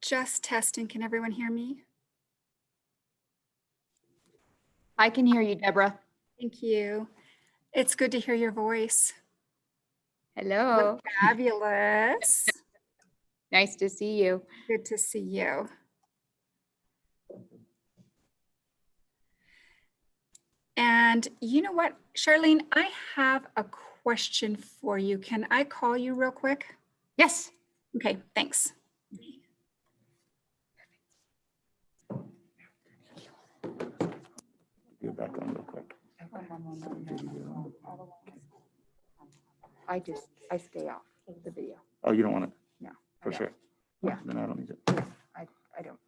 Just testing. Can everyone hear me? I can hear you, Deborah. Thank you. It's good to hear your voice. Hello. Look fabulous. Nice to see you. Good to see you. And you know what, Charlene, I have a question for you. Can I call you real quick? Yes. Okay, thanks. Get back on real quick. I stay off of the video. Oh, you don't want it? No. For sure. Yeah. Then I don't need it. I don't.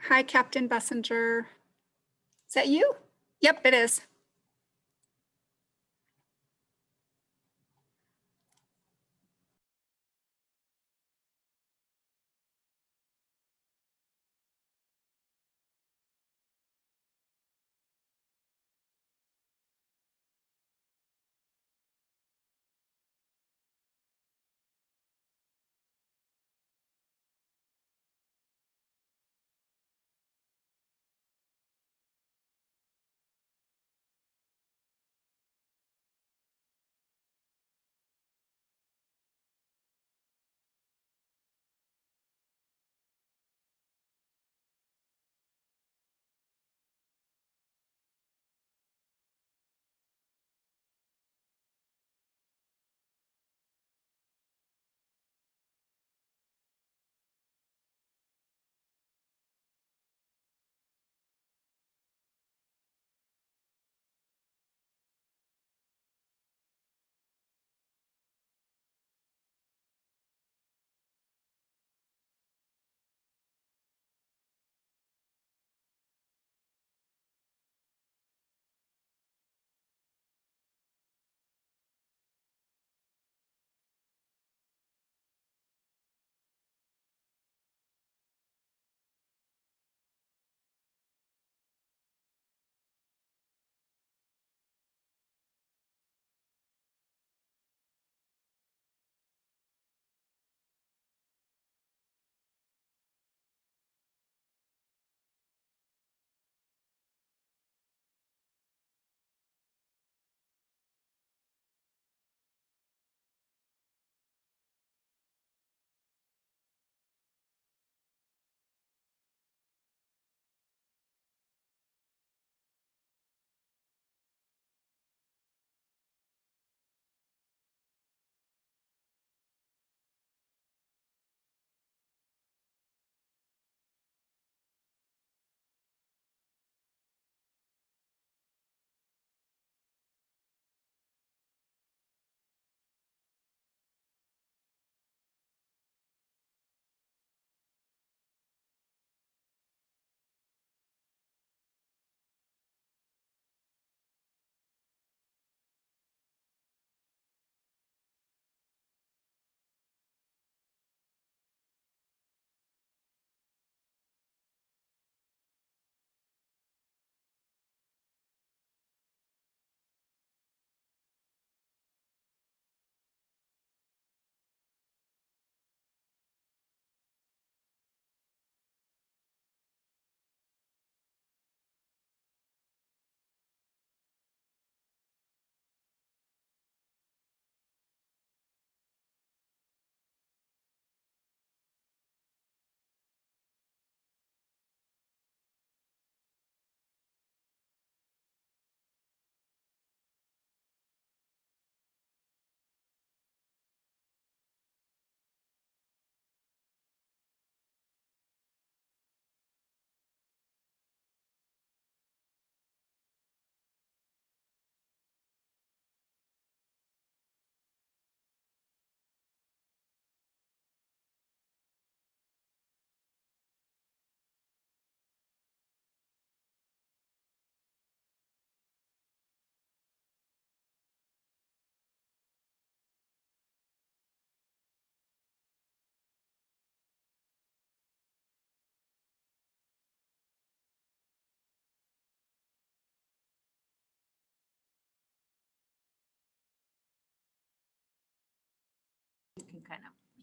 Hi, Captain Bessinger. Is that you? Yep, it is.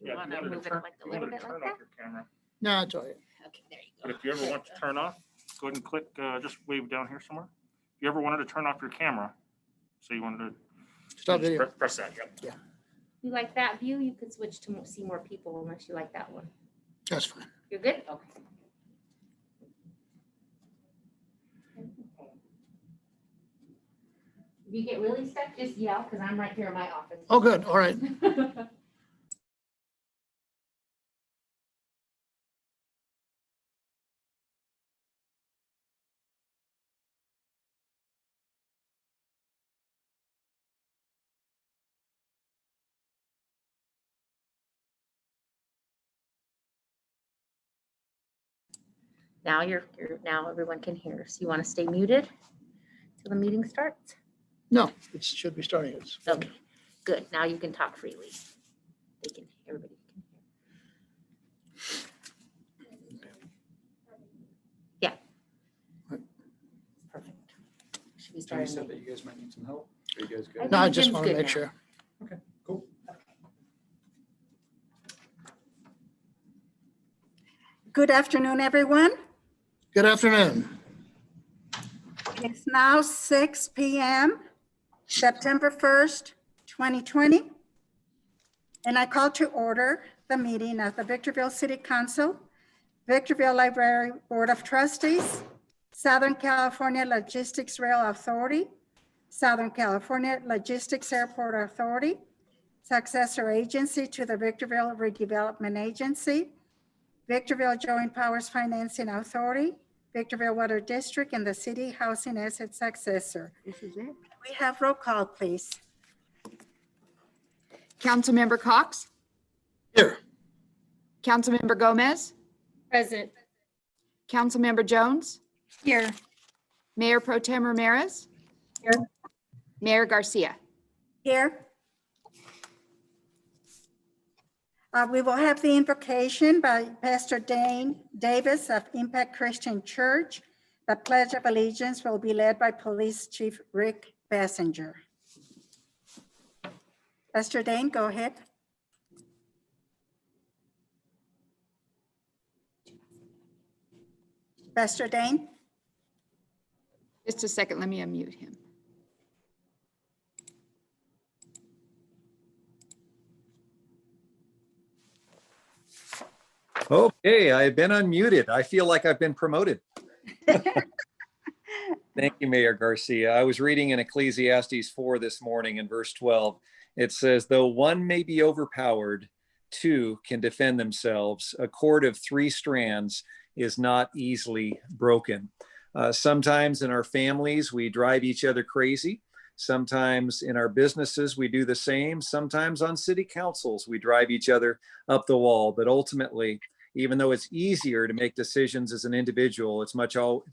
You want to move it like a little bit like that? No, I'll tell you. Okay, there you But go. if you ever want to turn off, go ahead and click, just wave down here somewhere. If you ever wanted to turn off your camera, so you wanted to. Stop just video. Press that, yep. You like that view? You could switch to see more people unless you like that one. That's fine. You're good? Okay. If you get really stuck, just yell, because I'm right here in my office. Oh, good. All right. Now now everyone can hear. So you want to stay muted till the meeting starts? No, it should be starting. It's Okay, good. Now you can talk freely. Everybody can hear. Yeah. Perfect. Should we So you start? said that you guys might need some help? Are you guys I good? No, I think just Jim's want to good make now. sure. Okay, cool. Good afternoon, everyone. Good afternoon. It's now 6 p.m., September 1st, 2020. And I call to order the meeting of the Victorville City Council, Victorville Library Board of Trustees, Southern California Logistics Rail Authority, Southern California Logistics Airport Authority, successor agency to the Victorville Redevelopment Agency, Victorville Joint Powers Financing Authority, Victorville Water District, and the City Housing Asset Successor. This is it. We have roll call, please. Councilmember Cox, Here. Councilmember Gomez, Present. Councilmember Jones, Here. Mayor Pro Tem Ramirez. Here. Mayor Garcia. Here. We will have the invocation by Pastor Dane Davis of Impact Christian Church. The Pledge of Allegiance will be led by Police Chief Rick Bassinger. Pastor Dane, go ahead. Pastor Dane? Just a second, let me unmute him. Okay, I've been unmuted. I feel like I've been promoted. Thank you, Mayor Garcia. I was reading in Ecclesiastes 4 this morning in verse 12. It says, though one may be overpowered, two can defend themselves. A cord of 3 strands is not easily broken. Sometimes in our families, we drive each other crazy. Sometimes in our businesses, we do the same. Sometimes on city councils, we drive each other up the wall. But ultimately, even though it's easier to make decisions as an individual, it's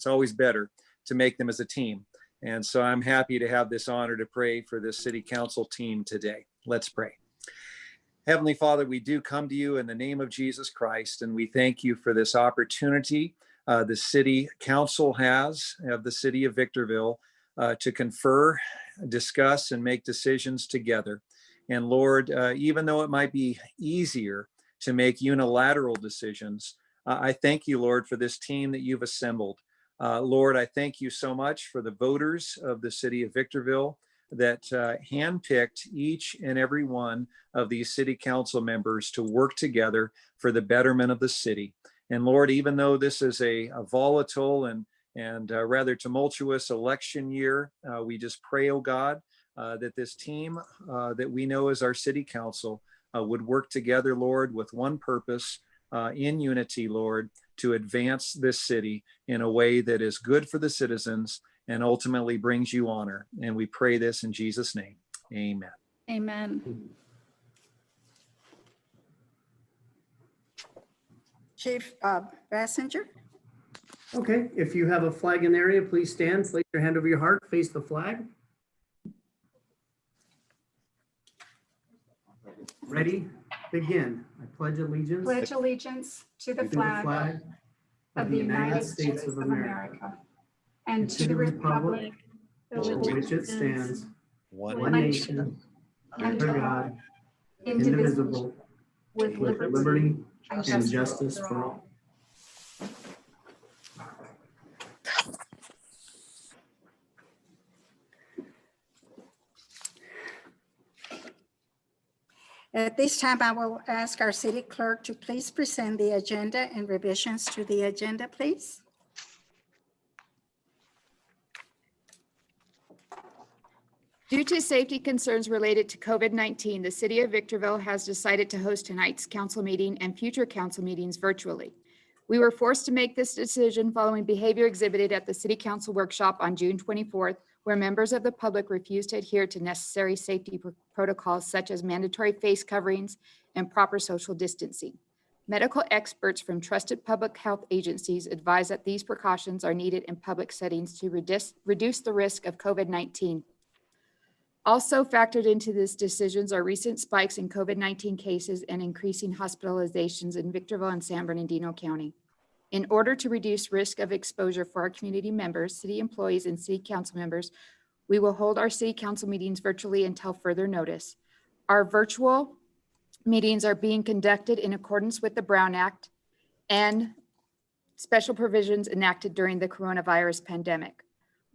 always better to make them as a team. And so I'm happy to have this honor to pray for this city council team today. Let's pray. Heavenly Father, we do come to you in the name of Jesus Christ, and we thank you for this opportunity the city council has of the city of Victorville to confer, discuss, and make decisions together. And Lord, even though it might be easier to make unilateral decisions, I thank you, Lord, for this team that you've assembled. Lord, I thank you so much for the voters of the city of Victorville that handpicked each and every one of these city council members to work together for the betterment of the city. And Lord, even though this is a volatile and rather tumultuous election year, we just pray, oh God, that this team that we know as our city council would work together, Lord, with one purpose, in unity, Lord, to advance this city in a way that is good for the citizens and ultimately brings you honor. And we pray this in Jesus' name. Amen. Amen. Chief Bassinger? Okay, if you have a flag in the area, please stand, place your hand over your heart, face the flag. Ready, begin. I pledge allegiance Pledge allegiance to the to the flag flag of the United States of America and to the republic for for which it stands, one one nation, under God, indivisible, with liberty and justice for all. At this time, I will ask our city clerk to please present the agenda and revisions to the agenda, please. Due to safety concerns related to COVID-19, the City of Victorville has decided to host tonight's council meeting and future council meetings virtually. We were forced to make this decision following behavior exhibited at the City Council workshop on June 24th, where members of the public refused to adhere to necessary safety protocols such as mandatory face coverings and proper social distancing. Medical experts from trusted public health agencies advise that these precautions are needed in public settings to reduce the risk of COVID-19. Also factored into these decisions are recent spikes in COVID-19 cases and increasing hospitalizations in Victorville and San Bernardino County. In order to reduce risk of exposure for our community members, city employees, and city council members, we will hold our city council meetings virtually until further notice. Our virtual meetings are being conducted in accordance with the Brown Act and special provisions enacted during the coronavirus pandemic.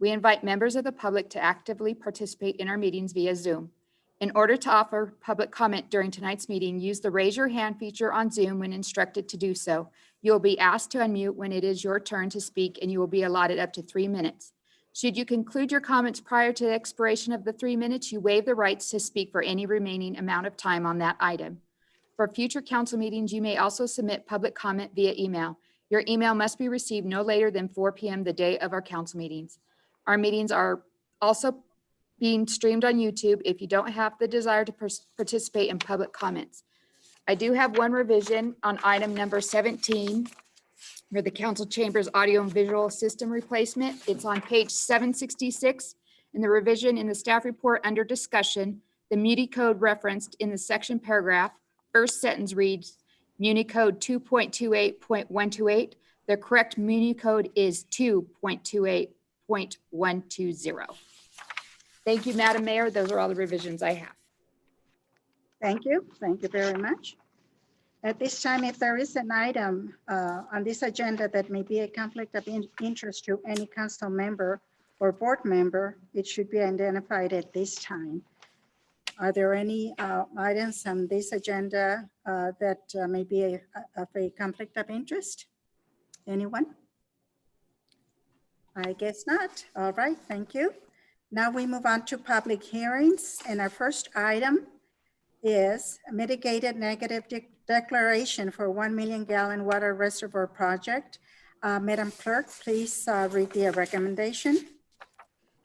We invite members of the public to actively participate in our meetings via Zoom. In order to offer public comment during tonight's meeting, use the raise your hand feature on Zoom when instructed to do so. You will be asked to unmute when it is your turn to speak, and you will be allotted up to 3 minutes. Should you conclude your comments prior to the expiration of the 3 minutes, you waive the rights to speak for any remaining amount of time on that item. For future council meetings, you may also submit public comment via email. Your email must be received no later than 4 p.m. the day of our council meetings. Our meetings are also being streamed on YouTube if you don't have the desire to participate in public comments. I do have one revision on item number 17 for the council chambers audio and visual system replacement. It's on page 766 in the revision in the staff report under discussion. The Muni code referenced in the section paragraph, first sentence reads Muni code 2.28.128. The correct Muni code is 2.28.120. Thank you, Madam Mayor. Those are all the revisions I have. Thank you. Thank you very much. At this time, if there is an item on this agenda that may be a conflict of interest to any council member or board member, it should be identified at this time. Are there any items on this agenda that may be of a conflict of interest? Anyone? I guess not. All right, thank you. Now we move on to public hearings, and our first item is a mitigated negative declaration for 1 million gallon water reservoir project. Madam Clerk, please read the recommendation.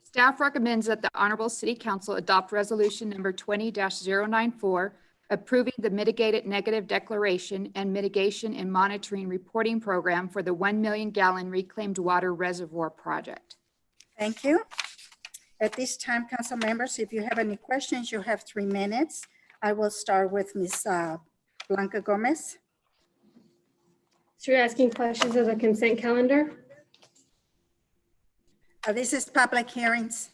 Staff recommends that the Honorable City Council adopt resolution number 20-094, approving the mitigated negative declaration and mitigation and monitoring reporting program for the 1 million gallon reclaimed water reservoir project. Thank you. At this time, council members, if you have any questions, you have 3 minutes. I will start with Ms. Blanca Gomez. So you're asking questions of the consent calendar? This is public hearings.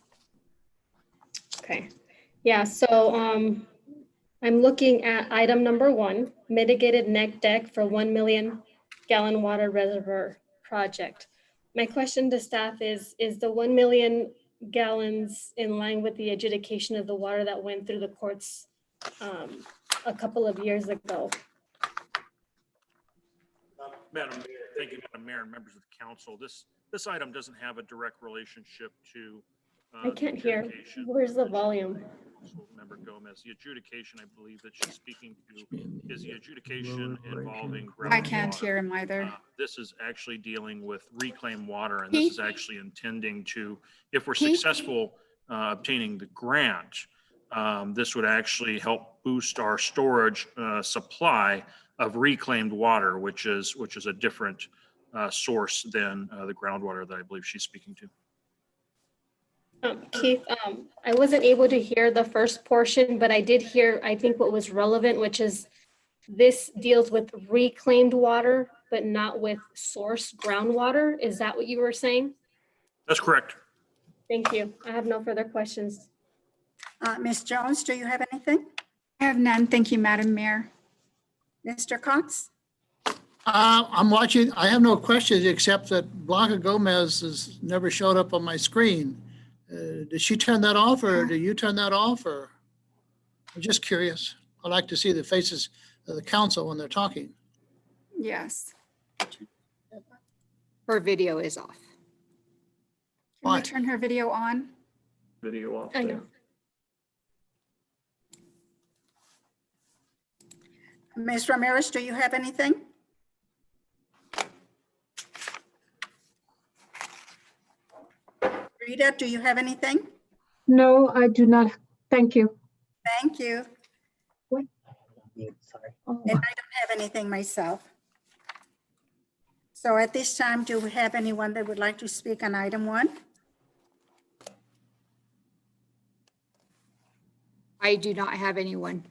Okay. Yeah, so I'm looking at item number 1, mitigated neck deck for 1 million gallon water reservoir project. My question to staff is the 1 million gallons in line with the adjudication of the water that went through the courts a couple of years ago? Madam Mayor, thank you, Madam Mayor and members of the council. This item doesn't have a direct relationship to. I can't hear. Where's the volume? Member Gomez, the adjudication I believe that she's speaking to is the adjudication involving. I can't groundwater. hear him either. This is actually dealing with reclaimed water, and this is actually intending to, if we're successful obtaining the grant, this would actually help boost our storage supply of reclaimed water, which is a different source than the groundwater that I believe she's speaking to. Keith, I wasn't able to hear the first portion, but I did hear, I think what was relevant, which is this deals with reclaimed water, but not with source groundwater. Is that what you were saying? That's correct. Thank you. I have no further questions. Ms. Jones, do you have anything? I have none. Thank you, Madam Mayor. Mr. Cox? I'm watching, I have no questions except that Blanca Gomez has never showed up on my screen. Did she turn that off or do you turn that off or? I'm just curious. I like to see the faces of the council when they're talking. Yes. Her video is off. Can Why? we turn her video on? Video off I there. know. Ms. Ramirez, do you have anything? Rita, do you have anything? No, I do not. Thank you. Thank you. Sorry. And I don't have anything myself. So at this time, do we have anyone that would like to speak on item 1? I do not have anyone.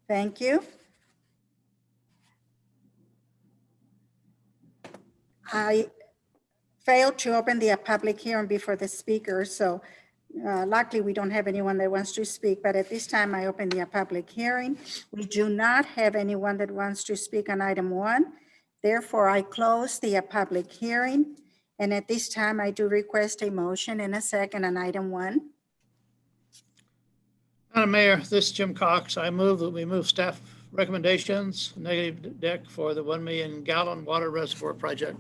Thank you. I failed to open the public hearing before the speaker, so luckily we don't have anyone that wants to speak, but at this time I open the public hearing. We do not have anyone that wants to speak on item 1. Therefore, I close the public hearing. And at this time, I do request a motion and a second on item 1. Madam Mayor, this is Jim Cox. I move that we move staff recommendations, negative deck for the 1 million gallon water reservoir project.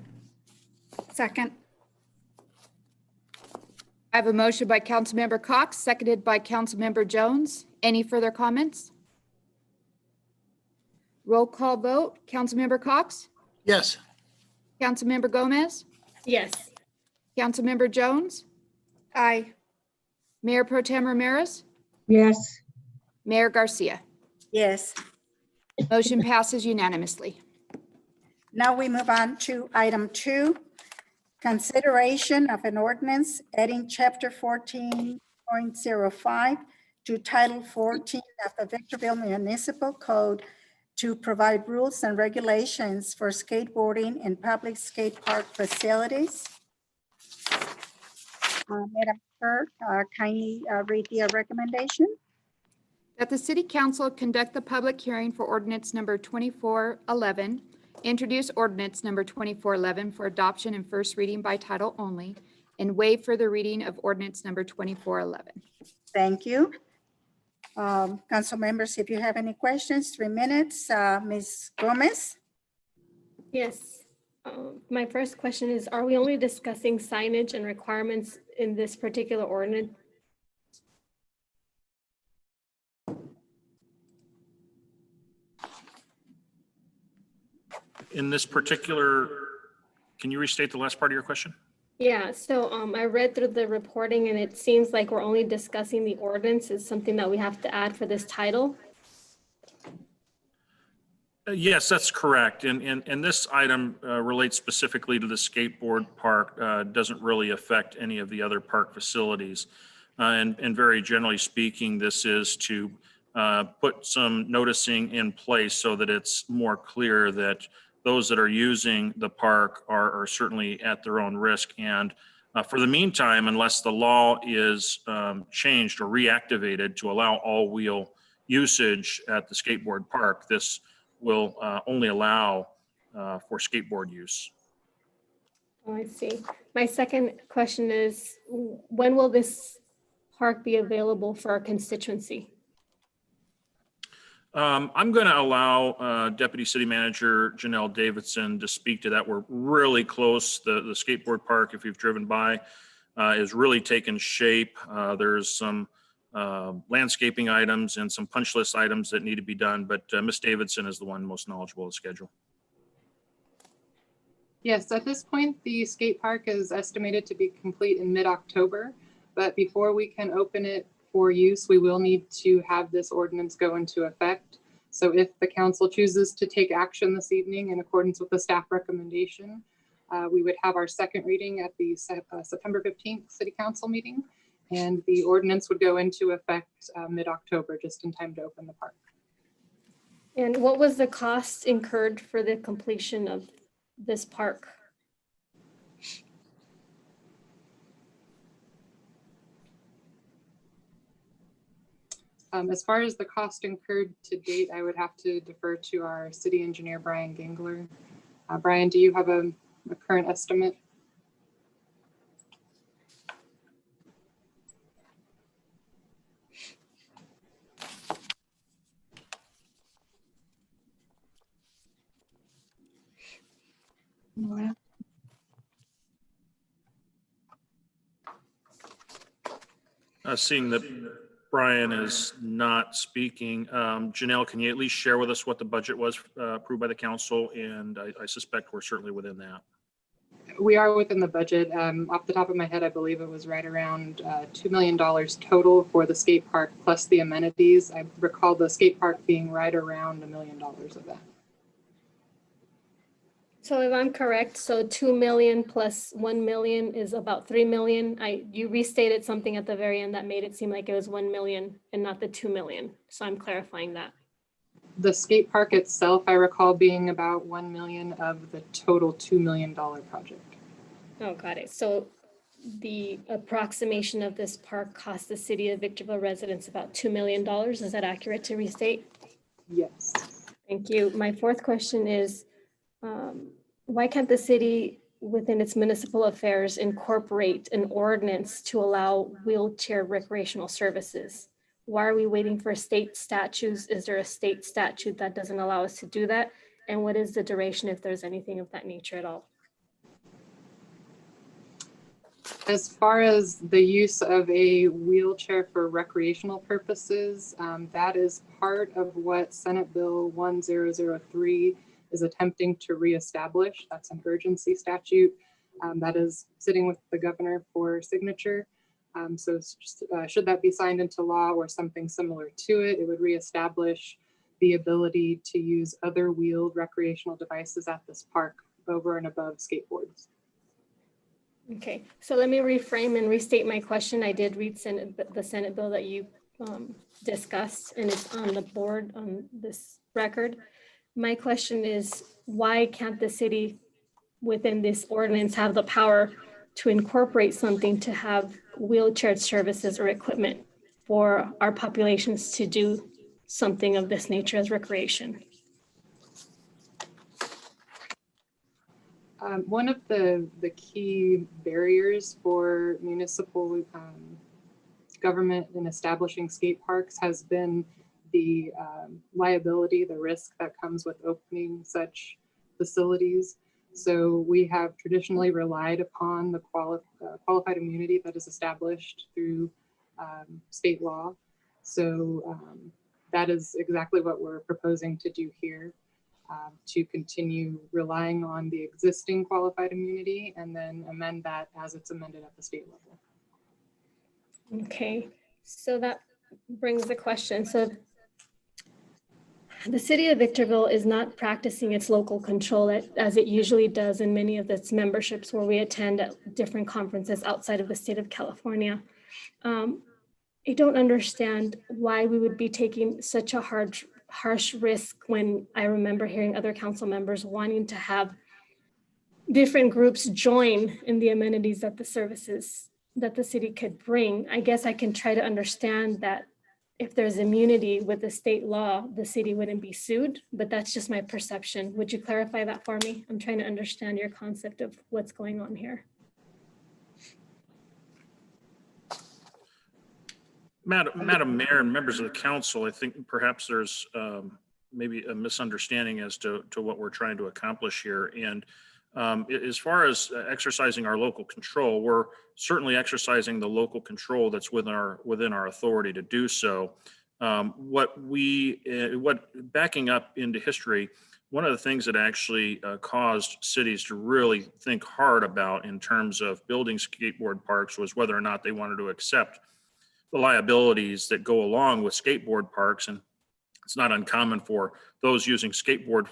Second. I have a motion by Councilmember Cox, seconded by Councilmember Jones. Any further comments? Roll call vote. Councilmember Cox? Yes. Councilmember Gomez? Yes. Councilmember Jones? Aye. Mayor Pro Tem Ramirez? Yes. Mayor Garcia? Yes. Motion passes unanimously. Now we move on to item 2, consideration of an ordinance adding chapter 14.05 to title 14 of the Victorville Municipal Code to provide rules and regulations for skateboarding in public skate park facilities. Madam Clerk, kindly read the recommendation. That the City Council conduct the public hearing for ordinance number 2411, introduce ordinance number 2411 for adoption and first reading by title only, and waive further reading of ordinance number 2411. Thank you. Council members, if you have any questions, 3 minutes. Ms. Gomez? Yes. My first question is, are we only discussing signage and requirements in this particular ordinance? In this particular, can you restate the last part of your question? Yeah, so I read through the reporting and it seems like we're only discussing the ordinance is something that we have to add for this title. Yes, that's correct. And this item relates specifically to the skateboard park, doesn't really affect any of the other park facilities. And very generally speaking, this is to put some noticing in place so that it's more clear that those that are using the park are certainly at their own risk. And for the meantime, unless the law is changed or reactivated to allow all-wheel usage at the skateboard park, this will only allow for skateboard use. Oh, I see. My second question is, when will this park be available for our constituency? I'm going to allow Deputy City Manager Janelle Davidson to speak to that. We're really close. The skateboard park, if you've driven by, is really taking shape. There's some landscaping items and some punch list items that need to be done, but Ms. Davidson is the one most knowledgeable of the schedule. Yes, at this point, the skate park is estimated to be complete in mid-October, but before we can open it for use, we will need to have this ordinance go into effect. So if the council chooses to take action this evening in accordance with the staff recommendation, we would have our second reading at the September 15th City Council meeting, and the ordinance would go into effect mid-October, just in time to open the park. And what was the cost incurred for the completion of this park? As far as the cost incurred to date, I would have to defer to our city engineer, Brian Gangler. Brian, do you have a current estimate? Seeing that Brian is not speaking, Janelle, can you at least share with us what the budget was approved by the council? And I suspect we're certainly within that. We are within the budget. Off the top of my head, I believe it was right around $2 million total for the skate park plus the amenities. I recall the skate park being right around $1 million of that. So if I'm correct, so 2 million plus 1 million is about 3 million. You restated something at the very end that made it seem like it was 1 million and not the 2 million. So I'm clarifying that. The skate park itself, I recall being about 1 million of the total $2 million project. Oh, got it. So the approximation of this park cost the city of Victorville residents about $2 million. Is that accurate to restate? Yes. Thank you. My fourth question is, why can't the city within its municipal affairs incorporate an ordinance to allow wheelchair recreational services? Why are we waiting for state statutes? Is there a state statute that doesn't allow us to do that? And what is the duration if there's anything of that nature at all? As far as the use of a wheelchair for recreational purposes, that is part of what Senate Bill 1003 is attempting to reestablish. That's an urgency statute that is sitting with the governor for signature. So should that be signed into law or something similar to it, it would reestablish the ability to use other wheeled recreational devices at this park over and above skateboards. Okay, so let me reframe and restate my question. I did read the Senate bill that you discussed, and it's on the board on this record. My question is, why can't the city within this ordinance have the power to incorporate something to have wheelchair services or equipment for our populations to do something of this nature as recreation? One of the key barriers for municipal government in establishing skate parks has been the liability, the risk that comes with opening such facilities. So we have traditionally relied upon the qualified immunity that is established through state law. So that is exactly what we're proposing to do here, to continue relying on the existing qualified immunity and then amend that as it's amended at the state level. Okay, so that brings the question. So the city of Victorville is not practicing its local control as it usually does in many of its memberships where we attend at different conferences outside of the state of California. I don't understand why we would be taking such a harsh risk when I remember hearing other council members wanting to have different groups join in the amenities that the services that the city could bring. I guess I can try to understand that if there's immunity with the state law, the city wouldn't be sued, but that's just my perception. Would you clarify that for me? I'm trying to understand your concept of what's going on here. Madam Mayor and members of the council, I think perhaps there's maybe a misunderstanding as to what we're trying to accomplish here. And as far as exercising our local control, we're certainly exercising the local control that's within our authority to do so. Backing up into history, one of the things that actually caused cities to really think hard about in terms of building skateboard parks was whether or not they wanted to accept the liabilities that go along with skateboard parks. And it's not uncommon for those using skateboard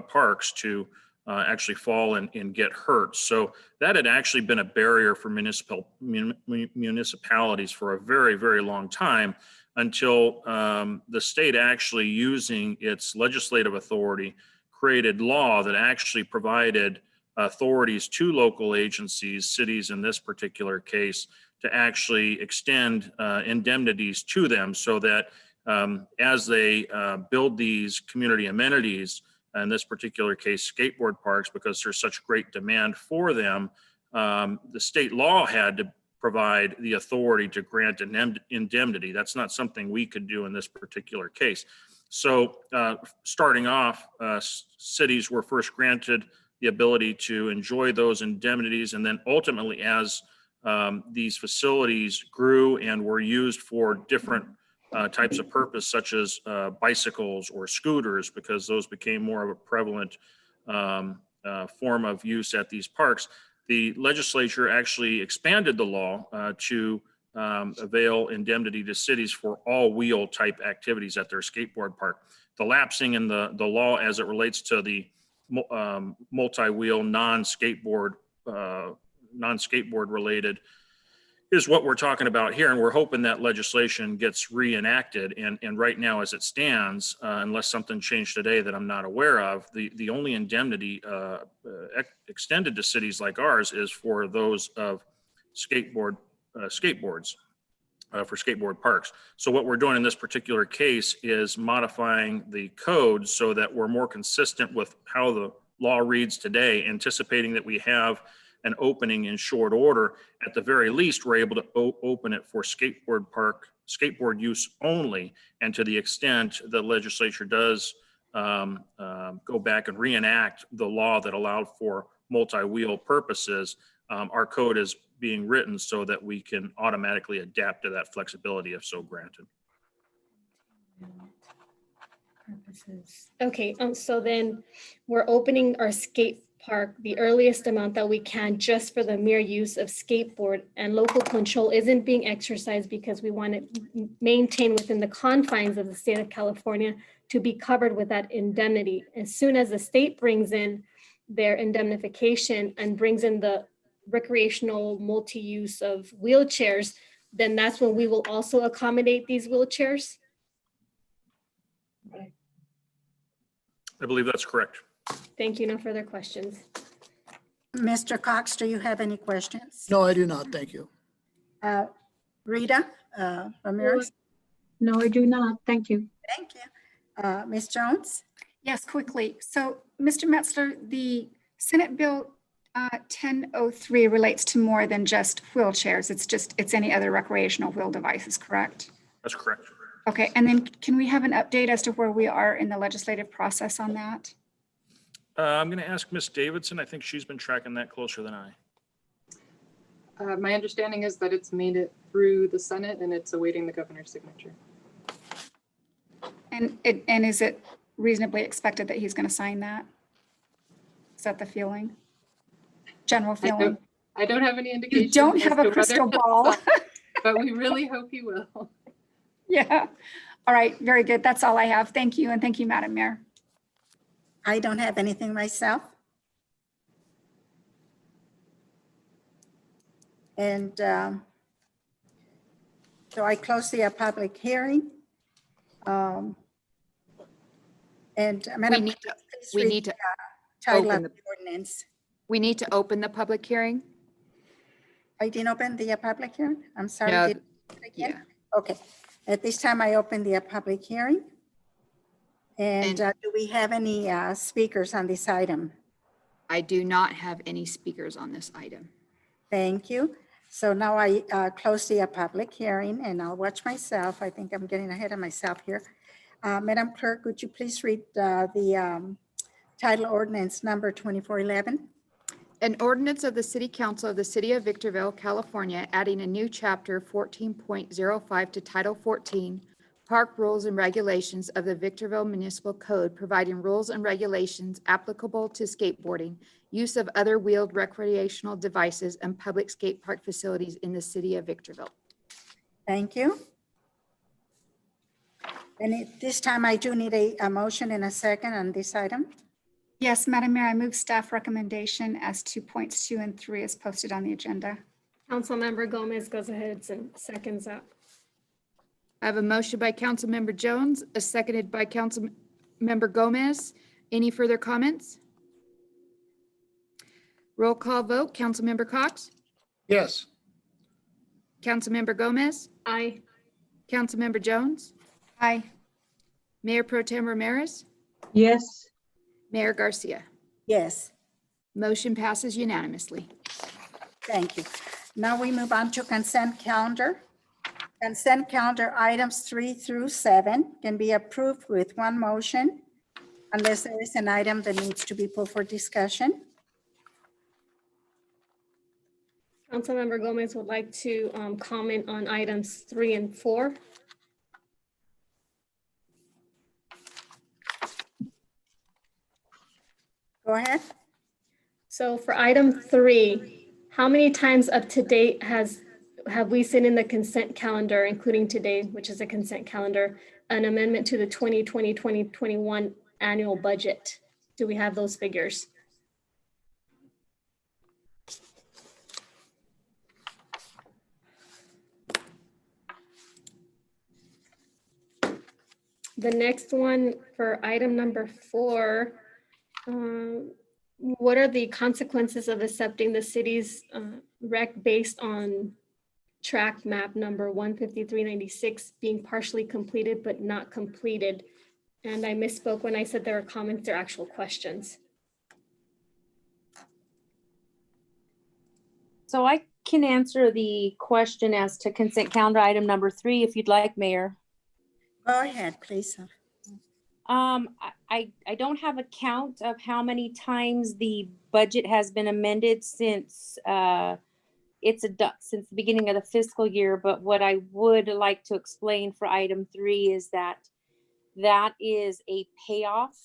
parks to actually fall and get hurt. So that had actually been a barrier for municipalities for a very, very long time until the state actually using its legislative authority created law that actually provided authorities to local agencies, cities in this particular case, to actually extend indemnities to them so that as they build these community amenities, in this particular case, skateboard parks, because there's such great demand for them, the state law had to provide the authority to grant an indemnity. That's not something we could do in this particular case. So starting off, cities were first granted the ability to enjoy those indemnities. And then ultimately, as these facilities grew and were used for different types of purpose, such as bicycles or scooters, because those became more of a prevalent form of use at these parks, the legislature actually expanded the law to avail indemnity to cities for all wheel type activities at their skateboard park. The lapsing in the law as it relates to the multi-wheel non-skateboard related is what we're talking about here. And we're hoping that legislation gets reenacted. And right now, as it stands, unless something changed today that I'm not aware of, the only indemnity extended to cities like ours is for those of skateboards for skateboard parks. So what we're doing in this particular case is modifying the code so that we're more consistent with how the law reads today, anticipating that we have an opening in short order. At the very least, we're able to open it for skateboard use only. And to the extent the legislature does go back and reenact the law that allowed for multi-wheel purposes, our code is being written so that we can automatically adapt to that flexibility if so granted. Okay, so then we're opening our skate park the earliest amount that we can just for the mere use of skateboard, and local control isn't being exercised because we want to maintain within the confines of the state of California to be covered with that indemnity. As soon as the state brings in their indemnification and brings in the recreational multi-use of wheelchairs, then that's when we will also accommodate these wheelchairs. I believe that's correct. Thank you. No further questions. Mr. Cox, do you have any questions? No, I do not. Thank you. Rita Ramirez? No, I do not. Thank you. Thank you. Ms. Jones? Yes, quickly. So, Mr. Metzler, the Senate Bill 1003 relates to more than just wheelchairs. It's any other recreational wheel devices, correct? That's correct. Okay, and then can we have an update as to where we are in the legislative process on that? I'm going to ask Ms. Davidson. I think she's been tracking that closer than I. My understanding is that it's made it through the Senate and it's awaiting the governor's signature. And is it reasonably expected that he's going to sign that? Is that the feeling? General feeling? I don't have any indication. You don't have as a to crystal whether- ball. But we really hope he will. Yeah. All right. Very good. That's all I have. Thank you. And thank you, Madam Mayor. I don't have anything myself. And so I close the public hearing. And Madam need Clerk, to- please we read need to the title open of the ordinance. We need to open the public hearing. I didn't open the public hearing. I'm sorry. No, did I again? Okay. At this time, I open the public hearing. And do we have any speakers on this item? I do not have any speakers on this item. Thank you. So now I close the public hearing and I'll watch myself. I think I'm getting ahead of myself here. Madam Clerk, would you please read the title ordinance number 2411? An ordinance of the City Council of the City of Victorville, California, adding a new chapter 14.05 to Title 14, Park Rules and Regulations of the Victorville Municipal Code, providing rules and regulations applicable to skateboarding, use of other wheeled recreational devices, and public skate park facilities in the City of Victorville. Thank you. And at this time, I do need a motion and a second on this item. Yes, Madam Mayor, I move staff recommendation as to points 2 and 3 is posted on the agenda. Councilmember Gomez goes ahead and seconds that. I have a motion by Councilmember Jones, a seconded by Councilmember Gomez. Any further comments? Roll call vote. Councilmember Cox? Yes. Councilmember Gomez? Aye. Councilmember Jones? Aye. Mayor Pro Tem Ramirez, Yes. Mayor Garcia. Yes, Motion passes unanimously. thank you. Now we move on to consent calendar. Consent calendar items 3 through 7 can be approved with one motion unless there is an item that needs to be put for discussion. Councilmember Gomez would like to comment on items 3 and 4. Go ahead. So for item 3, how many times up to date have we seen in the consent calendar, including today, which is a consent calendar, an amendment to the 2020-2021 annual budget? Do we have those figures? The next one for item number 4, what are the consequences of accepting the city's rec based on track map number 15396 being partially completed but not completed? And I misspoke when I said there are comments, they're actual questions. So I can answer the question as to consent calendar item number 3, if you'd like, Mayor. Go ahead, please. I don't have a count of how many times the budget has been amended since since the beginning of the fiscal year. But what I would like to explain for item 3 is that is a payoff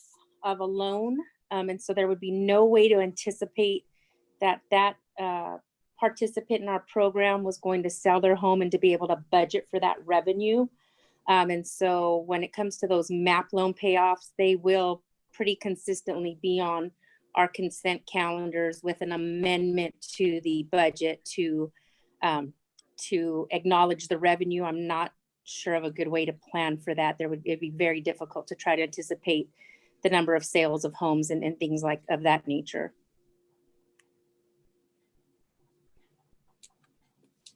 of a loan. And so there would be no way to anticipate that participant in our program was going to sell their home and to be able to budget for that revenue. And so when it comes to those MAP loan payoffs, they will pretty consistently be on our consent calendars with an amendment to the budget to acknowledge the revenue. I'm not sure of a good way to plan for that. It'd be very difficult to try to anticipate the number of sales of homes and things like of that nature.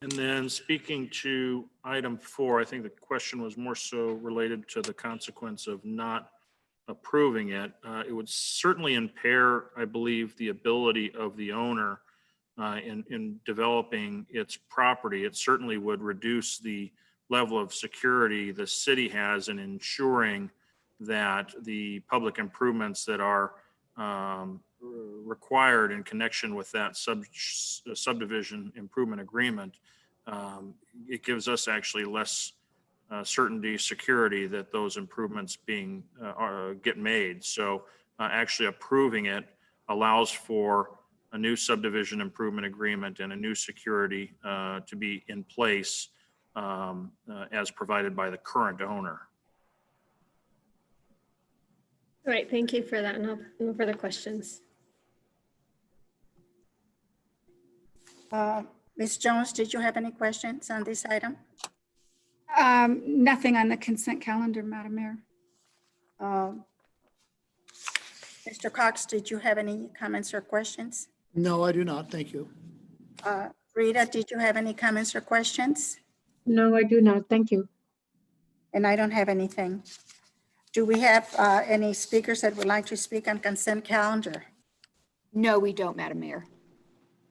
And then speaking to item 4, I think the question was more so related to the consequence of not approving it. It would certainly impair, I believe, the ability of the owner in developing its property. It certainly would reduce the level of security the city has in ensuring that the public improvements that are required in connection with that subdivision improvement agreement, it gives us actually less certainty, security that those improvements get made. So actually approving it allows for a new subdivision improvement agreement and a new security to be in place as provided by the current owner. All right, thank you for that. No further questions. Ms. Jones, did you have any questions on this item? Nothing on the consent calendar, Madam Mayor. Mr. Cox, did you have any comments or questions? No, I do not. Thank you. Rita, did you have any comments or questions? No, I do not. Thank you. And I don't have anything. Do we have any speakers that would like to speak on consent calendar? No, we don't, Madam Mayor.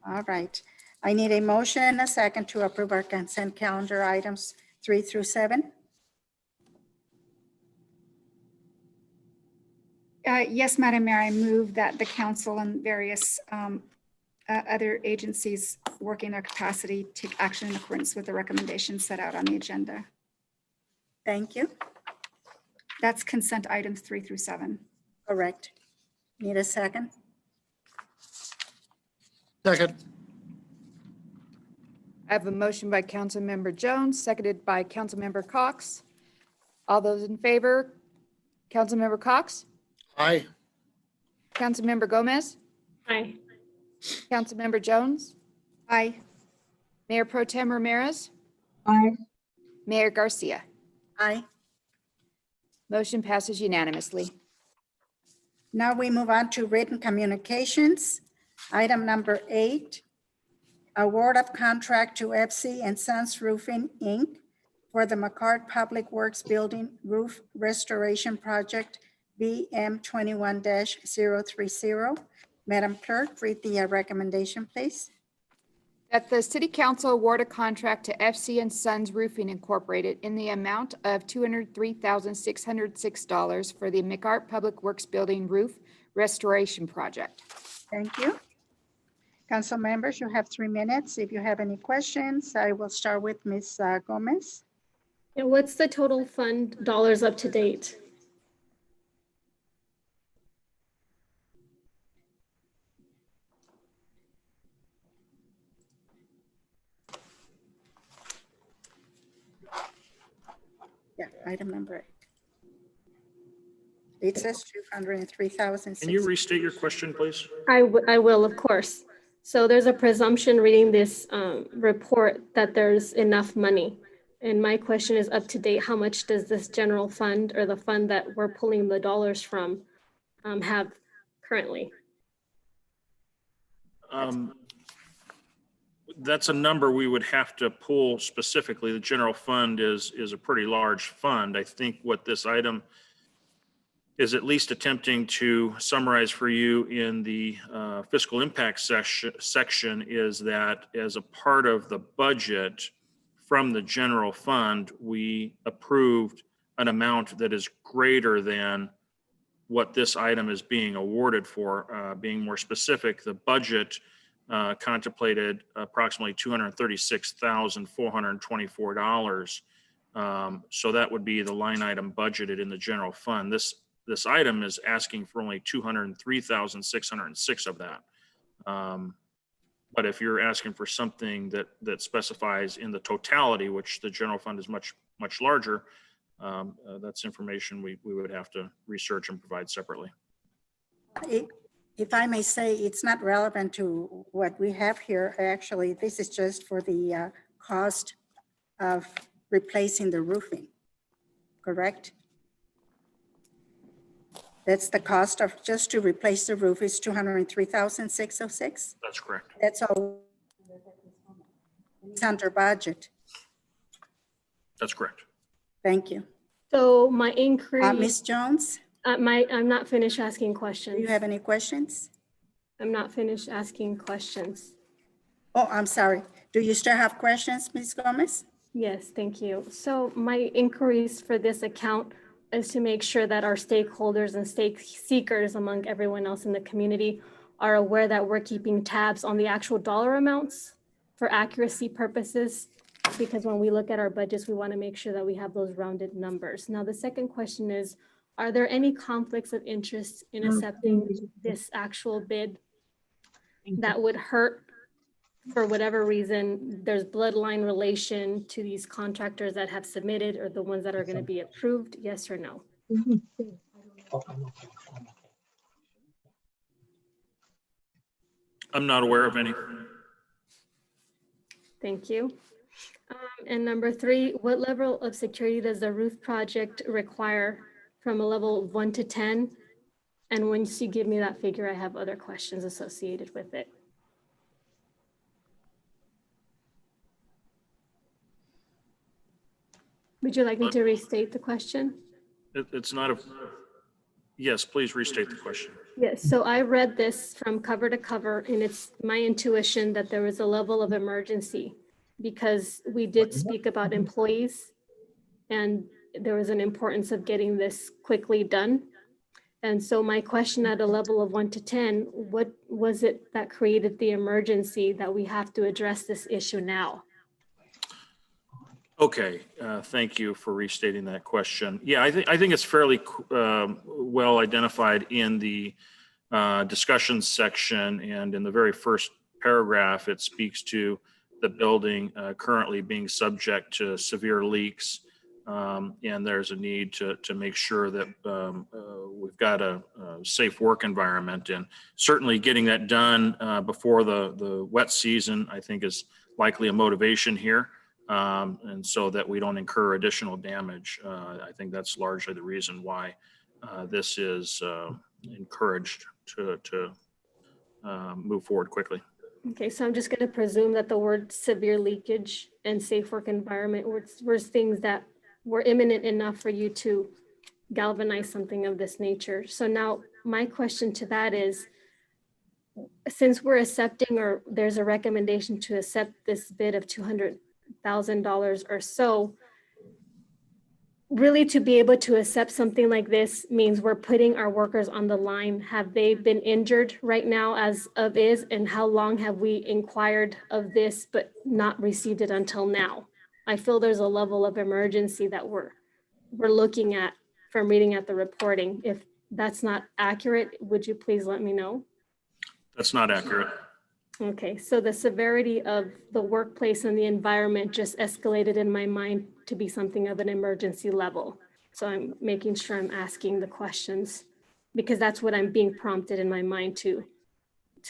All right. I need a motion and a second to approve our consent calendar items 3 through 7. Yes, Madam Mayor, I move that the council and various other agencies working their capacity take action in accordance with the recommendations set out on the agenda. Thank you. That's consent items 3 through 7. Correct. Need a second? Second. I have a motion by Councilmember Jones, seconded by Councilmember Cox. All those in favor, Councilmember Cox, Aye. Councilmember Gomez, Aye. Councilmember Jones, Aye. Mayor Pro Tem Ramirez, Aye. Mayor Garcia. Aye. Motion passes unanimously. Now we move on to written communications. Item number 8, award of contract to FC and Sons Roofing, Inc. for the McCart Public Works Building Roof Restoration Project BM 21-030. Madam Clerk, read the recommendation, please. That the city council award a contract to FC and Sons Roofing Incorporated in the amount of $203,606 for the McCart Public Works Building Roof Restoration Project. Thank you. Council members, you have 3 minutes. If you have any questions, I will start with Ms. Gomez. And what's the total fund dollars up to date? Yeah, item number 8. It says 203,000. Can you restate your question, please? I will, of course. So there's a presumption reading this report that there's enough money. And my question is up to date. How much does this general fund or the fund that we're pulling the dollars from have currently? That's a number we would have to pull specifically. The general fund is a pretty large fund. I think what this item is at least attempting to summarize for you in the fiscal impact section is that as a part of the budget from the general fund, we approved an amount that is greater than what this item is being awarded for. Being more specific, the budget contemplated approximately $236,424. So that would be the line item budgeted in the general fund. This item is asking for only $203,606 of that. But if you're asking for something that specifies in the totality, which the general fund is much larger, that's information we would have to research and provide separately. If I may say, it's not relevant to what we have here. Actually, this is just for the cost of replacing the roofing, correct? That's the cost of just to replace the roof is $203,606. That's correct. That's all. It's under budget. That's correct. Thank you. So my inquiry. Ms. Jones, I'm not finished asking do questions. you have any questions? I'm not finished asking questions. Oh, I'm sorry. Do you still have questions, Ms. Gomez? Yes, thank you. So my inquiries for this account is to make sure that our stakeholders and stake seekers among everyone else in the community are aware that we're keeping tabs on the actual dollar amounts for accuracy purposes, because when we look at our budgets, we want to make sure that we have those rounded numbers. Now, the second question is, are there any conflicts of interest in accepting this actual bid that would hurt for whatever reason? There's bloodline relation to these contractors that have submitted or the ones that are going to be approved, yes or no? I'm not aware of any. Thank you. And number 3, what level of security does the roof project require from a level of 1 to 10? And once you give me that figure, I have other questions associated with it. Would you like me to restate the question? It's not a, yes, please restate the question. Yes, so I read this from cover to cover, and it's my intuition that there was a level of emergency because we did speak about employees and there was an importance of getting this quickly done. And so my question at a level of 1 to 10, what was it that created the emergency that we have to address this issue now? Okay, thank you for restating that question. Yeah, I think it's fairly well identified in the discussion section, and in the very first paragraph, it speaks to the building currently being subject to severe leaks, and there's a need to make sure that we've got a safe work environment, and certainly getting that done before the wet season, I think, is likely a motivation here. And so that we don't incur additional damage. I think that's largely the reason why this is encouraged to move forward quickly. Okay, so I'm just going to presume that the word severe leakage and safe work environment were things that were imminent enough for you to galvanize something of this nature. So now my question to that is, since we're accepting, or there's a recommendation to accept this bid of $200,000 or so, really to be able to accept something like this means we're putting our workers on the line. Have they been injured right now as of is, and how long have we inquired of this but not received it until now? I feel there's a level of emergency that we're looking at from reading at the reporting. If that's not accurate, would you please let me know? That's not accurate. Okay, so the severity of the workplace and the environment just escalated in my mind to be something of an emergency level. So I'm making sure I'm asking the questions, because that's what I'm being prompted in my mind to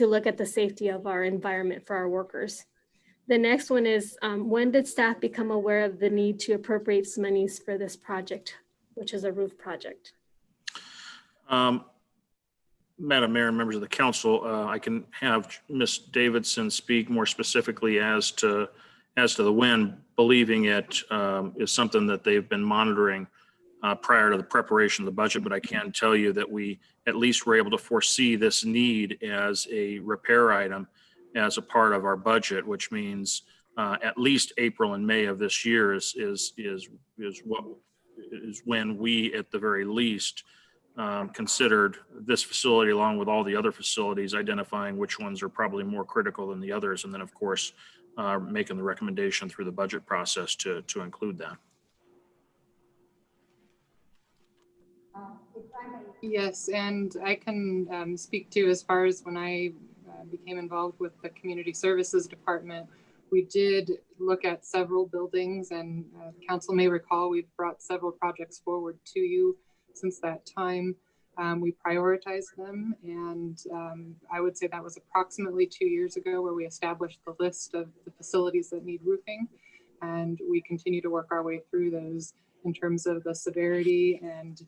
look at the safety of our environment for our workers. The next one is, when did staff become aware of the need to appropriate some monies for this project, which is a roof project? Madam Mayor and members of the council, I can have Ms. Davidson speak more specifically as to the when, believing it is something that they've been monitoring prior to the preparation of the budget. But I can tell you that we at least were able to foresee this need as a repair item as a part of our budget, which means at least April and May of this year is when we, at the very least, considered this facility along with all the other facilities, identifying which ones are probably more critical than the others, and then of course making the recommendation through the budget process to include that. Yes, and I can speak to, as far as when I became involved with the Community Services Department, we did look at several buildings, and council may recall we've brought several projects forward to you since that time. We prioritized them, and I would say that was approximately 2 years ago, where we established the list of the facilities that need roofing, and we continue to work our way through those in terms of the severity. And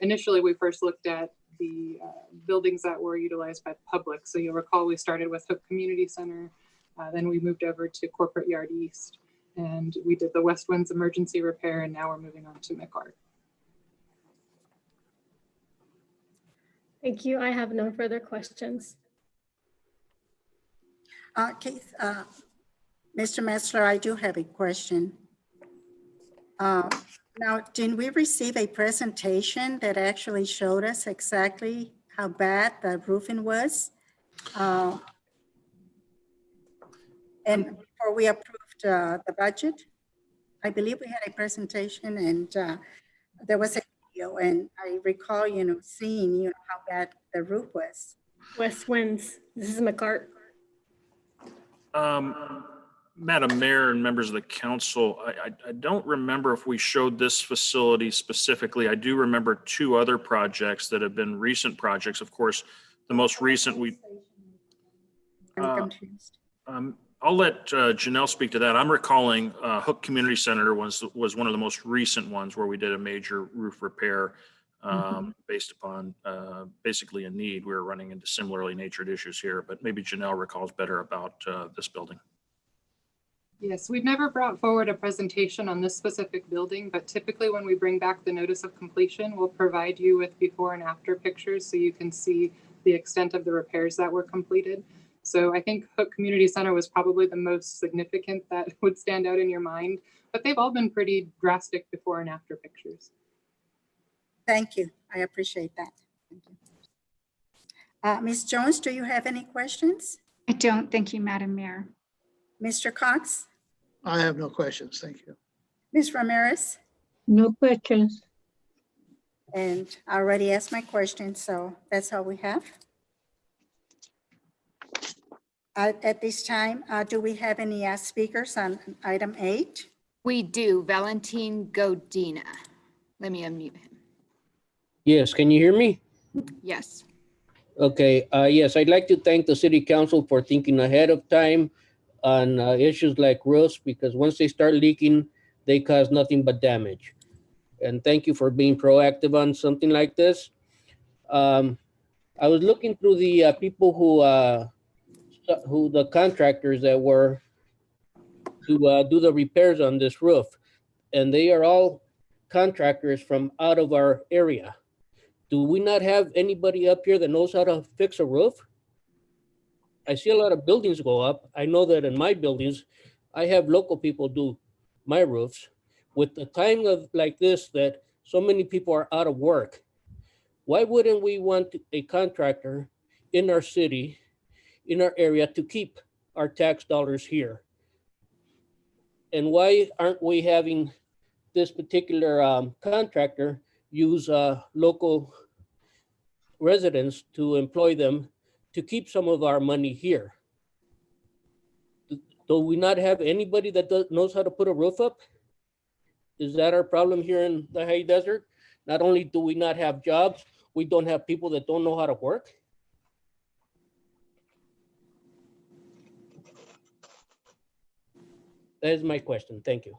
initially we first looked at the buildings that were utilized by the public. So you'll recall we started with Hook Community Center, then we moved over to Corporate Yard East, and we did the West Winds emergency repair, and now we're moving on to McArt. Thank you. I have no further questions. Keith, Mr. Metzler, I do have a question. Now, didn't we receive a presentation that actually showed us exactly how bad the roofing was? And before we approved the budget, I believe we had a presentation, and there was a video, and I recall, seeing, how bad the roof was. West Winds, this is McArt. Madam Mayor and members of the council, I don't remember if we showed this facility specifically. I do remember two other projects that have been recent projects. Of course, the most recent I'm confused. I'll let Janelle speak to that. I'm recalling Hook Community Center was one of the most recent ones where we did a major roof repair based upon basically a need. We were running into similarly natured issues here, but maybe Janelle recalls better about this building. Yes, we've never brought forward a presentation on this specific building, but typically when we bring back the notice of completion, we'll provide you with before and after pictures so you can see the extent of the repairs that were completed. So I think Hook Community Center was probably the most significant that would stand out in your mind, but they've all been pretty drastic before and after pictures. Thank you. I appreciate that. Thank you. Ms. Jones, do you have any questions? I don't. Thank you, Madam Mayor. Mr. Cox? I have no questions. Thank you. Ms. Ramirez? No questions. And I already asked my question, so that's all we have. At this time, do we have any speakers on item 8? We do. Valentin Godina. Let me unmute him. Yes, can you hear me? Yes. Okay, yes, I'd like to thank the city council for thinking ahead of time on issues like roofs, because once they start leaking, they cause nothing but damage. And thank you for being proactive on something like this. I was looking through the people who who the contractors that were to do the repairs on this roof. And they are all contractors from out of our area. Do we not have anybody up here that knows how to fix a roof? I see a lot of buildings go up. I know that in my buildings, I have local people do my roofs. With the time of like this, that so many people are out of work, why wouldn't we want a contractor in our city, in our area, to keep our tax dollars here? And why aren't we having this particular contractor use local residents to employ them to keep some of our money here? Do we not have anybody that knows how to put a roof up? Is that our problem here in the high desert? Not only do we not have jobs, we don't have people that don't know how to work. That is my question. Thank you.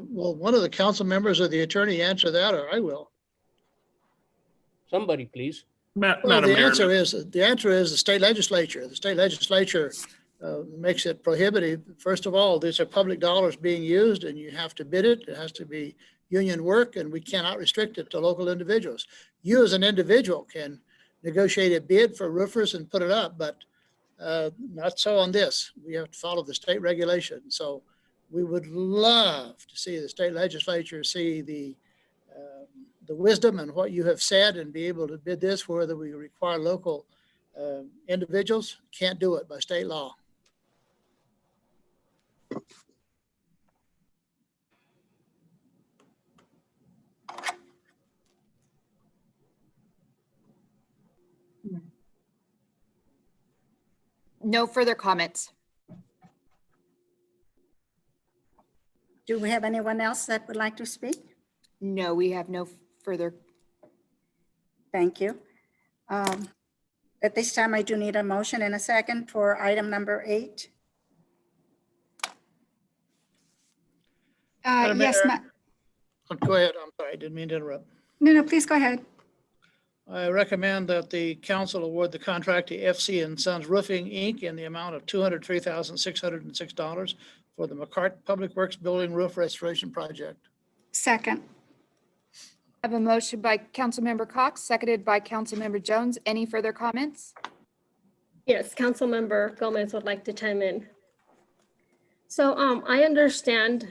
Well, one of the council members or the attorney answer that, or I will. Somebody, please. Well, Madam the Mayor, answer is the state legislature. The state legislature makes it prohibitive. First of all, these are public dollars being used and you have to bid it. It has to be union work and we cannot restrict it to local individuals. You as an individual can negotiate a bid for roofers and put it up, but not so on this. We have to follow the state regulation. So we would love to see the state legislature see the wisdom and what you have said and be able to bid this, whether we require local individuals. Can't do it by state law. No further comments. Do we have anyone else that would like to speak? No, we have no further. Thank you. At this time, I do need a motion and a second for item number 8. Madam Yes, Mayor. Go ahead. I'm sorry. I didn't mean to interrupt. no, please go ahead. I recommend that the council award the contract to FC and Sons Roofing, Inc. in the amount of $203,606 for the McCart Public Works Building Roof Restoration Project. Second. I have a motion by Councilmember Cox, seconded by Councilmember Jones. Any further comments? Yes, Councilmember Gomez would like to chime in. So I understand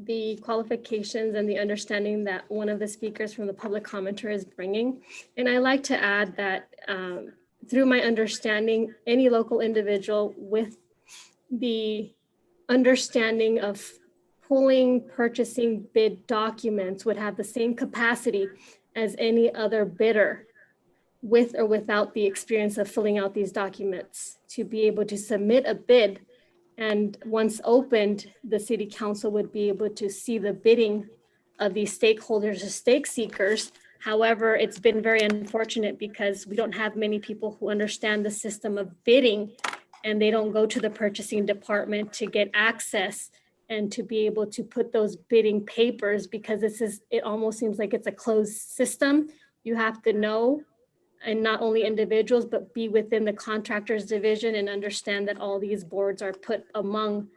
the qualifications and the understanding that one of the speakers from the public commenter is bringing. And I like to add that through my understanding, any local individual with the understanding of pulling, purchasing bid documents would have the same capacity as any other bidder with or without the experience of filling out these documents to be able to submit a bid. And once opened, the city council would be able to see the bidding of these stakeholders or stake seekers. However, it's been very unfortunate because we don't have many people who understand the system of bidding, and they don't go to the purchasing department to get access and to be able to put those bidding papers, because it almost seems like it's a closed system. You have to know, and not only individuals, but be within the contractors division and understand that all these boards are put among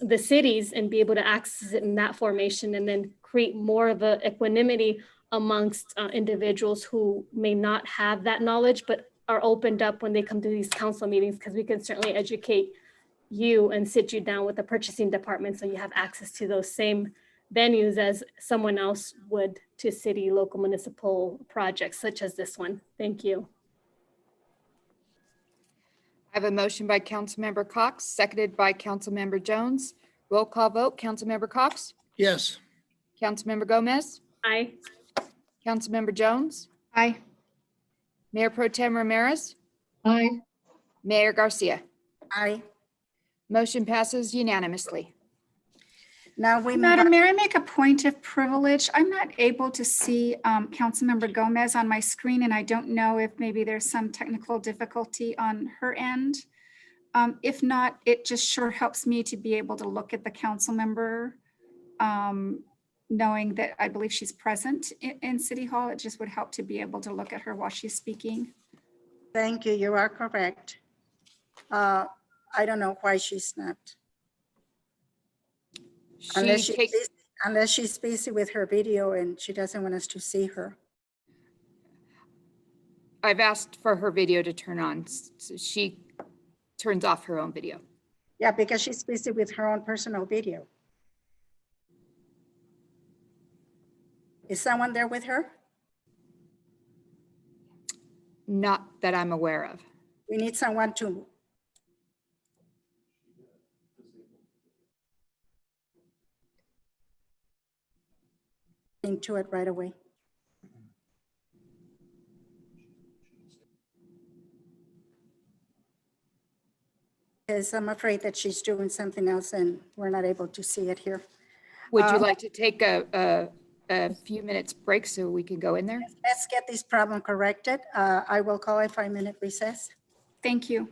the cities and be able to access it in that formation, and then create more of a equanimity amongst individuals who may not have that knowledge, but are opened up when they come to these council meetings, because we can certainly educate you and sit you down with the purchasing department so you have access to those same venues as someone else would to city, local, municipal projects such as this one. Thank you. I have a motion by Councilmember Cox, seconded by Councilmember Jones. Roll call vote. Councilmember Cox? Yes. Councilmember Gomez? Aye. Councilmember Jones? Aye. Mayor Pro Tem Ramirez? Aye. Mayor Garcia? Aye. Motion passes unanimously. Now we move Madam on. Mayor, I make a point of privilege. I'm not able to see Councilmember Gomez on my screen, and I don't know if maybe there's some technical difficulty on her end. If not, it just sure helps me to be able to look at the council member knowing that I believe she's present in City Hall. It just would help to be able to look at her while she's speaking. Thank you, you are correct. I don't know why she snapped. Unless She takes, unless she's busy with her video and she doesn't want us to see her. I've asked for her video to turn on. So she turns off her own video. Yeah, because she's busy with her own personal video. Is someone there with her? Not that I'm aware of. We need someone to. Into it right away. Because I'm afraid that she's doing something else and we're not able to see it here. Would you like to take a few minutes break so we can go in there? Let's get this problem corrected. I will call a 5-minute recess. Thank you.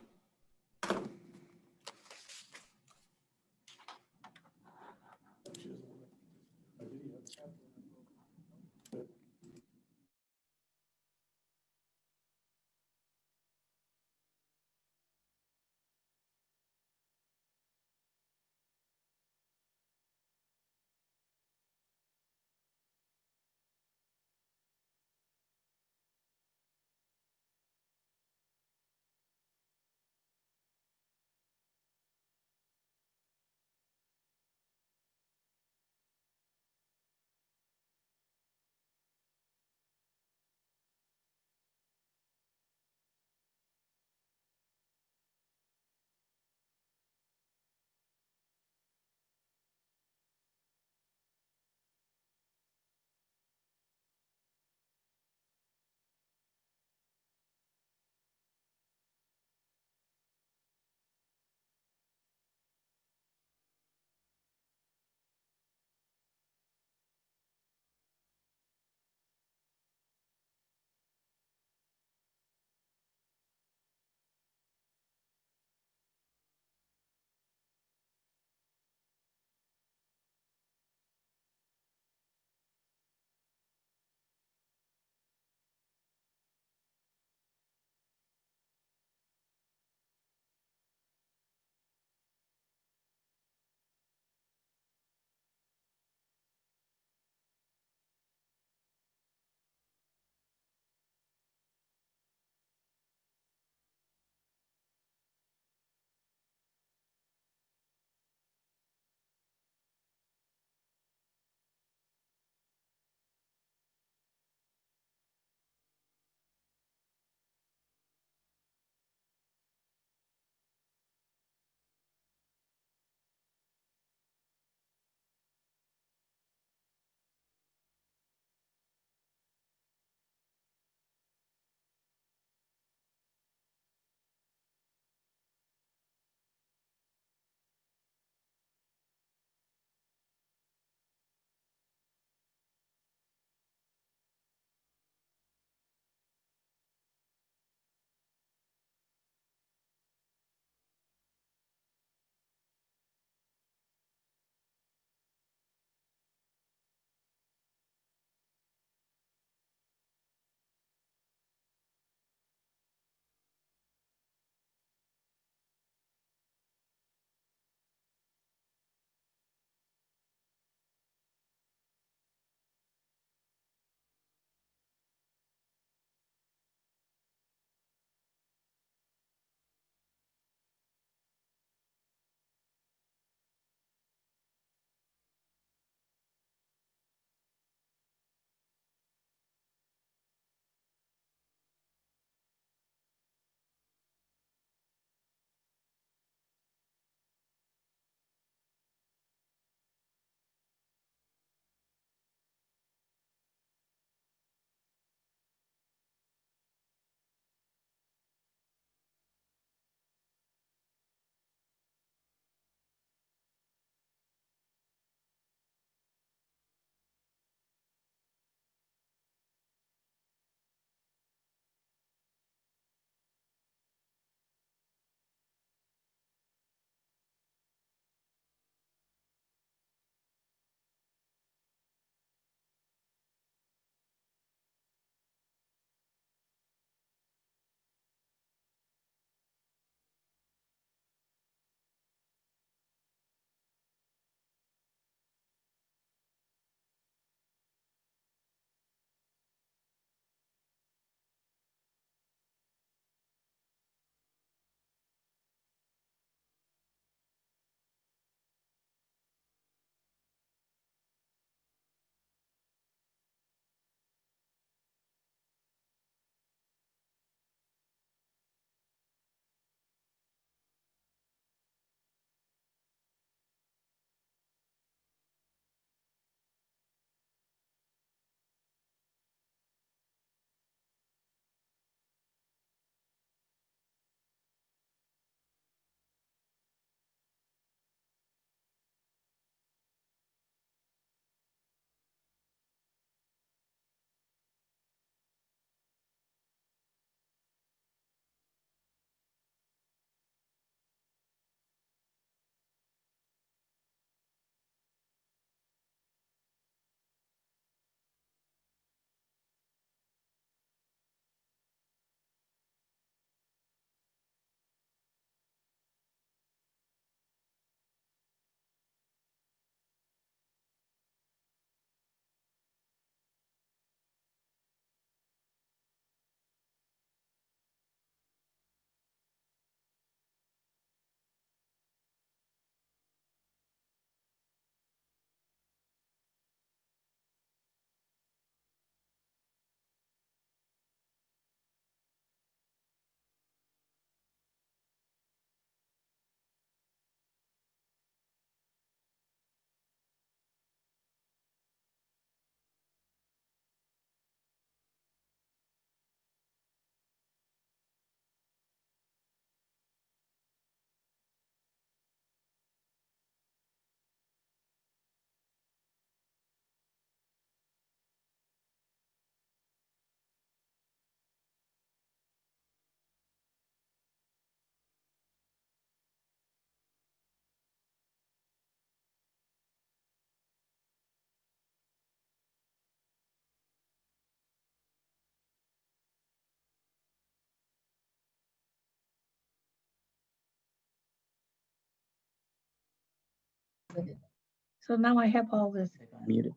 So now I have all this. Muted.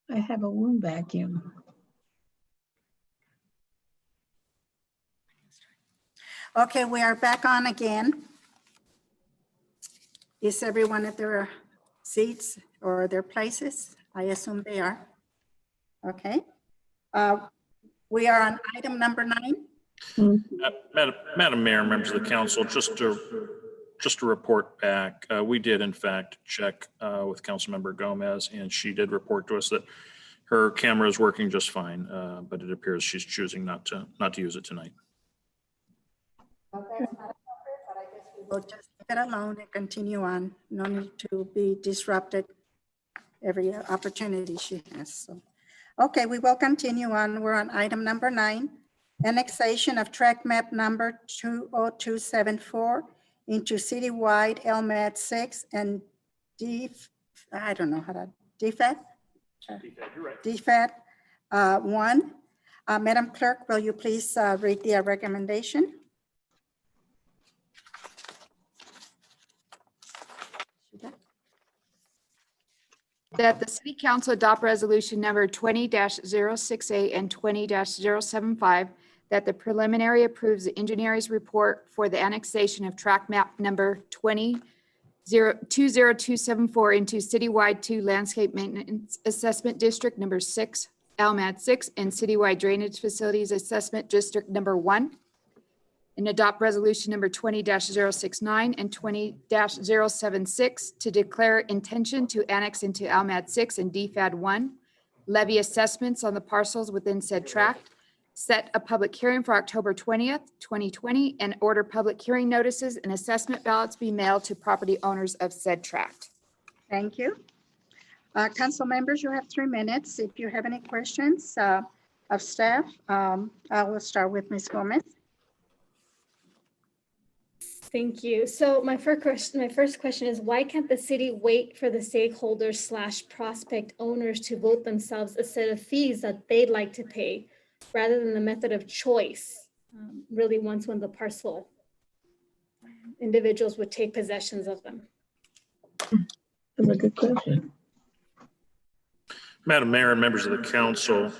I have a room vacuum. Okay, we are back on again. Is everyone at their seats or their places? I assume they are. Okay. We are on item number 9. Madam Mayor, members of the council, just to report back, we did in fact check with Councilmember Gomez, and she did report to us that her camera is working just fine, but it appears she's choosing not to use it tonight. Well, that's not appropriate, but I guess we will just leave it alone and continue on. No need to be disrupted every opportunity she has. So, okay, we will continue on. We're on item number 9, annexation of tract map number 20274 into citywide LMAD 6 and I don't know how to, DFAT? DFAT 1. Madam Clerk, will you please read the recommendation? That the city council adopt resolution number 20-068 and 20-075, that the preliminary approves the engineer's report for the annexation of tract map number 20274 into citywide 2 landscape maintenance assessment district number 6, LMAD 6, and citywide drainage facilities assessment district number 1. And adopt resolution number 20-069 and 20-076 to declare intention to annex into LMAD 6 and DFAD 1, levy assessments on the parcels within said tract, set a public hearing for October 20th, 2020, and order public hearing notices and assessment ballots be mailed to property owners of said tract. Thank you. Council members, you have 3 minutes. If you have any questions of staff, I will start with Ms. Gomez. Thank you. So my first question is, why can't the city wait for the stakeholders / prospect owners to vote themselves a set of fees that they'd like to pay rather than the method of choice? Really once when the parcel individuals would take possessions of them. That's a good question. Madam Mayor and members of the council,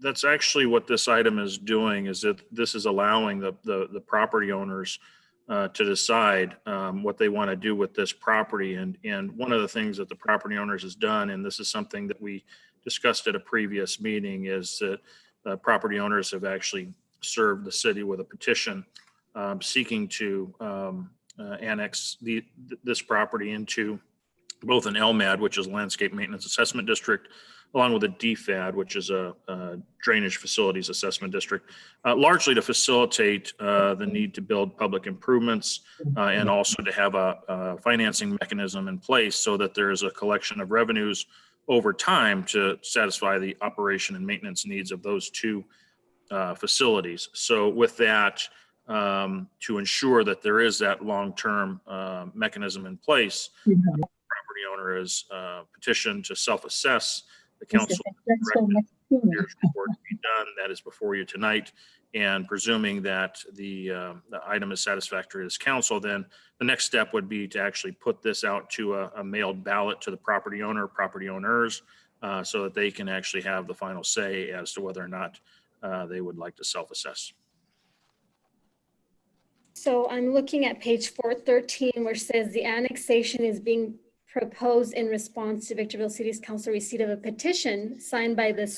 that's actually what this item is doing, is that this is allowing the property owners to decide what they want to do with this property. And one of the things that the property owners has done, and this is something that we discussed at a previous meeting, is that property owners have actually served the city with a petition seeking to annex this property into both an LMAD, which is Landscape Maintenance Assessment District, along with a DFAD, which is a Drainage Facilities Assessment District, largely to facilitate the need to build public improvements and also to have a financing mechanism in place so that there is a collection of revenues over time to satisfy the operation and maintenance needs of those 2 facilities. So with that, to ensure that there is that long-term mechanism in place, the property owner is petitioned to self-assess. The council report to be done. That is before you tonight. And presuming that the item is satisfactory to this council, then the next step would be to actually put this out to a mailed ballot to the property owner, property owners, so that they can actually have the final say as to whether or not they would like to self-assess. So I'm looking at page 413 where it says the annexation is being proposed in response to Victorville City's council receipt of a petition signed by the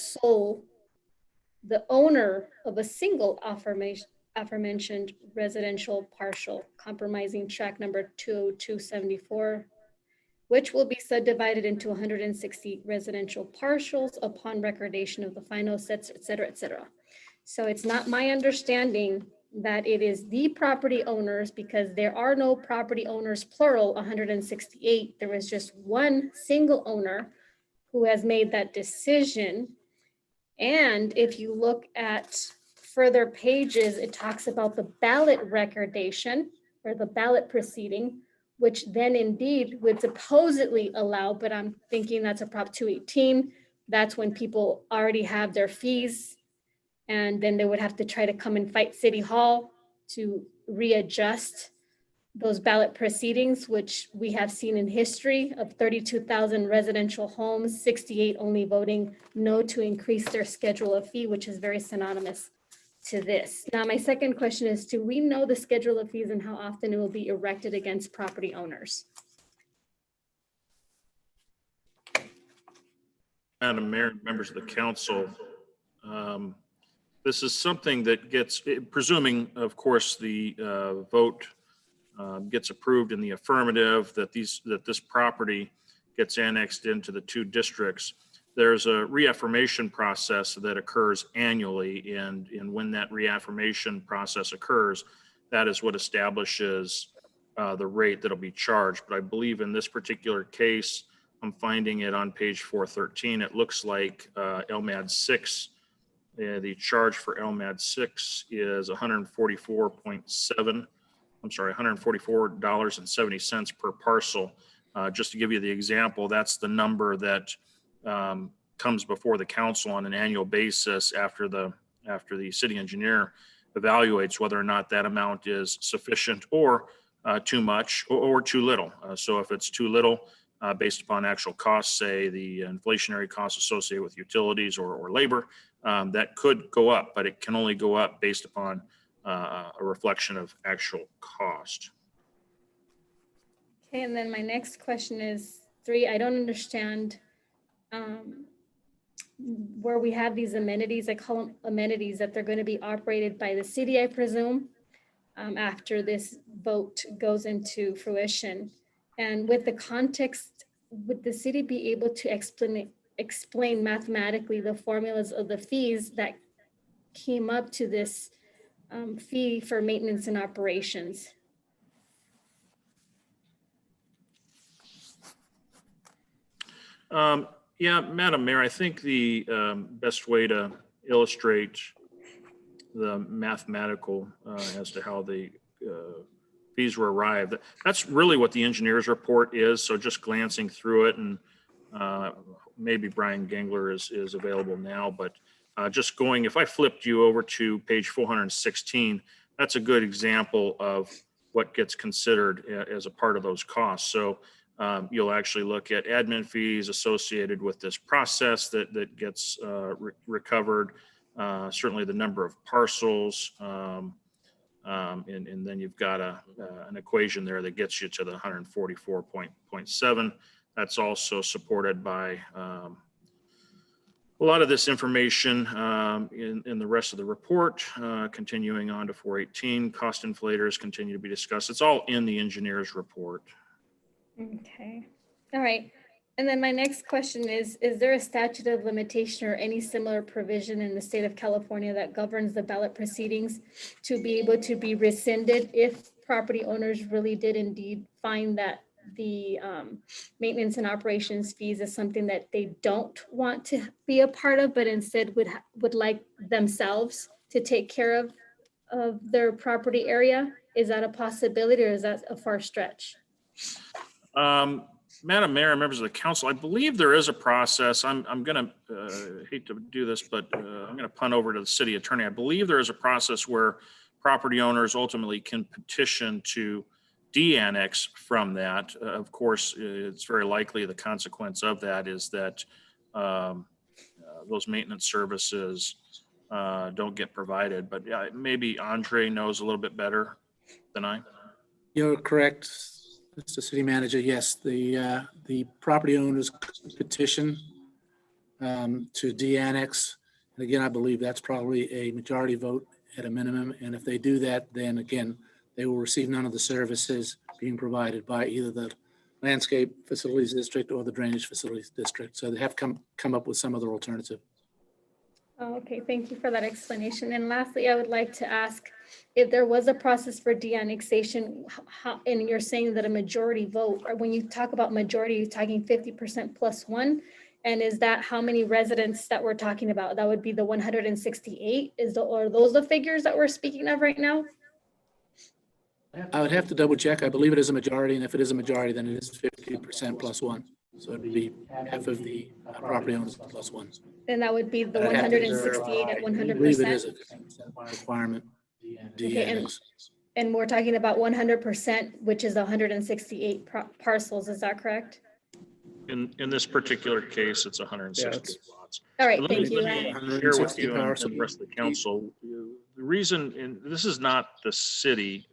owner of a single aforementioned residential partial comprising tract number 20274, which will be subdivided into 160 residential partials upon recordation of the final sets, et cetera, et cetera. So it's not my understanding that it is the property owners, because there are no property owners, plural, 168. There is just one single owner who has made that decision. And if you look at further pages, it talks about the ballot recordation or the ballot proceeding, which then indeed would supposedly allow, but I'm thinking that's a Prop 218. That's when people already have their fees, and then they would have to try to come and fight City Hall to readjust those ballot proceedings, which we have seen in history of 32,000 residential homes, 68 only voting no to increase their schedule of fee, which is very synonymous to this. Now, my second question is, do we know the schedule of fees and how often it will be erected against property owners? Madam Mayor, members of the council, this is something that gets, presuming, of course, the vote gets approved in the affirmative, that this property gets annexed into the two districts. There's a reaffirmation process that occurs annually, and when that reaffirmation process occurs, that is what establishes the rate that'll be charged. But I believe in this particular case, I'm finding it on page 413. It looks like LMAD 6, the charge for LMAD 6 is $144.70 per parcel. Just to give you the example, that's the number that comes before the council on an annual basis after the city engineer evaluates whether or not that amount is sufficient or too much or too little. So if it's too little, based upon actual costs, say the inflationary costs associated with utilities or labor, that could go up, but it can only go up based upon a reflection of actual cost. Okay, and then my next question is 3, I don't understand where we have these amenities, I call them amenities, that they're going to be operated by the city, I presume, after this vote goes into fruition. And with the context, would the city be able to explain mathematically the formulas of the fees that came up to this fee for maintenance and operations? Yeah, Madam Mayor, I think the best way to illustrate the mathematical as to how the fees were arrived, that's really what the engineer's report is. So just glancing through it, and maybe Brian Gangler is available now, but just going, if I flipped you over to page 416, that's a good example of what gets considered as a part of those costs. So you'll actually look at admin fees associated with this process that gets recovered, certainly the number of parcels, and then you've got an equation there that gets you to the 144.7. That's also supported by a lot of this information in the rest of the report. Continuing on to 418, cost inflators continue to be discussed. It's all in the engineer's report. Okay, all right. And then my next question is there a statute of limitation or any similar provision in the state of California that governs the ballot proceedings to be able to be rescinded if property owners really did indeed find that the maintenance and operations fees is something that they don't want to be a part of, but instead would like themselves to take care of their property area? Is that a possibility, or is that a far stretch? Madam Mayor, members of the council, I believe there is a process. I'm going to hate to do this, but I'm going to punt over to the city attorney. I believe there is a process where property owners ultimately can petition to de-annex from that. Of course, it's very likely the consequence of that is that those maintenance services don't get provided. But maybe Andre knows a little bit better than I. You're correct, Mr. City Manager. Yes, the property owners petition to de-annex. And again, I believe that's probably a majority vote at a minimum. And if they do that, then again, they will receive none of the services being provided by either the landscape facilities district or the drainage facilities district. So they have come up with some other alternative. Oh, okay, thank you for that explanation. And lastly, I would like to ask if there was a process for de-annexation, and you're saying that a majority vote, or when you talk about majority, you're talking 50% plus one. And is that how many residents that we're talking about? That would be the 168. Are those the figures that we're speaking of right now? I would have to double check. I believe it is a majority, and if it is a majority, then it is 50% plus one. So it'd be half of the property owners plus one. Then that would be the 168 at 100%. I believe it is a 50% requirement. Okay, And we're talking about 100%, which is 168 parcels, is that correct? In this particular case, it's 160 it's- lots. All right, But thank you. Let me share with you and the rest of the council, the reason, and this is not the city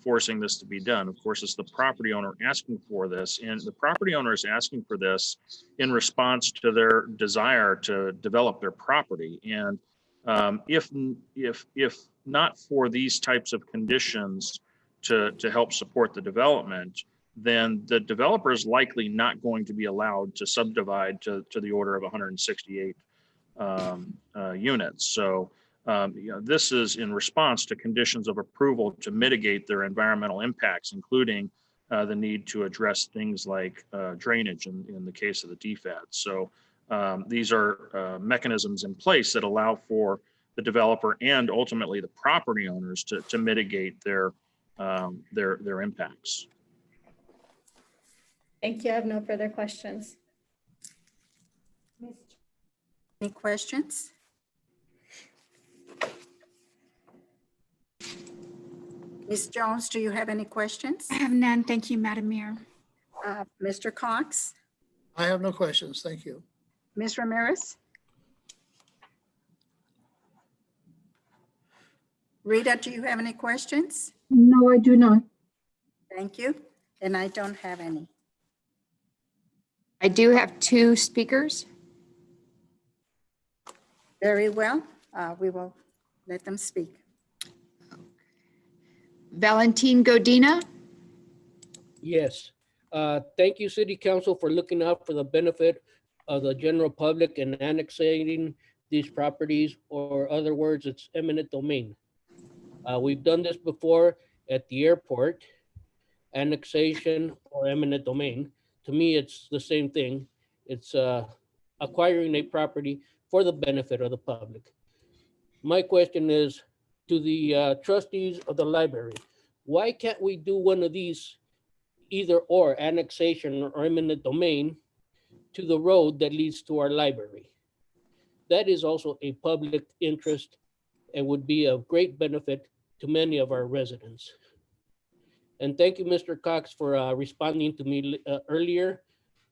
forcing this to be done. Of course, it's the property owner asking for this, and the property owner is asking for this in response to their desire to develop their property. And if not for these types of conditions to help support the development, then the developer is likely not going to be allowed to subdivide to the order of 168 units. So this is in response to conditions of approval to mitigate their environmental impacts, including the need to address things like drainage in the case of the DFAD. So these are mechanisms in place that allow for the developer and ultimately the property owners to mitigate their impacts. Thank you. I have no further questions. Any questions? Ms. Jones, do you have any questions? I have none. Thank you, Madam Mayor. Mr. Cox? I have no questions. Thank you. Ms. Ramirez? Rita, do you have any questions? No, I do not. Thank you. And I don't have any. I do have two speakers. Very well. We will let them speak. Valentine Godina. Yes. Thank you, City Council, for looking out for the benefit of the general public and annexating these properties, or other words, it's eminent domain. We've done this before at the airport, annexation or eminent domain. To me, it's the same thing. It's acquiring a property for the benefit of the public. My question is to the trustees of the library, why can't we do one of these either or, annexation or eminent domain, to the road that leads to our library? That is also a public interest and would be of great benefit to many of our residents. And thank you, Mr. Cox, for responding to me earlier.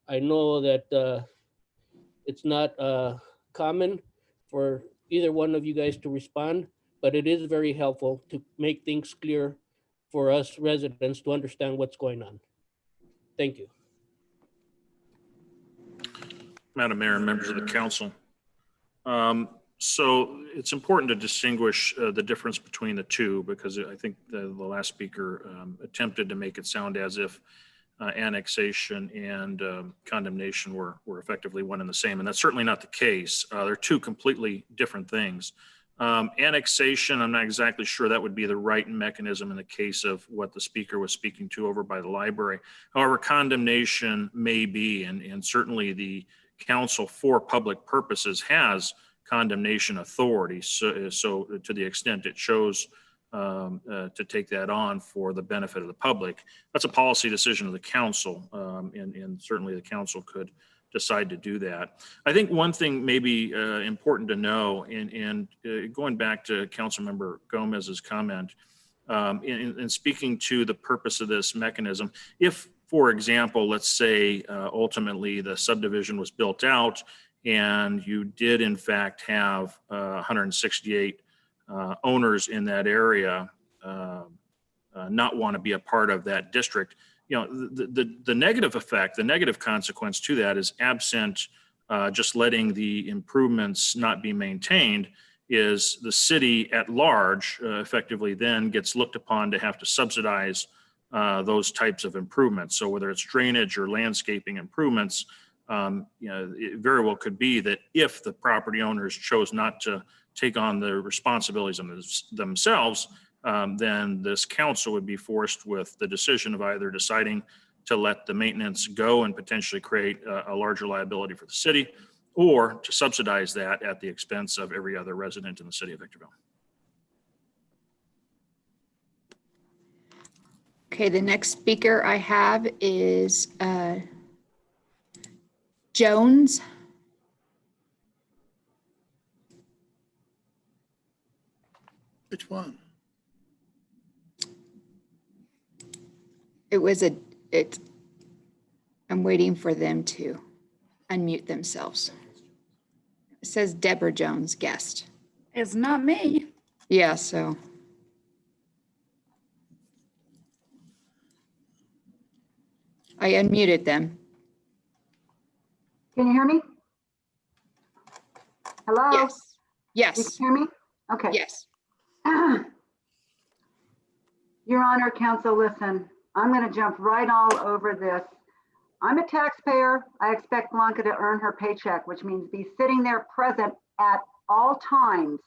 I know that it's not common for either one of you guys to respond, but it is very helpful to make things clear for us residents to understand what's going on. Thank you. Madam Mayor and members of the council. So it's important to distinguish the difference between the two, because I think the last speaker attempted to make it sound as if annexation and condemnation were effectively one and the same, and that's certainly not the case. They're two completely different things. Annexation, I'm not exactly sure that would be the right mechanism in the case of what the speaker was speaking to over by the library. However, condemnation may be, and certainly the council for public purposes has condemnation authority. So to the extent it chose to take that on for the benefit of the public, that's a policy decision of the council, and certainly the council could decide to do that. I think one thing may be important to know, and going back to Councilmember Gomez's comment, in speaking to the purpose of this mechanism, if, for example, let's say ultimately the subdivision was built out and you did in fact have 168 owners in that area not want to be a part of that district, you know, the negative effect, the negative consequence to that is absent just letting the improvements not be maintained, is the city at large effectively then gets looked upon to have to subsidize those types of improvements. So whether it's drainage or landscaping improvements, you know, it very well could be that if the property owners chose not to take on the responsibilities themselves, then this council would be forced with the decision of either deciding to let the maintenance go and potentially create a larger liability for the city, or to subsidize that at the expense of every other resident in the city of Victorville. Okay, the next speaker I have is Jones. Which one? I'm waiting for them to unmute themselves. It says Deborah Jones, guest. It's not me. Yeah, so. I unmuted them. Can you hear me? Hello? Yes. You Yes. can hear me? Okay. Yes. Your Honor, counsel, listen, I'm going to jump right all over this. I'm a taxpayer. I expect Blanca to earn her paycheck, which means be sitting there present at all times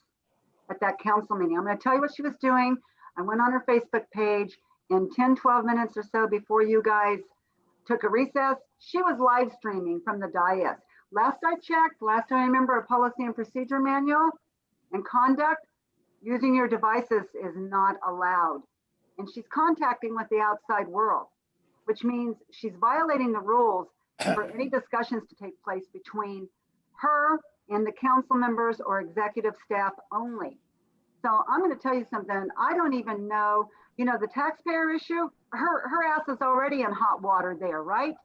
at that council meeting. I'm going to tell you what she was doing. I went on her Facebook page, and 10, 12 minutes or so before you guys took a recess, she was live streaming from the dais. Last I checked, last I remember, a policy and procedure manual and conduct, using your devices is not allowed. And she's contacting with the outside world, which means she's violating the rules for any discussions to take place between her and the council members or executive staff only. So I'm going to tell you something. I don't even know, the taxpayer issue, her ass is already in hot water there, right?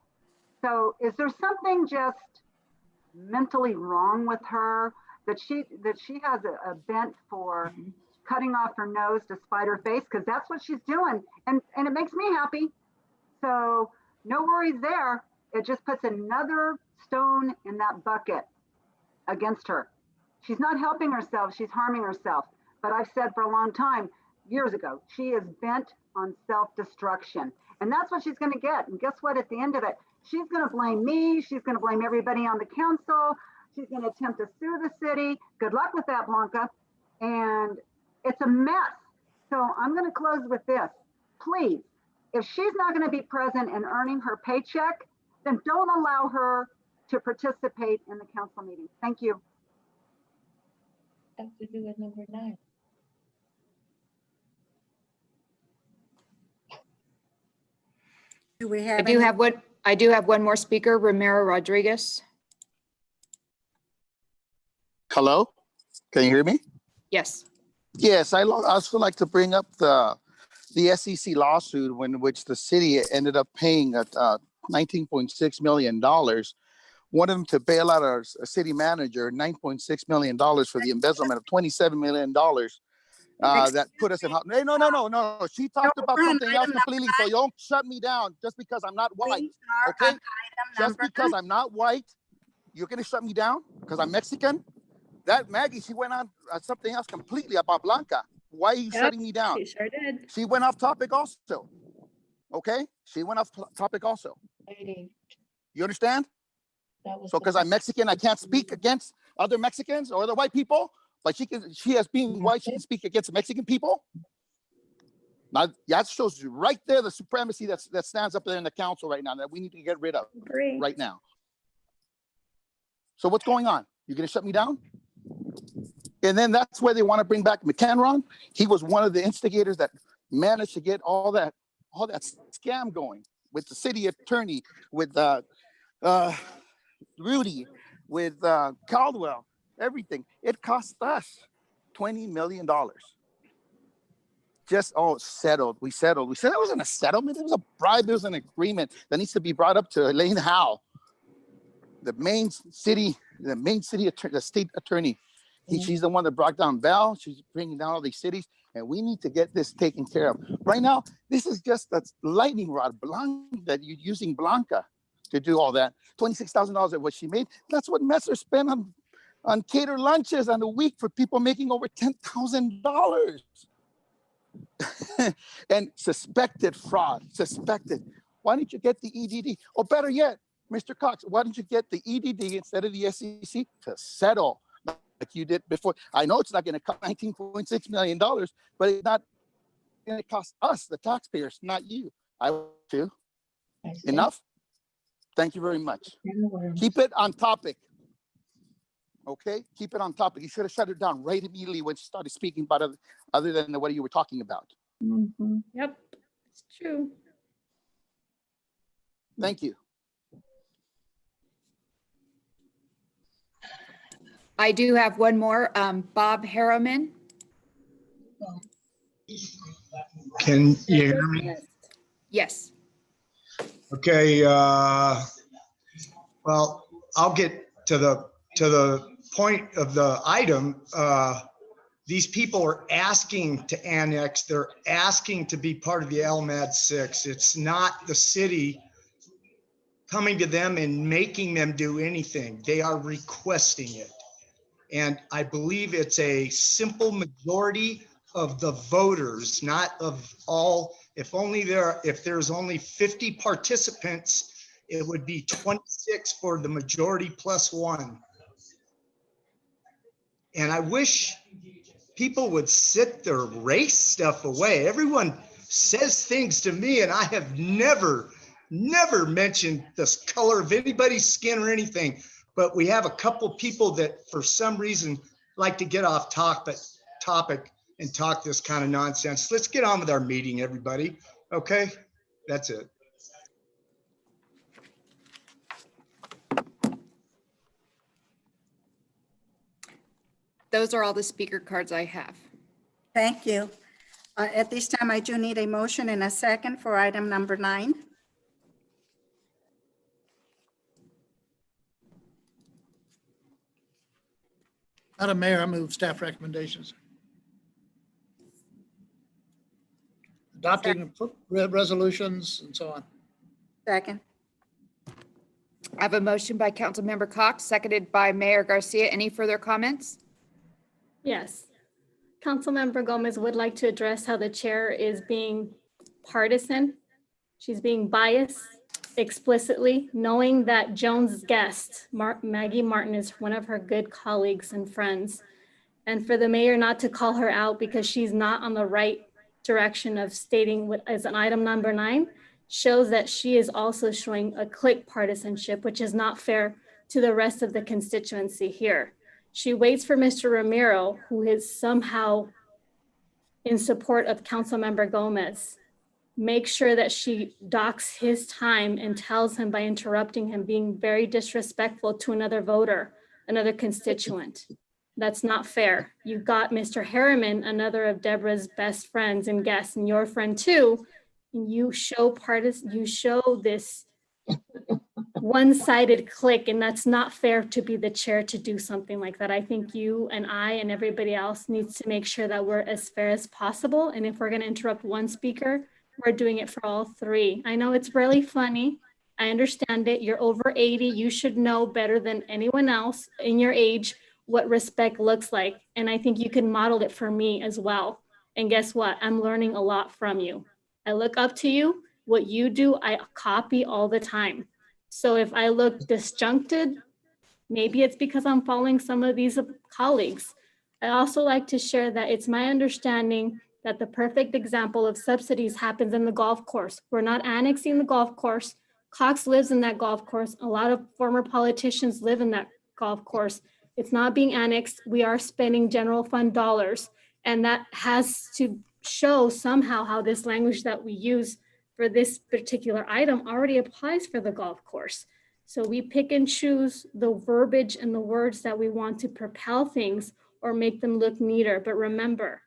So is there something just mentally wrong with her that she has a bent for cutting off her nose to spite her face? Because that's what she's doing. And it makes me happy. So no worries there. It just puts another stone in that bucket against her. She's not helping herself. She's harming herself. But I've said for a long time, years ago, she is bent on self-destruction. And that's what she's going to get. And guess what? At the end of it, she's going to blame me. She's going to blame everybody on the council. She's going to attempt to sue the city. Good luck with that, Blanca. And it's a mess. So I'm going to close with this. Please, if she's not going to be present and earning her paycheck, then don't allow her to participate in the council meeting. Thank you. Have to do with number 9. Do we have? I do have one more speaker, Ramiro Rodriguez. Hello, can you hear me? Yes. Yes, I also like to bring up the SEC lawsuit in which the city ended up paying $19.6 million. Wanted them to bail out our city manager $9.6 million for the embezzlement of $27 million. That put us in hot. No. She talked about something else completely. So you don't shut me down just because I'm not white. Okay? Just because I'm not white, you're going to shut me down because I'm Mexican? That Maggie, she went on something else completely about Blanca. Why are you shutting me down? She sure did. She went off topic also. Okay? She went off topic also. You understand? So because I'm Mexican, I can't speak against other Mexicans or other white people, but she as being white, she can speak against Mexican people. Now that shows you right there the supremacy that stands up there in the council right now that we need to get rid of right now. So what's going on? You're gonna shut me down? And then that's where they want to bring back McEnron. He was one of the instigators that managed to get all that scam going with the city attorney, with Rudy, with Caldwell, everything. It cost us $20 million. Just settled. We settled. We said it wasn't a settlement. It was a bribe. It was an agreement that needs to be brought up to Elaine Howe, the state attorney. She's the one that brought down Val. She's bringing down all these cities, and we need to get this taken care of. Right now, this is just a lightning rod that you're using Blanca to do all that. $26,000 of what she made. That's what Messer spent on catered lunches on a week for people making over $10,000. And suspected fraud, suspected. Why didn't you get the EDD? Or better yet, Mr. Cox, why didn't you get the EDD instead of the SEC to settle like you did before? I know it's not going to cost $19.6 million, but it's not going to cost us, the taxpayers, not you. I will too. Enough? Thank you very much. Keep it on topic. Okay? Keep it on topic. You should have shut it down right immediately when she started speaking about other than what you were talking about. Yep, it's true. Thank you. I do have one more, Bob Harriman. Can you hear me? Yes. Okay, well, I'll get to the point of the item. These people are asking to annex, they're asking to be part of the LMAD 6. It's not the city coming to them and making them do anything. They are requesting it. And I believe it's a simple majority of the voters, not of all. If there's only 50 participants, it would be 26 for the majority plus one. And I wish people would sit their race stuff away. Everyone says things to me and I have never mentioned this color of anybody's skin or anything. But we have a couple people that for some reason like to get off topic and talk this kind of nonsense. Let's get on with our meeting, everybody. Okay, that's it. Those are all the speaker cards I have. Thank you. At this time, I do need a motion and a second for item number 9. Madam Mayor, I move staff recommendations. Adopting resolutions and so on. Second. I have a motion by Councilmember Cox, seconded by Mayor Garcia. Any further comments? Yes. Councilmember Gomez would like to address how the chair is being partisan. She's being biased explicitly, knowing that Joan's guest, Maggie Martin, is one of her good colleagues and friends. And for the mayor not to call her out because she's not on the right direction of stating what as an item number 9 shows that she is also showing a clique partisanship, which is not fair to the rest of the constituency here. She waits for Mr. Ramiro, who is somehow in support of Councilmember Gomez. Make sure that she docks his time and tells him by interrupting him, being very disrespectful to another voter, another constituent. That's not fair. You've got Mr. Harriman, another of Deborah's best friends and guests, and your friend too. And you show this one-sided clique, and that's not fair to be the chair to do something like that. I think you and I and everybody else needs to make sure that we're as fair as possible. And if we're going to interrupt one speaker, we're doing it for all 3. I know it's really funny. I understand it. You're over 80. You should know better than anyone else in your age what respect looks like. And I think you can model it for me as well. And guess what? I'm learning a lot from you. I look up to you. What you do, I copy all the time. So if I look disjuncted, maybe it's because I'm following some of these colleagues. I also like to share that it's my understanding that the perfect example of subsidies happens in the golf course. We're not annexing the golf course. Cox lives in that golf course. A lot of former politicians live in that golf course. It's not being annexed. We are spending general fund dollars. And that has to show somehow how this language that we use for this particular item already applies for the golf course. So we pick and choose the verbiage and the words that we want to propel things or make them look neater. But remember,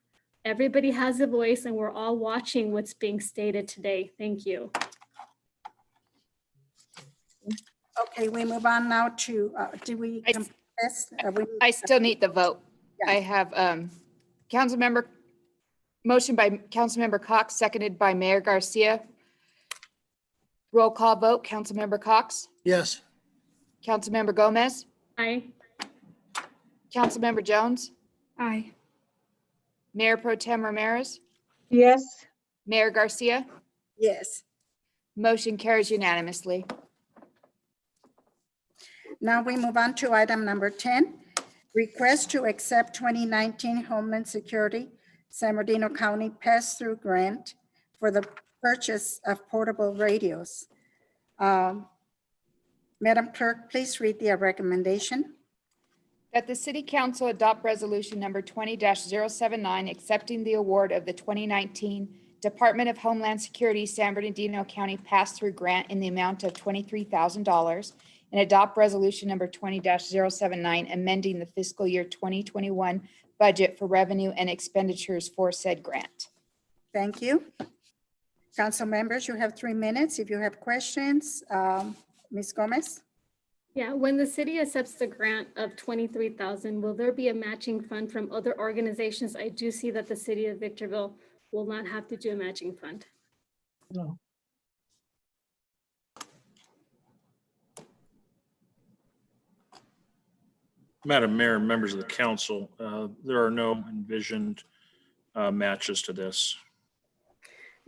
everybody has a voice and we're all watching what's being stated today. Thank you. Okay, we move on now to, do we contest? I still need the vote. Yeah. I have motion by Councilmember Cox, seconded by Mayor Garcia. Roll call vote. Councilmember Cox. Yes. Councilmember Gomez. Aye. Councilmember Jones. Aye. Mayor Pro Tem Ramirez. Yes. Mayor Garcia. Yes. Motion carries unanimously. Now we move on to item number 10, request to accept 2019 Homeland Security San Bernardino County pass-through grant for the purchase of portable radios. Madam Clerk, please read the recommendation. That the City Council adopt resolution number 20-079, accepting the award of the 2019 Department of Homeland Security San Bernardino County pass-through grant in the amount of $23,000, and adopt resolution number 20-079, amending the fiscal year 2021 budget for revenue and expenditures for said grant. Thank you. Council members, you have 3 minutes. If you have questions, Ms. Gomez? Yeah, when the city accepts the grant of 23,000, will there be a matching fund from other organizations? I do see that the city of Victorville will not have to do a matching fund. No. Madam Mayor, members of the council, there are no envisioned matches to this.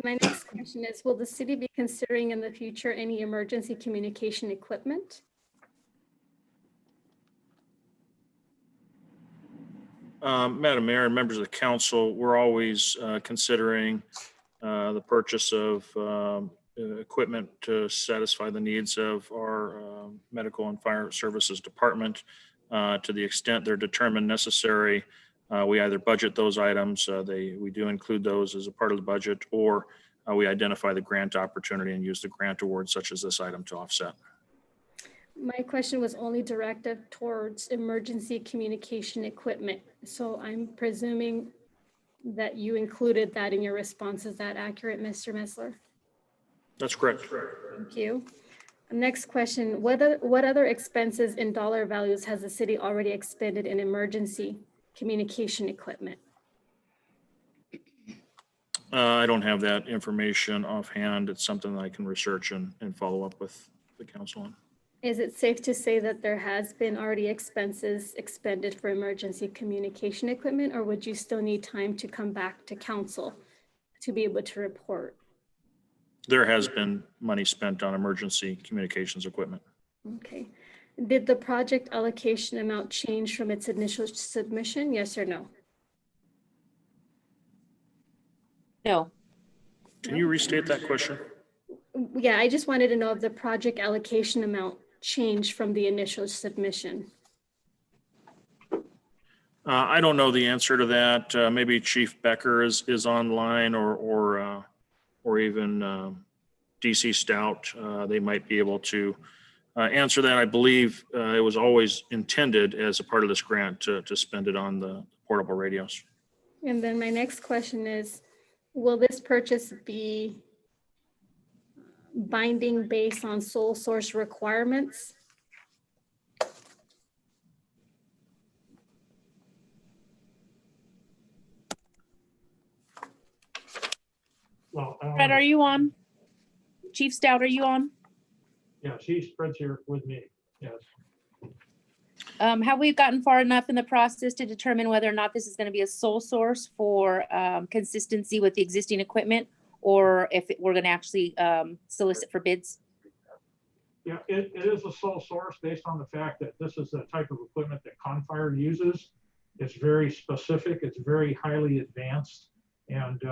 My next question is, will the city be considering in the future any emergency communication equipment? Madam Mayor and members of the council, we're always considering the purchase of equipment to satisfy the needs of our medical and fire services department. To the extent they're determined necessary, we either budget those items, we do include those as a part of the budget, or we identify the grant opportunity and use the grant award such as this item to offset. My question was only directed towards emergency communication equipment. So I'm presuming that you included that in your response. Is that accurate, Mr. Messler? That's correct. Thank you. Next question, what other expenses in dollar values has the city already expended in emergency communication equipment? I don't have that information offhand. It's something that I can research and follow up with the council on. Is it safe to say that there has been already expenses expended for emergency communication equipment, or would you still need time to come back to council to be able to report? There has been money spent on emergency communications equipment. Okay. Did the project allocation amount change from its initial submission? Yes or no? No. Can you restate that question? Yeah, I just wanted to know if the project allocation amount changed from the initial submission. I don't know the answer to that. Maybe Chief Becker is online, or even DC Stout. They might be able to answer that. I believe it was always intended as a part of this grant to spend it on the portable radios. And then my next question is, will this purchase be binding based on sole source requirements? Well, Fred, are you on? Chief Stout, are you on? Yeah, she's Fred's here with me. Yes. Have we gotten far enough in the process to determine whether or not this is going to be a sole source for consistency with the existing equipment, or if we're going to actually solicit for bids? Yeah, it is a sole source based on the fact that this is the type of equipment that Confire uses. It's very specific, it's very highly advanced, and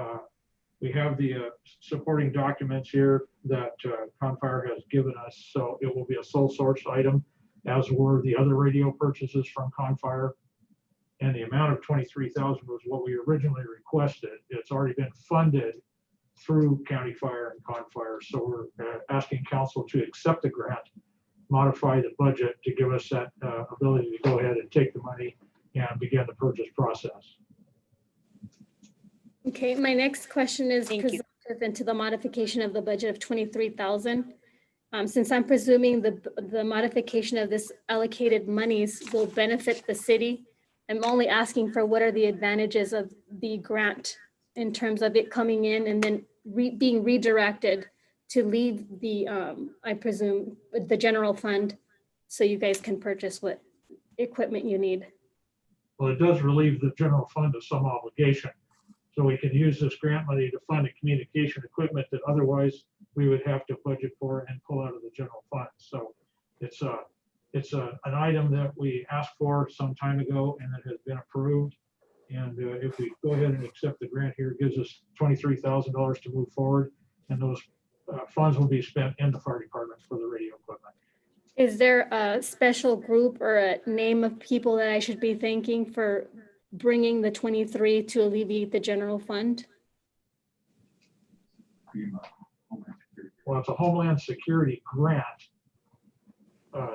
we have the supporting documents here that Confire has given us, so it will be a sole source item, as were the other radio purchases from Confire. And the amount of 23,000 was what we originally requested. It's already been funded through County Fire and Confire, so we're asking council to accept the grant, modify the budget to give us that ability to go ahead and take the money and begin the purchase process. Okay, my next question is presumptive into the modification of the budget of 23,000. Since I'm presuming the modification of this allocated monies will benefit the city, I'm only asking for what are the advantages of the grant in terms of it coming in and then being redirected to leave the, I presume, the general fund, so you guys can purchase what equipment you need. Well, it does relieve the general fund of some obligation. So we can use this grant money to fund the communication equipment that otherwise we would have to budget for and pull out of the general fund. So it's an item that we asked for some time ago and it has been approved. And if we go ahead and accept the grant here, it gives us $23,000 to move forward. And those funds will be spent in the fire department for the radio equipment. Is there a special group or a name of people that I should be thanking for bringing the 23 to alleviate the general fund? Well, it's a Homeland Security grant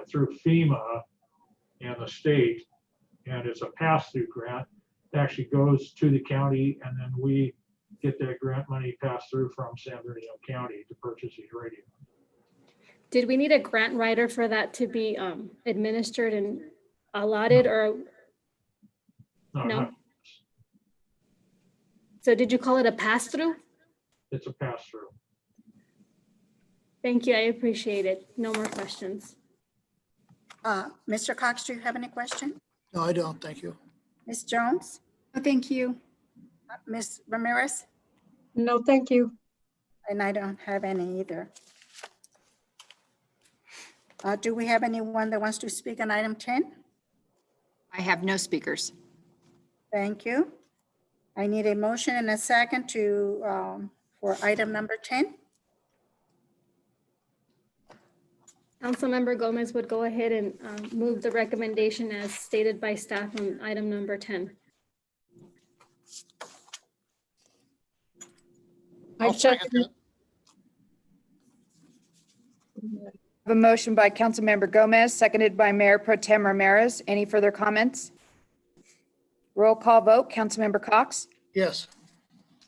through FEMA and the state, and it's a pass-through grant. It actually goes to the county, and then we get that grant money passed through from San Bernardino County to purchase these radios. Did we need a grant writer for that to be administered and allotted or no? No, So did you call it a pass-through? it's a pass-through. Thank you, I appreciate it. No more questions. Mr. Cox, do you have any question? No, I don't. Thank you. Ms. Jones? Oh, thank you. Ms. Ramirez? No, thank you. And I don't have any either. Do we have anyone that wants to speak on item 10? I have no speakers. Thank you. I need a motion and a second to, for item number 10. Councilmember Gomez would go ahead and move the recommendation as stated by staff on item number 10. I'll second that. I have a motion by Councilmember Gomez, seconded by Mayor Pro Tem Ramirez. Any further comments? Roll call vote. Councilmember Cox? Yes.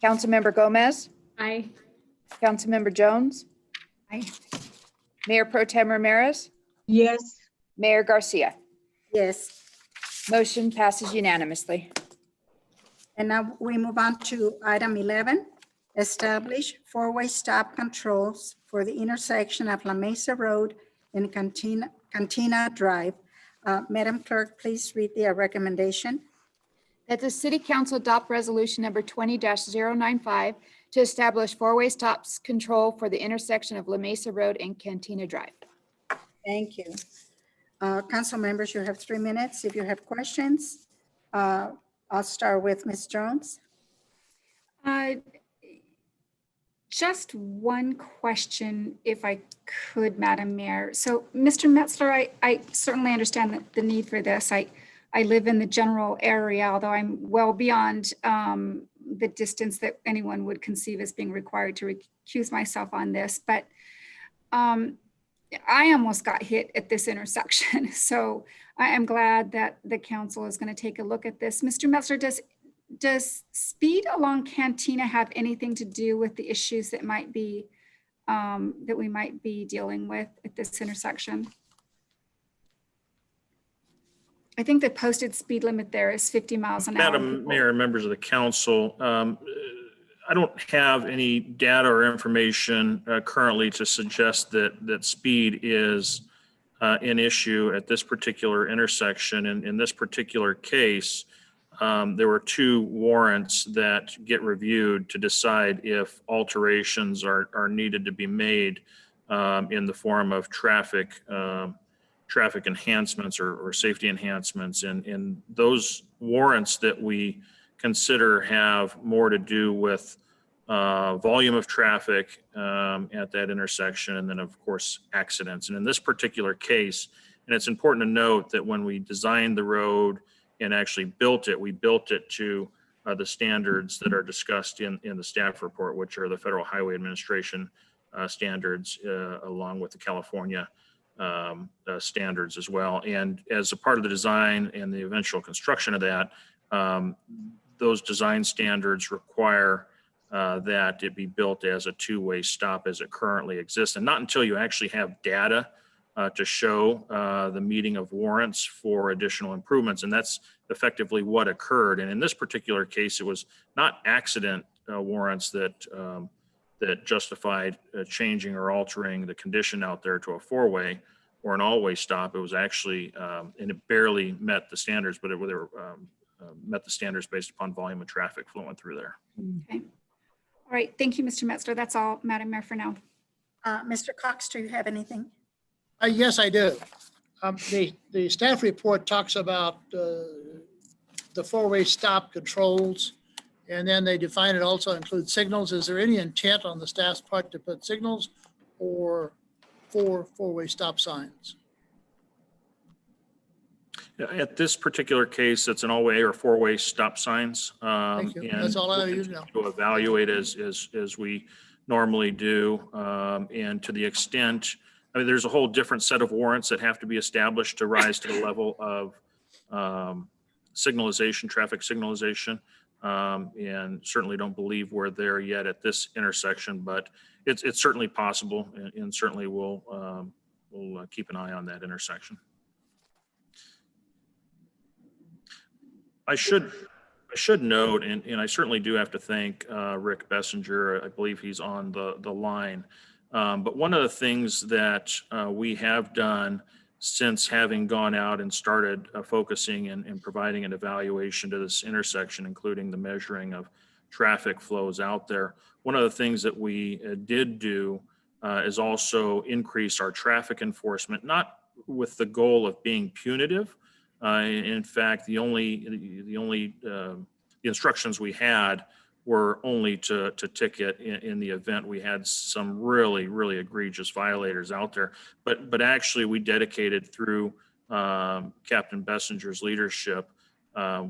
Councilmember Gomez? Aye. Councilmember Jones? Aye. Mayor Pro Tem Ramirez? Yes. Mayor Garcia? Yes. Motion passes unanimously. And now we move on to item 11, establish four-way stop controls for the intersection of La Mesa Road and Cantina Drive. Madam Clerk, please read the recommendation. That the City Council adopt resolution number 20-095 to establish four-way stops control for the intersection of La Mesa Road and Cantina Drive. Thank you. Council members, you have 3 minutes if you have questions. I'll start with Ms. Jones. Just one question, if I could, Madam Mayor. So, Mr. Metzler, I certainly understand the need for this. I live in the general area, although I'm well beyond the distance that anyone would conceive as being required to recuse myself on this. But I almost got hit at this intersection. So I am glad that the council is going to take a look at this. Mr. Metzler, does speed along Cantina have anything to do with the issues that might be that we might be dealing with at this intersection? I think the posted speed limit there is 50 miles an hour. Madam Mayor and members of the council, I don't have any data or information currently to suggest that speed is an issue at this particular intersection. And in this particular case, there were 2 warrants that get reviewed to decide if alterations are needed to be made in the form of traffic enhancements or safety enhancements. And those warrants that we consider have more to do with volume of traffic at that intersection, and then of course accidents. And in this particular case, and it's important to note that when we designed the road and actually built it, we built it to the standards that are discussed in the staff report, which are the Federal Highway Administration standards along with the California standards as well. And as a part of the design and the eventual construction of that, those design standards require that it be built as a 2-way stop as it currently exists. And not until you actually have data to show the meeting of warrants for additional improvements. And that's effectively what occurred. And in this particular case, it was not accident warrants that justified changing or altering the condition out there to a 4-way or an all-way stop. It was actually, and it barely met the standards, but it met the standards based upon volume of traffic flowing through there. Okay. All right. Thank you, Mr. Metzler. That's all, Madam Mayor, for now. Mr. Cox, do you have anything? Yes, I do. The staff report talks about the 4-way stop controls, and then they define it also includes signals. Is there any intent on the staff's part to put signals or 4-way stop signs? At this particular case, it's an all-way or 4-way stop signs. Thank you. That's all I need to know. To evaluate as we normally do, and to the extent, I mean, there's a whole different set of warrants that have to be established to rise to the level of signalization, traffic signalization. and certainly don't believe we're there yet at this intersection, but it's certainly possible, and certainly we'll keep an eye on that intersection. I should note, and I certainly do have to thank Rick Bessinger. I believe he's on the line. But one of the things that we have done since having gone out and started focusing and providing an evaluation to this intersection, including the measuring of traffic flows out there, one of the things that we did do is also increase our traffic enforcement, not with the goal of being punitive. In fact, the instructions we had were only to ticket in the event we had some really egregious violators out there. But actually, we dedicated through Captain Bessinger's leadership,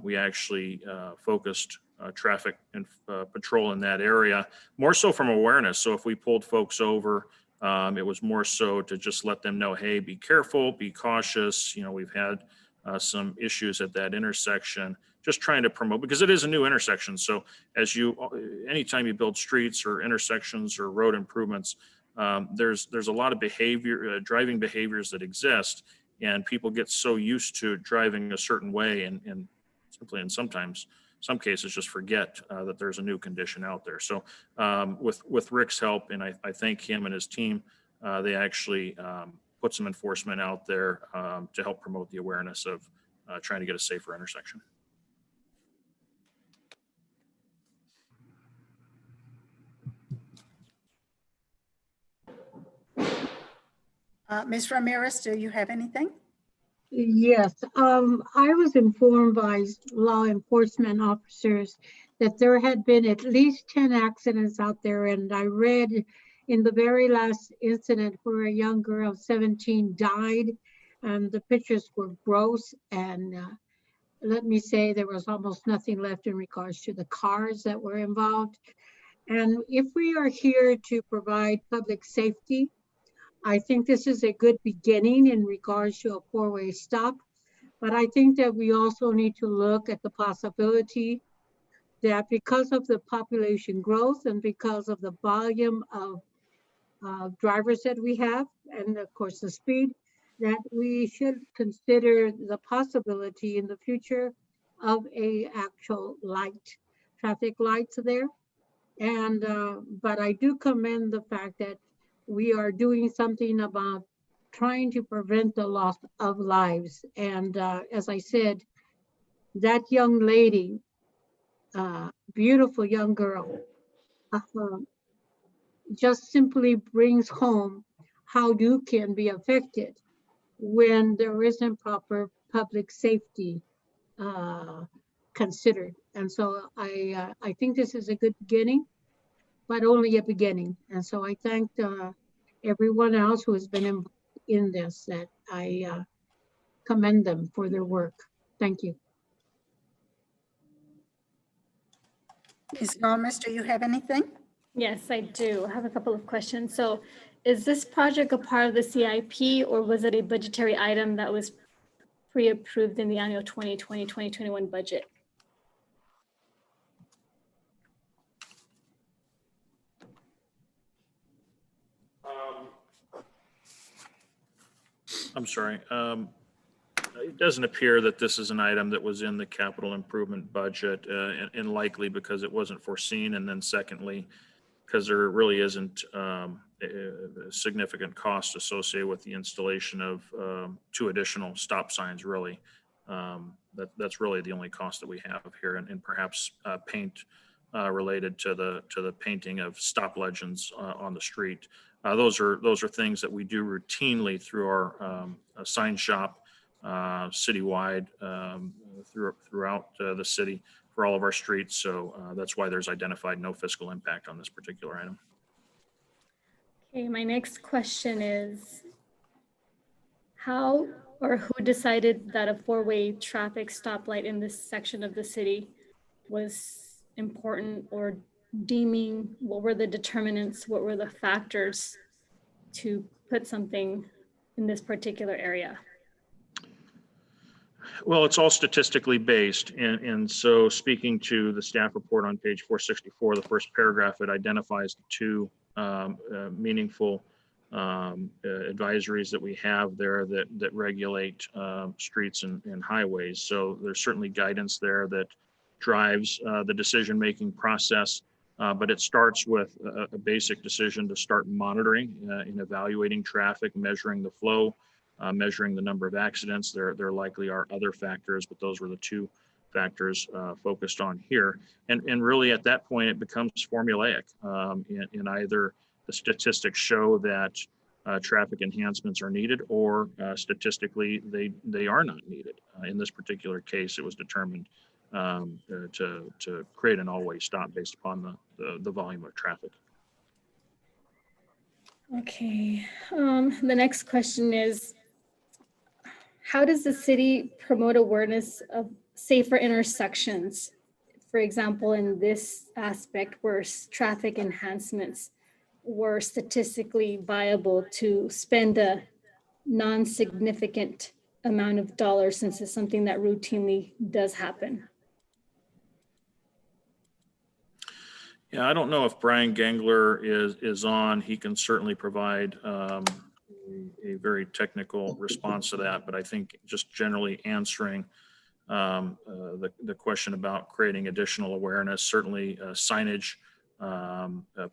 we actually focused traffic and patrol in that area, more so from awareness. So if we pulled folks over, it was more so to just let them know, hey, be careful, be cautious. You know, we've had some issues at that intersection, just trying to promote, because it is a new intersection. So anytime you build streets or intersections or road improvements, there's a lot of driving behaviors that exist, and people get so used to driving a certain way and simply, and sometimes, some cases, just forget that there's a new condition out there. So with Rick's help, and I thank him and his team, they actually put some enforcement out there to help promote the awareness of trying to get a safer intersection. Ms. Ramirez, do you have anything? Yes, I was informed by law enforcement officers that there had been at least 10 accidents out there, and I read in the very last incident where a young girl of 17 died, and the pictures were gross, and let me say there was almost nothing left in regards to the cars that were involved. And if we are here to provide public safety, I think this is a good beginning in regards to a four-way stop, but I think that we also need to look at the possibility that because of the population growth and because of the volume of drivers that we have, and of course the speed, that we should consider the possibility in the future of a actual traffic lights there. And but I do commend the fact that we are doing something about trying to prevent the loss of lives. And as I said, that young lady, beautiful young girl, just simply brings home how you can be affected when there isn't proper public safety considered. And so I think this is a good beginning, but only a beginning. And so I thank everyone else who has been involved in this, that I commend them for their work. Thank you. Ms. Gomez, do you have anything? Yes, I do. I have a couple of questions. So is this project a part of the CIP, or was it a budgetary item that was pre-approved in the annual 2020-2021 budget? I'm sorry. It doesn't appear that this is an item that was in the capital improvement budget, and likely because it wasn't foreseen. And then secondly, because there really isn't a significant cost associated with the installation of 2 additional stop signs, really. That's really the only cost that we have here, and perhaps paint related to the painting of stop legends on the street. Those are things that we do routinely through our sign shop citywide throughout the city for all of our streets. So that's why there's identified no fiscal impact on this particular item. Okay, my next question is, how or who decided that a 4-way traffic stoplight in this section of the city was important, or deeming, what were the determinants, what were the factors to put something in this particular area? Well, it's all statistically based. And so speaking to the staff report on page 464, the first paragraph, it identifies the two meaningful advisories that we have there that regulate streets and highways. So there's certainly guidance there that drives the decision-making process, but it starts with a basic decision to start monitoring and evaluating traffic, measuring the flow, measuring the number of accidents. There likely are other factors, but those were the two factors focused on here. And really at that point, it becomes formulaic. In either the statistics show that traffic enhancements are needed, or statistically they are not needed. In this particular case, it was determined to create an all-way stop based upon the volume of traffic. Okay, the next question is, how does the city promote awareness of safer intersections? For example, in this aspect where traffic enhancements were statistically viable to spend a non-significant amount of dollars, since it's something that routinely does happen. Yeah, I don't know if Brian Gangler is on. He can certainly provide a very technical response to that, but I think just generally answering the question about creating additional awareness, certainly signage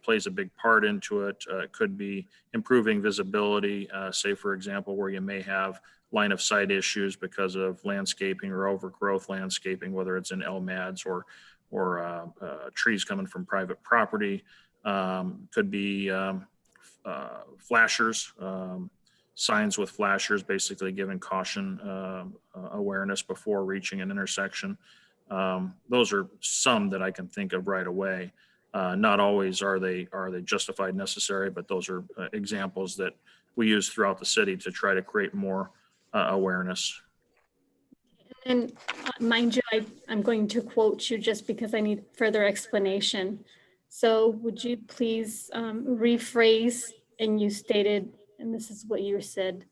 plays a big part into it. It could be improving visibility, say for example, where you may have line of sight issues because of landscaping or overgrowth landscaping, whether it's in LMADs or trees coming from private property. Could be flashers, signs with flashers, basically giving caution awareness before reaching an intersection. Those are some that I can think of right away. Not always are they justified, necessary, but those are examples that we use throughout the city to try to create more awareness. And mind you, I'm going to quote you just because I need further explanation. So would you please rephrase, and you stated, and this is what you said,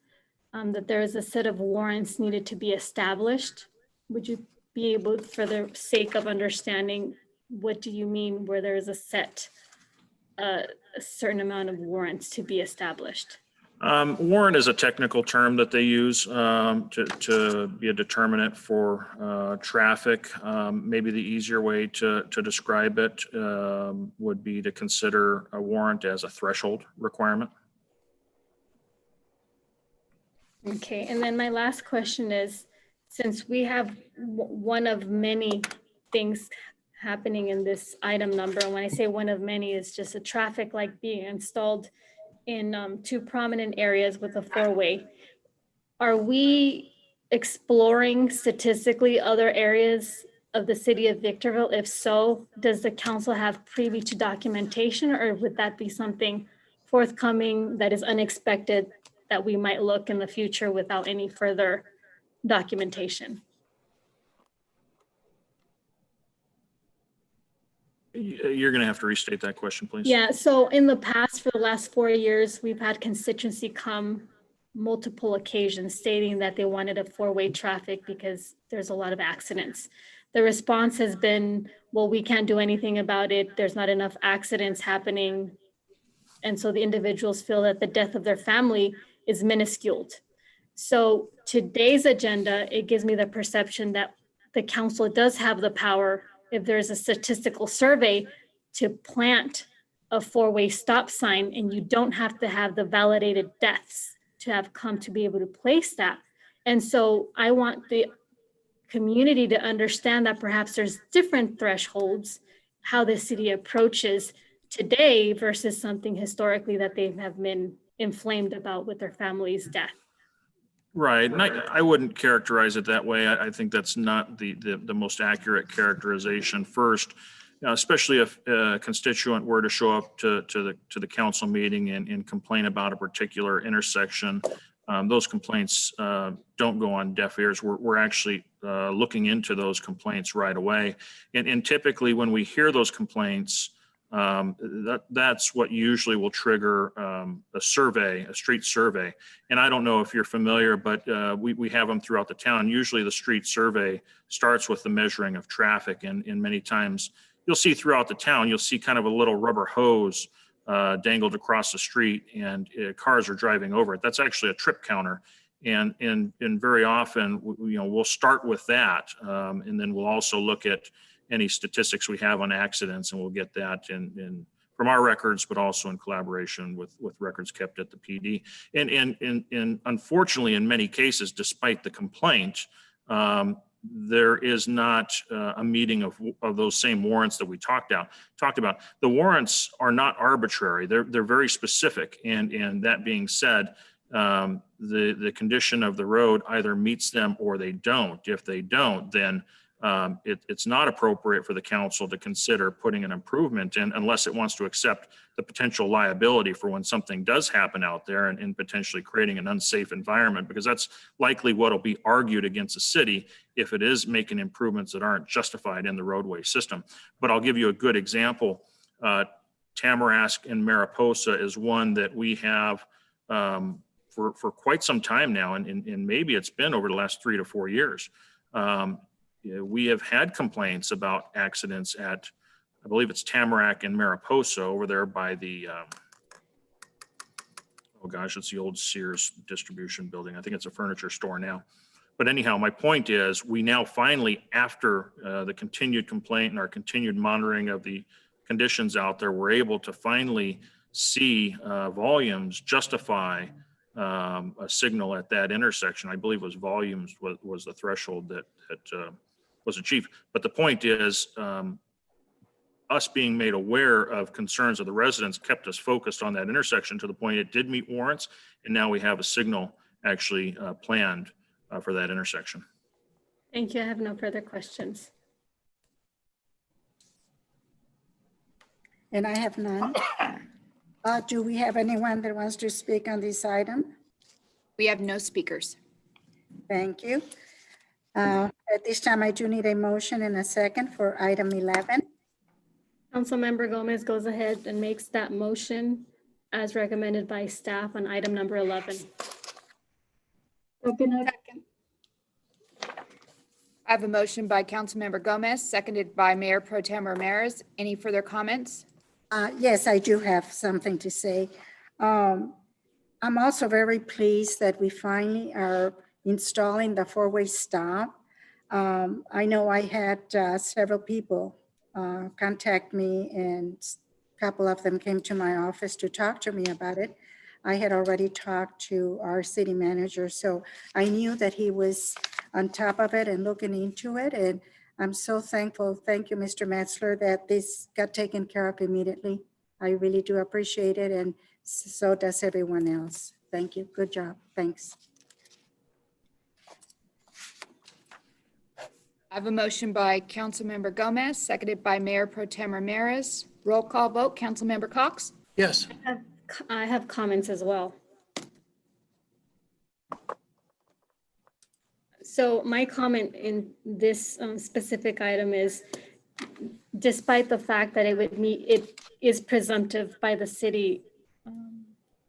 that there is a set of warrants needed to be established. Would you be able, for the sake of understanding, what do you mean where there is a certain amount of warrants to be established? Warrant is a technical term that they use to be a determinant for traffic. Maybe the easier way to describe it would be to consider a warrant as a threshold requirement. Okay, and then my last question is, since we have one of many things happening in this item number, and when I say one of many, it's just a traffic light being installed in two prominent areas with a four-way. Are we exploring statistically other areas of the city of Victorville? If so, does the council have privy to documentation, or would that be something forthcoming that is unexpected that we might look in the future without any further documentation? You're going to have to restate that question, please. Yeah, so in the past, for the last 4 years, we've had constituency come multiple occasions stating that they wanted a four-way traffic because there's a lot of accidents. The response has been, well, we can't do anything about it. There's not enough accidents happening. And so the individuals feel that the death of their family is minuscule. So today's agenda, it gives me the perception that the council does have the power, if there's a statistical survey, to plant a four-way stop sign, and you don't have to have the validated deaths to have come to be able to place that. And so I want the community to understand that perhaps there's different thresholds, how the city approaches today versus something historically that they have been inflamed about with their family's death. Right, and I wouldn't characterize it that way. I think that's not the most accurate characterization. First, especially if a constituent were to show up to the council meeting and complain about a particular intersection, those complaints don't go on deaf ears. We're actually looking into those complaints right away. And typically when we hear those complaints, That's what usually will trigger a survey, a street survey. And I don't know if you're familiar, but we have them throughout the town. Usually the street survey starts with the measuring of traffic, and many times you'll see throughout the town, you'll see kind of a little rubber hose dangled across the street, and cars are driving over it. That's actually a trip counter. And very often, we'll start with that, and then we'll also look at any statistics we have on accidents, and we'll get that in from our records, but also in collaboration with records kept at the PD. And unfortunately, in many cases, despite the complaint, there is not a meeting of those same warrants that we talked about. The warrants are not arbitrary. They're very specific. And that being said, the condition of the road either meets them or they don't. If they don't, then it's not appropriate for the council to consider putting an improvement in unless it wants to accept the potential liability for when something does happen out there and potentially creating an unsafe environment, because that's likely what will be argued against the city if it is making improvements that aren't justified in the roadway system. But I'll give you a good example. Tamarask and Mariposa is one that we have for quite some time now, and maybe it's been over the last 3 to 4 years. We have had complaints about accidents at, I believe it's Tamarack and Mariposa over there by the, oh gosh, it's the old Sears distribution building. I think it's a furniture store now. But anyhow, my point is we now finally, after the continued complaint and our continued monitoring of the conditions out there, we're able to finally see volumes justify a signal at that intersection. I believe it was volumes was the threshold that was achieved. But the point is, us being made aware of concerns of the residents kept us focused on that intersection to the point it did meet warrants, and now we have a signal actually planned for that intersection. Thank you. I have no further questions. And I have none. Do we have anyone that wants to speak on this item? We have no speakers. Thank you. At this time, I do need a motion and a second for item 11. Councilmember Gomez goes ahead and makes that motion as recommended by staff on item number 11. Second. I have a motion by Councilmember Gomez, seconded by Mayor Pro Tem Ramirez. Any further comments? Yes, I do have something to say. I'm also very pleased that we finally are installing the four-way stop. I know I had several people contact me, and a couple of them came to my office to talk to me about it. I had already talked to our city manager, so I knew that he was on top of it and looking into it. And I'm so thankful. Thank you, Mr. Metzler, that this got taken care of immediately. I really do appreciate it, and so does everyone else. Thank you. Good job. Thanks. I have a motion by Councilmember Gomez, seconded by Mayor Pro Tem Ramirez. Roll call vote. Councilmember Cox? Yes. I have comments as well. So my comment in this specific item is, despite the fact that it is presumptive by the city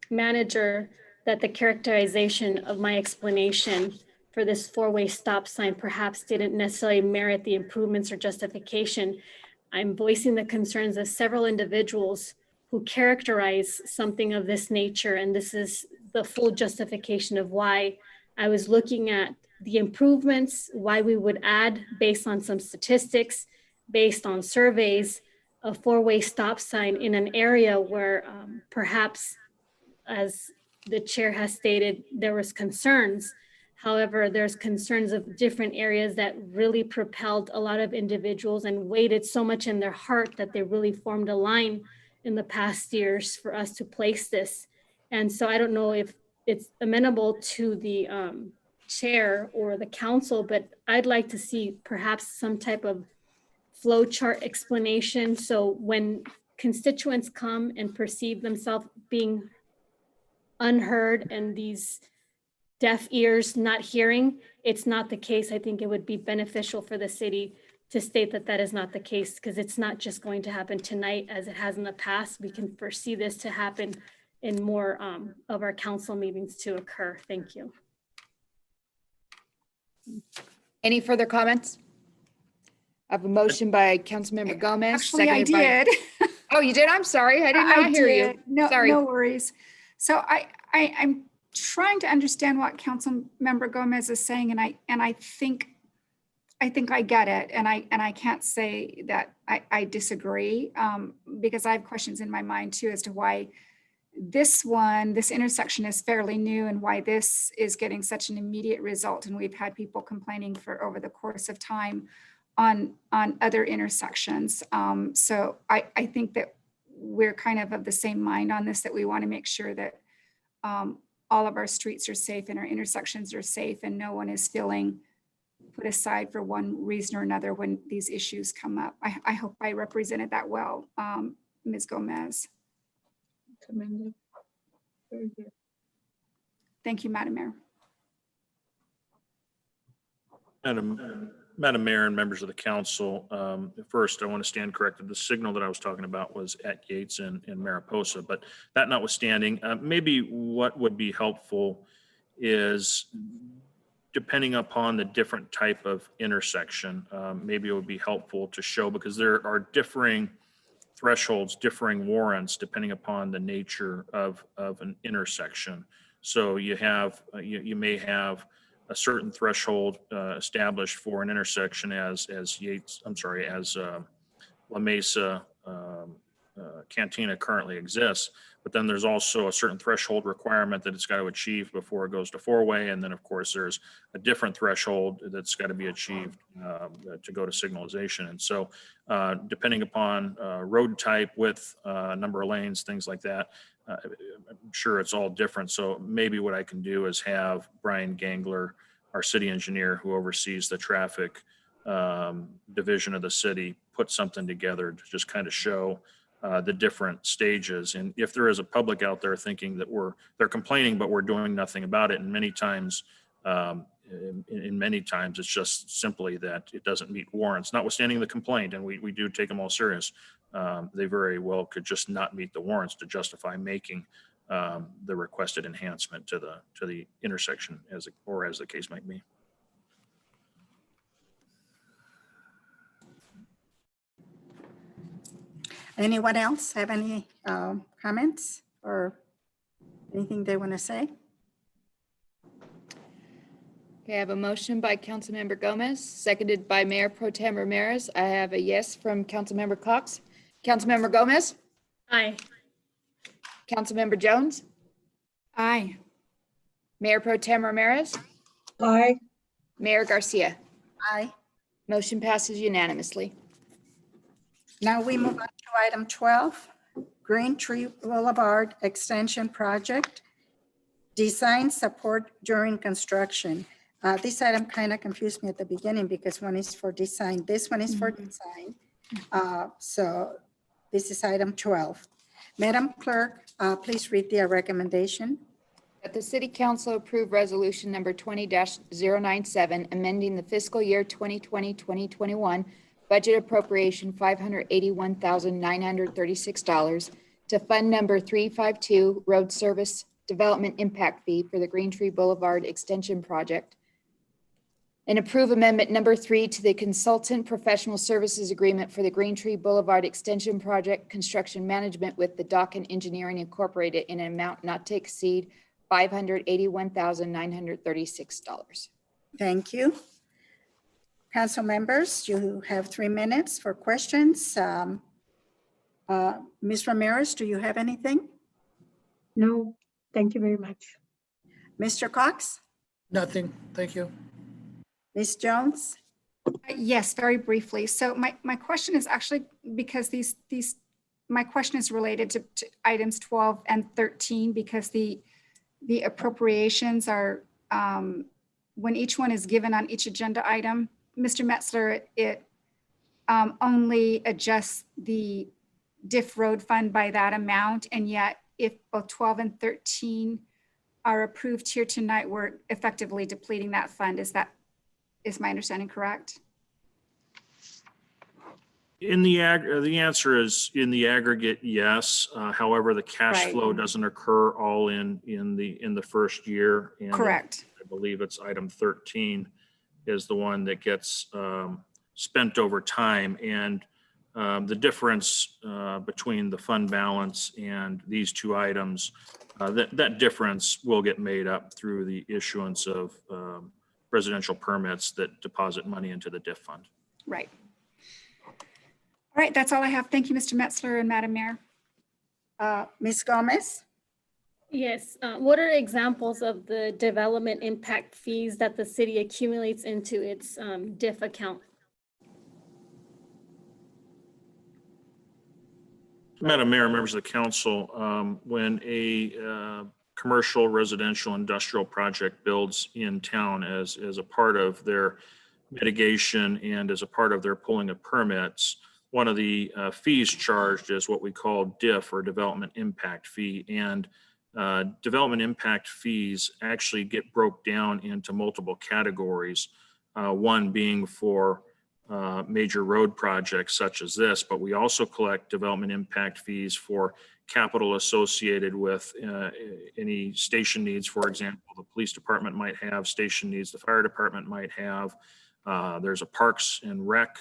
manager that the characterization of my explanation for this four-way stop sign perhaps didn't necessarily merit the improvements or justification, I'm voicing the concerns of several individuals who characterize something of this nature, and this is the full justification of why I was looking at the improvements, why we would add, based on some statistics, based on surveys, a four-way stop sign in an area where perhaps, as the chair has stated, there was concerns. However, there's concerns of different areas that really propelled a lot of individuals and weighted so much in their heart that they really formed a line in the past years for us to place this. And so I don't know if it's amenable to the chair or the council, but I'd like to see perhaps some type of flow chart explanation. So when constituents come and perceive themselves being unheard and these deaf ears not hearing, it's not the case. I think it would be beneficial for the city to state that that is not the case, because it's not just going to happen tonight as it has in the past. We can foresee this to happen in more of our council meetings to occur. Thank you. Any further comments? I have a motion by Councilmember Gomez. Actually, I seconded by- did. Oh, you did? I'm sorry. I did not hear you. did. No, Sorry. no worries. So I'm trying to understand what Councilmember Gomez is saying, and I think I get it, and I can't say that I disagree, because I have questions in my mind too as to why this intersection is fairly new and why this is getting such an immediate result. And we've had people complaining for over the course of time on other intersections. So I think that we're kind of the same mind on this, that we want to make sure that all of our streets are safe and our intersections are safe, and no one is feeling put aside for one reason or another when these issues come up. I hope I represented that well, Ms. Gomez. Commended. Very good. Thank you, Madam Mayor. Madam Mayor and members of the council, first, I want to stand corrected. The signal that I was talking about was at Yates and Mariposa, but that notwithstanding, maybe what would be helpful is, depending upon the different type of intersection, maybe it would be helpful to show, because there are differing thresholds, differing warrants, depending upon the nature of an intersection. So you have, you may have a certain threshold established for an intersection as La Mesa Cantina currently exists. But then there's also a certain threshold requirement that it's got to achieve before it goes to four-way. And then, of course, there's a different threshold that's got to be achieved to go to signalization. And so depending upon road type, width, number of lanes, things like that, I'm sure it's all different. So maybe what I can do is have Brian Gangler, our city engineer who oversees the traffic division of the city, put something together to just kind of show the different stages. And if there is a public out there thinking that they're complaining, but we're doing nothing about it, and many times, in many times, it's just simply that it doesn't meet warrants, notwithstanding the complaint, and we do take them all serious. They very well could just not meet the warrants to justify making the requested enhancement to the intersection as the case might be. Anyone else have any comments or anything they want to say? Okay, I have a motion by Councilmember Gomez, seconded by Mayor Pro Tem Ramirez. I have a yes from Councilmember Cox. Councilmember Gomez? Aye. Councilmember Jones? Aye. Mayor Pro Tem Ramirez? Aye. Mayor Garcia? Aye. Motion passes unanimously. Now we move on to item 12, Green Tree Boulevard Extension Project, Design Support During Construction. This item kind of confused me at the beginning because one is for design, this one is for design. So this is item 12. Madam Clerk, please read the recommendation. That the City Council approve resolution number 20-097, amending the fiscal year 2020-2021 budget appropriation $581,936 to fund number 352 road service development impact fee for the Green Tree Boulevard Extension Project, and approve amendment number 3 to the consultant professional services agreement for the Green Tree Boulevard Extension Project construction management with the Dock and Engineering Incorporated in an amount not to exceed $581,936. Thank you. Council members, you have 3 minutes for questions. Ms. Ramirez, do you have anything? No, thank you very much. Mr. Cox? Nothing, thank you. Ms. Jones? Yes, very briefly. So my question is actually because my question is related to items 12 and 13 because the appropriations are, when each one is given on each agenda item, Mr. Metzler, it only adjusts the diff road fund by that amount. And yet if both 12 and 13 are approved here tonight, we're effectively depleting that fund. Is my understanding correct? The answer is in the aggregate, yes. However, the cash Right. flow doesn't occur all in the first year. And Correct. I believe it's item 13 is the one that gets spent over time. And the difference between the fund balance and these two items, that difference will get made up through the issuance of residential permits that deposit money into the DIF fund. Right. All right, that's all I have. Thank you, Mr. Metzler and Madam Mayor. Ms. Gomez? Yes, what are examples of the development impact fees that the city accumulates into its DIF account? Madam Mayor, members of the council, when a commercial, residential, industrial project builds in town as a part of their mitigation and as a part of their pulling of permits, one of the fees charged is what we call DIF, or development impact fee. And development impact fees actually get broke down into multiple categories. One being for major road projects such as this, but we also collect development impact fees for capital associated with any station needs. For example, the police department might have station needs, the fire department might have. There's a Parks and Rec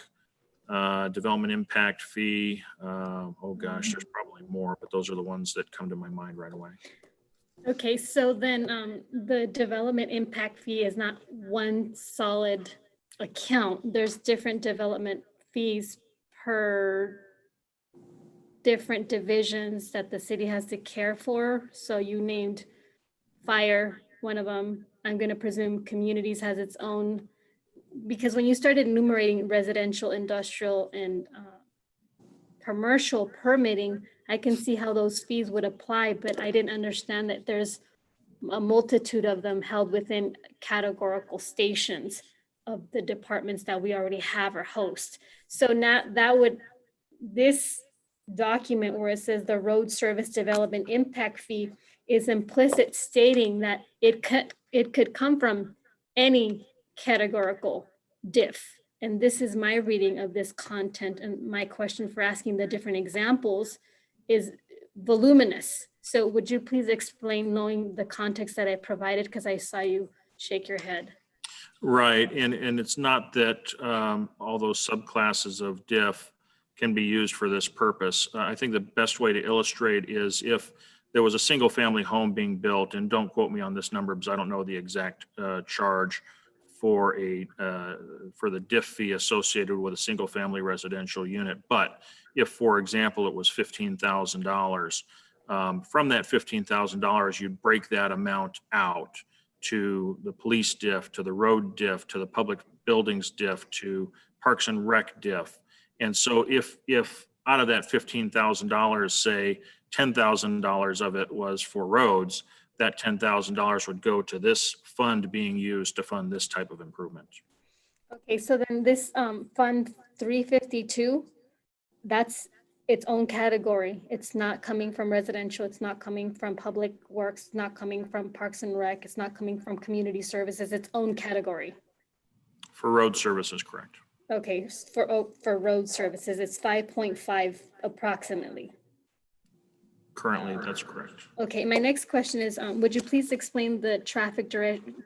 development impact fee. Oh gosh, there's probably more, but those are the ones that come to my mind right away. Okay, so then the development impact fee is not one solid account. There's different development fees per different divisions that the city has to care for. So you named fire, one of them. I'm going to presume communities has its own, because when you started enumerating residential, industrial, and commercial permitting, I can see how those fees would apply, but I didn't understand that there's a multitude of them held within categorical stations of the departments that we already have or host. So now this document where it says the road service development impact fee is implicit, stating that it could come from any categorical diff. And this is my reading of this content, and my question for asking the different examples is voluminous. So would you please explain, knowing the context that I provided, because I saw you shake your head. Right, and it's not that all those subclasses of diff can be used for this purpose. I think the best way to illustrate is if there was a single family home being built, and don't quote me on this number because I don't know the exact charge for the diff fee associated with a single family residential unit. But if, for example, it was $15,000, from that $15,000, you'd break that amount out to the police diff, to the road diff, to the public buildings diff, to Parks and Rec diff. And so if out of that $15,000, say $10,000 of it was for roads, that $10,000 would go to this fund being used to fund this type of improvement. Okay, so then this Fund 352, that's its own category. It's not coming from residential, it's not coming from public works, it's not coming from Parks and Rec, it's not coming from community services, its own category. For road services, correct. Okay, for road services, it's 5.5 approximately. Currently, that's correct. Okay, my next question is, would you please explain the traffic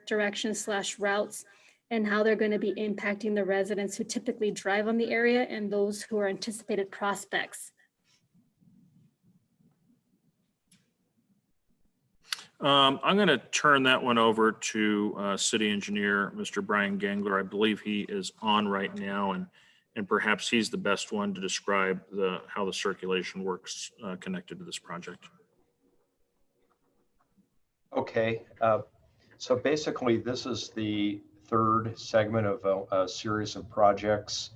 directions / routes and how they're going to be impacting the residents who typically drive on the area and those who are anticipated prospects? I'm going to turn that one over to City Engineer, Mr. Brian Gangler. I believe he is on right now, and perhaps he's the best one to describe how the circulation works connected to this project. Okay, so basically this is the third segment of a series of projects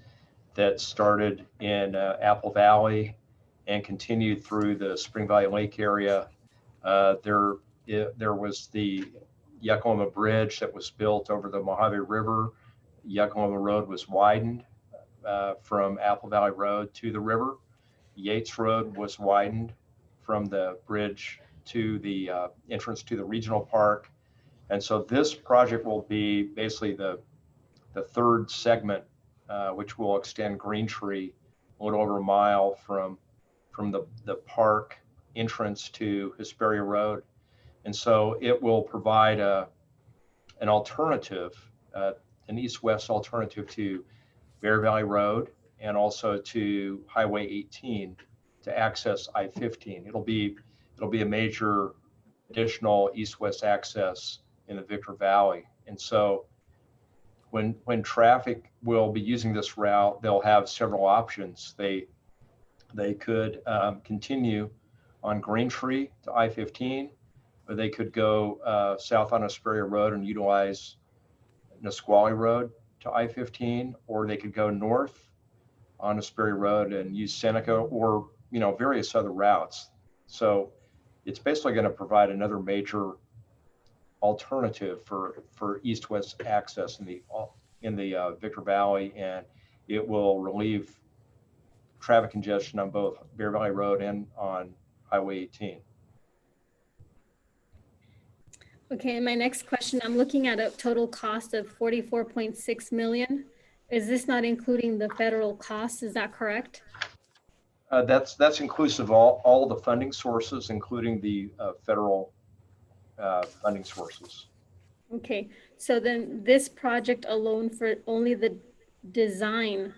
that started in Apple Valley and continued through the Spring Valley Lake area. There was the Yuckaloma Bridge that was built over the Mojave River. Yuckaloma Road was widened from Apple Valley Road to the river. Yates Road was widened from the bridge to the entrance to the regional park. And so this project will be basically the third segment, which will extend Green Tree a little over a mile from the park entrance to Hesperia Road. And so it will provide an alternative, an east-west alternative to Bear Valley Road and also to Highway 18 to access I-15. It'll be a major additional east-west access in the Victor Valley. And so when traffic will be using this route, they'll have several options. They could continue on Green Tree to I-15, or they could go south on Hesperia Road and utilize Nisqually Road to I-15, or they could go north on Hesperia Road and use Seneca, or various other routes. So it's basically going to provide another major alternative for east-west access in the Victor Valley, and it will relieve traffic congestion on both Bear Valley Road and on Highway 18. Okay, and my next question, I'm looking at a total cost of 44.6 million. Is this not including the federal costs? Is that correct? That's inclusive of all the funding sources, including the federal funding sources. Okay, so then this project alone, for only the design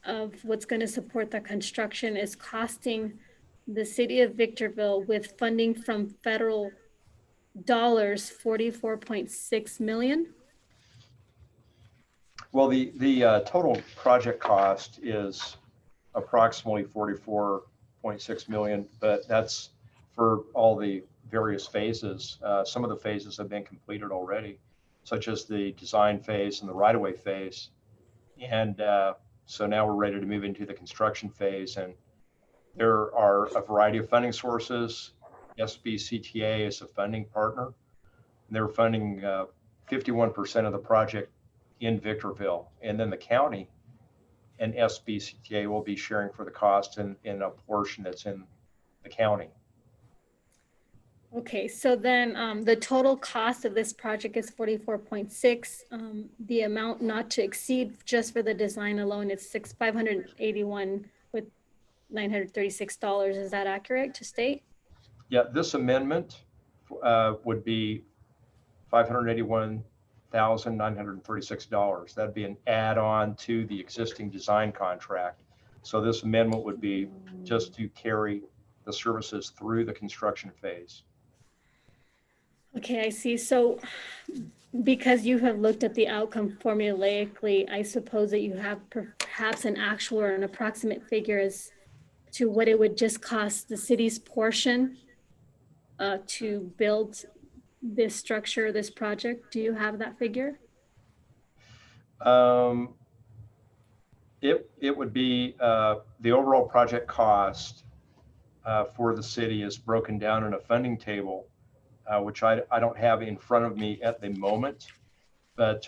of what's going to support the construction, is costing the city of Victorville, with funding from federal dollars, 44.6 million. Well, the total project cost is approximately 44.6 million, but that's for all the various phases. Some of the phases have been completed already, such as the design phase and the right-of-way phase. And so now we're ready to move into the construction phase. And there are a variety of funding sources. SBCTA is a funding partner. They're funding 51% of the project in Victorville. And then the county and SBCTA will be sharing for the cost in a portion that's in the county. Okay, so then the total cost of this project is 44.6. The amount not to exceed just for the design alone is $581 with $936. Is that accurate to state? Yeah, this amendment would be $581,936. That'd be an add-on to the existing design contract. So this amendment would be just to carry the services through the construction phase. Okay, I see. So because you have looked at the outcome formulaically, I suppose that you have perhaps an actual or an approximate figure as to what it would just cost the city's portion to build this structure, this project. Do you have that figure? It would be the overall project cost for the city is broken down in a funding table, which I don't have in front of me at the moment, but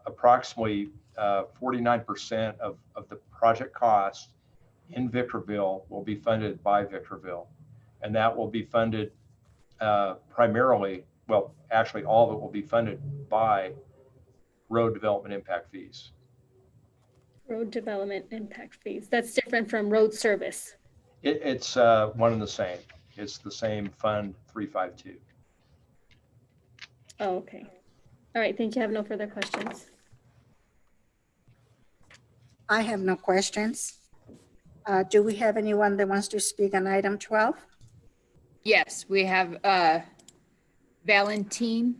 approximately 49% of the project cost in Victorville will be funded by Victorville. And that will be funded primarily, well, actually all of it will be funded by road development impact fees. Road development impact fees. That's different from road service. It's one and the same. It's the same Fund 352. Oh, okay. All right, thank you. I have no further questions. I have no questions. Do we have anyone that wants to speak on item 12? Yes, we have Valentine.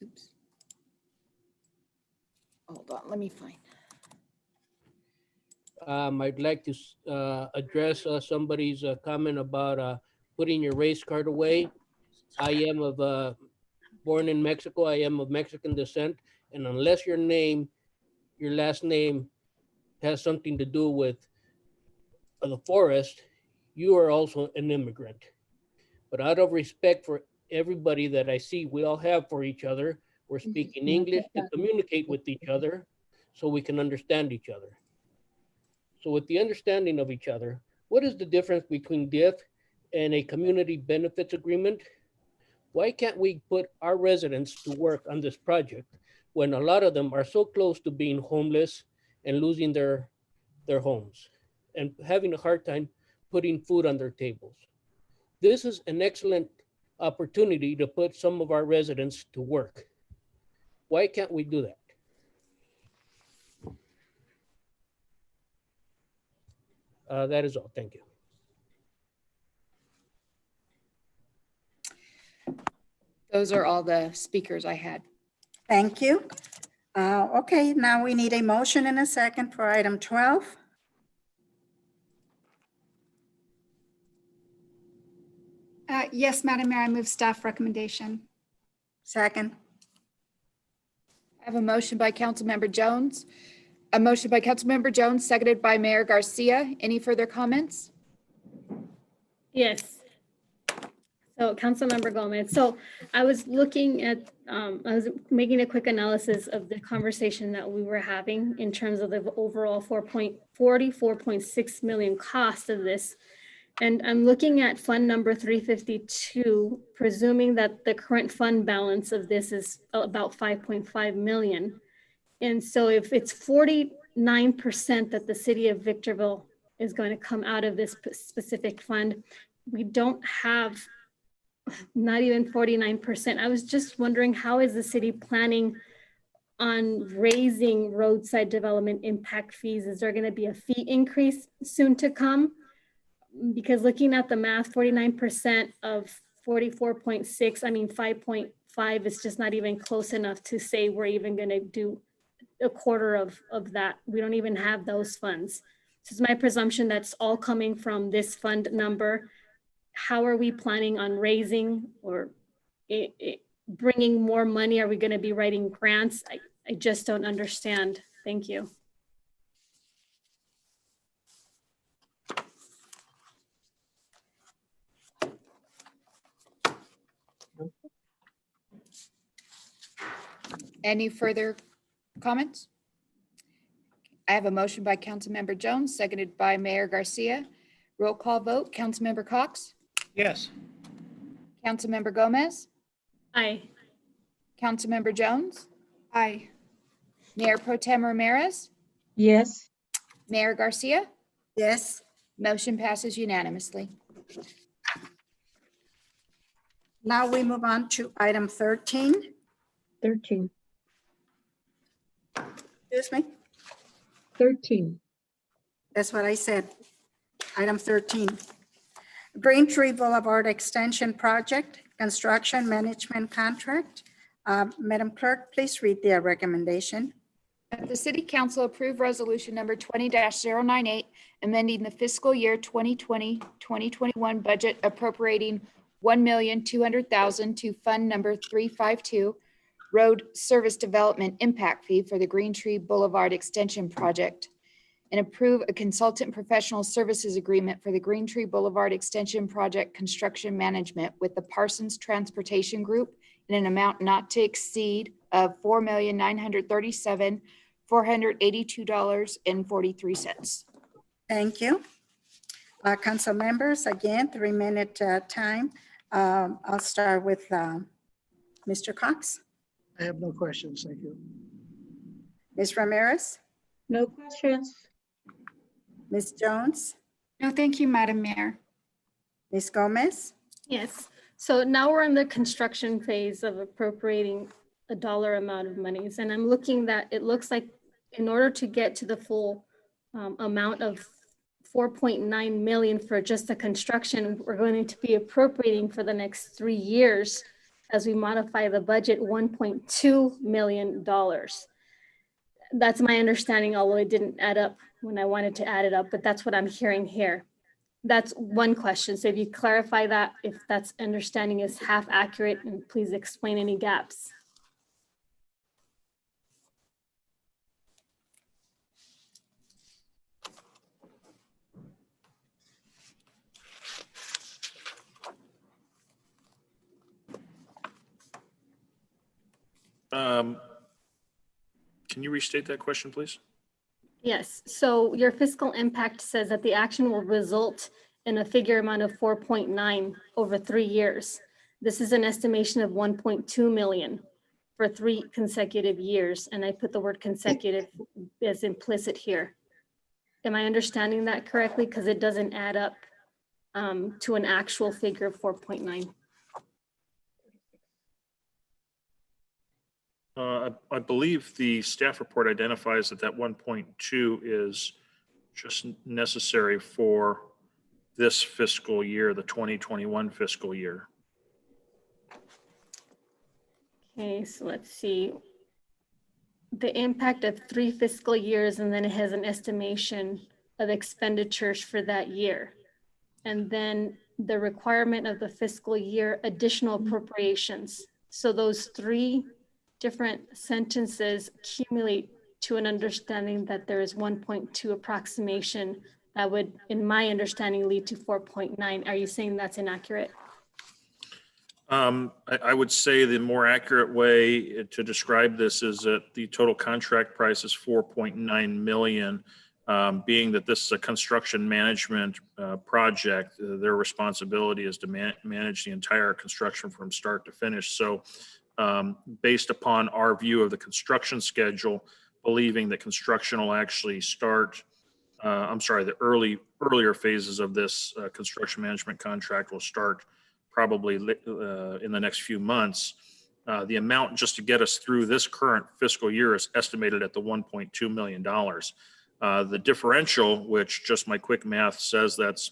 Oops. Hold on, let me find. I'd like to address somebody's comment about putting your race card away. I am born in Mexico. I am of Mexican descent. And unless your last name has something to do with the forest, you are also an immigrant. But out of respect for everybody that I see we all have for each other, we're speaking English to communicate with each other so we can understand each other. So with the understanding of each other, what is the difference between DIF and a community benefits agreement? Why can't we put our residents to work on this project when a lot of them are so close to being homeless and losing their their homes and having a hard time putting food on their tables. This is an excellent opportunity to put some of our residents to work. Why can't we do that? That is all. Thank you. Those are all the speakers I had. Thank you. Okay, now we need a motion and a second for item 12. Yes, Madam Mayor, I move staff recommendation. Second. I have a motion by Councilmember Jones. A motion by Councilmember Jones, seconded by Mayor Garcia. Any further comments? Yes. So Councilmember Gomez, so I was looking at, I was making a quick analysis of the conversation that we were having in terms of the overall 4.6 million cost of this. And I'm looking at fund number 352, presuming that the current fund balance of this is about 5.5 million. And so if it's 49% that the city of Victorville is going to come out of this specific fund, we don't have not even 49%. I was just wondering, how is the city planning on raising roadside development impact fees? Is there going to be a fee increase soon to come? Because looking at the math, 49% of 44.6, I mean, 5.5 is just not even close enough to say we're even going to do a quarter of that. We don't even have those funds. So it's my presumption that's all coming from this fund number. How are we planning on raising or bringing more money? Are we going to be writing grants? I just don't understand. Thank you. Any further comments? I have a motion by Councilmember Jones, seconded by Mayor Garcia. Roll call vote. Councilmember Cox? Yes. Councilmember Gomez? Aye. Councilmember Jones? Aye. Mayor Pro Tem Ramirez? Yes. Mayor Garcia? Yes. Motion passes unanimously. Now we move on to item 13. 13. Excuse me? 13. That's what I said. Item 13. Green Tree Boulevard Extension Project, Construction Management Contract. Madam Clerk, please read the recommendation. That the City Council approve resolution number 20-098, amending the fiscal year 2020-2021 budget appropriating $1,200,000 to fund number 352, road service development impact fee for the Green Tree Boulevard Extension Project, and approve a consultant professional services agreement for the Green Tree Boulevard Extension Project construction management with the Parsons Transportation Group in an amount not to exceed of $4,937,482.43. Thank you. Council members, again, 3-minute time. I'll start with Mr. Cox. I have no questions. Thank you. Ms. Ramirez, No questions. Ms. Jones, No, thank you, Madam Mayor. Ms. Gomez. Yes. So now we're in the construction phase of appropriating a dollar amount of monies. And I'm looking that it looks like in order to get to the full amount of 4.9 million for just the construction, we're going to be appropriating for the next 3 years as we modify the budget $1.2 million. That's my understanding, although it didn't add up when I wanted to add it up, but that's what I'm hearing here. That's one question. So if you clarify that, if that's understanding is half accurate, and please explain any gaps. Can you restate that question, please? Yes, so your fiscal impact says that the action will result in a figure amount of 4.9 over 3 years. This is an estimation of 1.2 million for 3 consecutive years. And I put the word consecutive as implicit here. Am I understanding that correctly? Because it doesn't add up to an actual figure of 4.9. I believe the staff report identifies that 1.2 is just necessary for this fiscal year, the 2021 fiscal year. Okay, so let's see. The impact of 3 fiscal years, and then it has an estimation of expenditures for that year. And then the requirement of the fiscal year, additional appropriations. So those 3 different sentences accumulate to an understanding that there is 1.2 approximation that would, in my understanding, lead to 4.9. Are you saying that's inaccurate? I would say the more accurate way to describe this is that the total contract price is 4.9 million. Being that this is a construction management project, their responsibility is to manage the entire construction from start to finish. So based upon our view of the construction schedule, believing that construction will actually start, the earlier phases of this construction management contract will start probably in the next few months. The amount just to get us through this current fiscal year is estimated at the $1.2 million. The differential, which just my quick math says that's,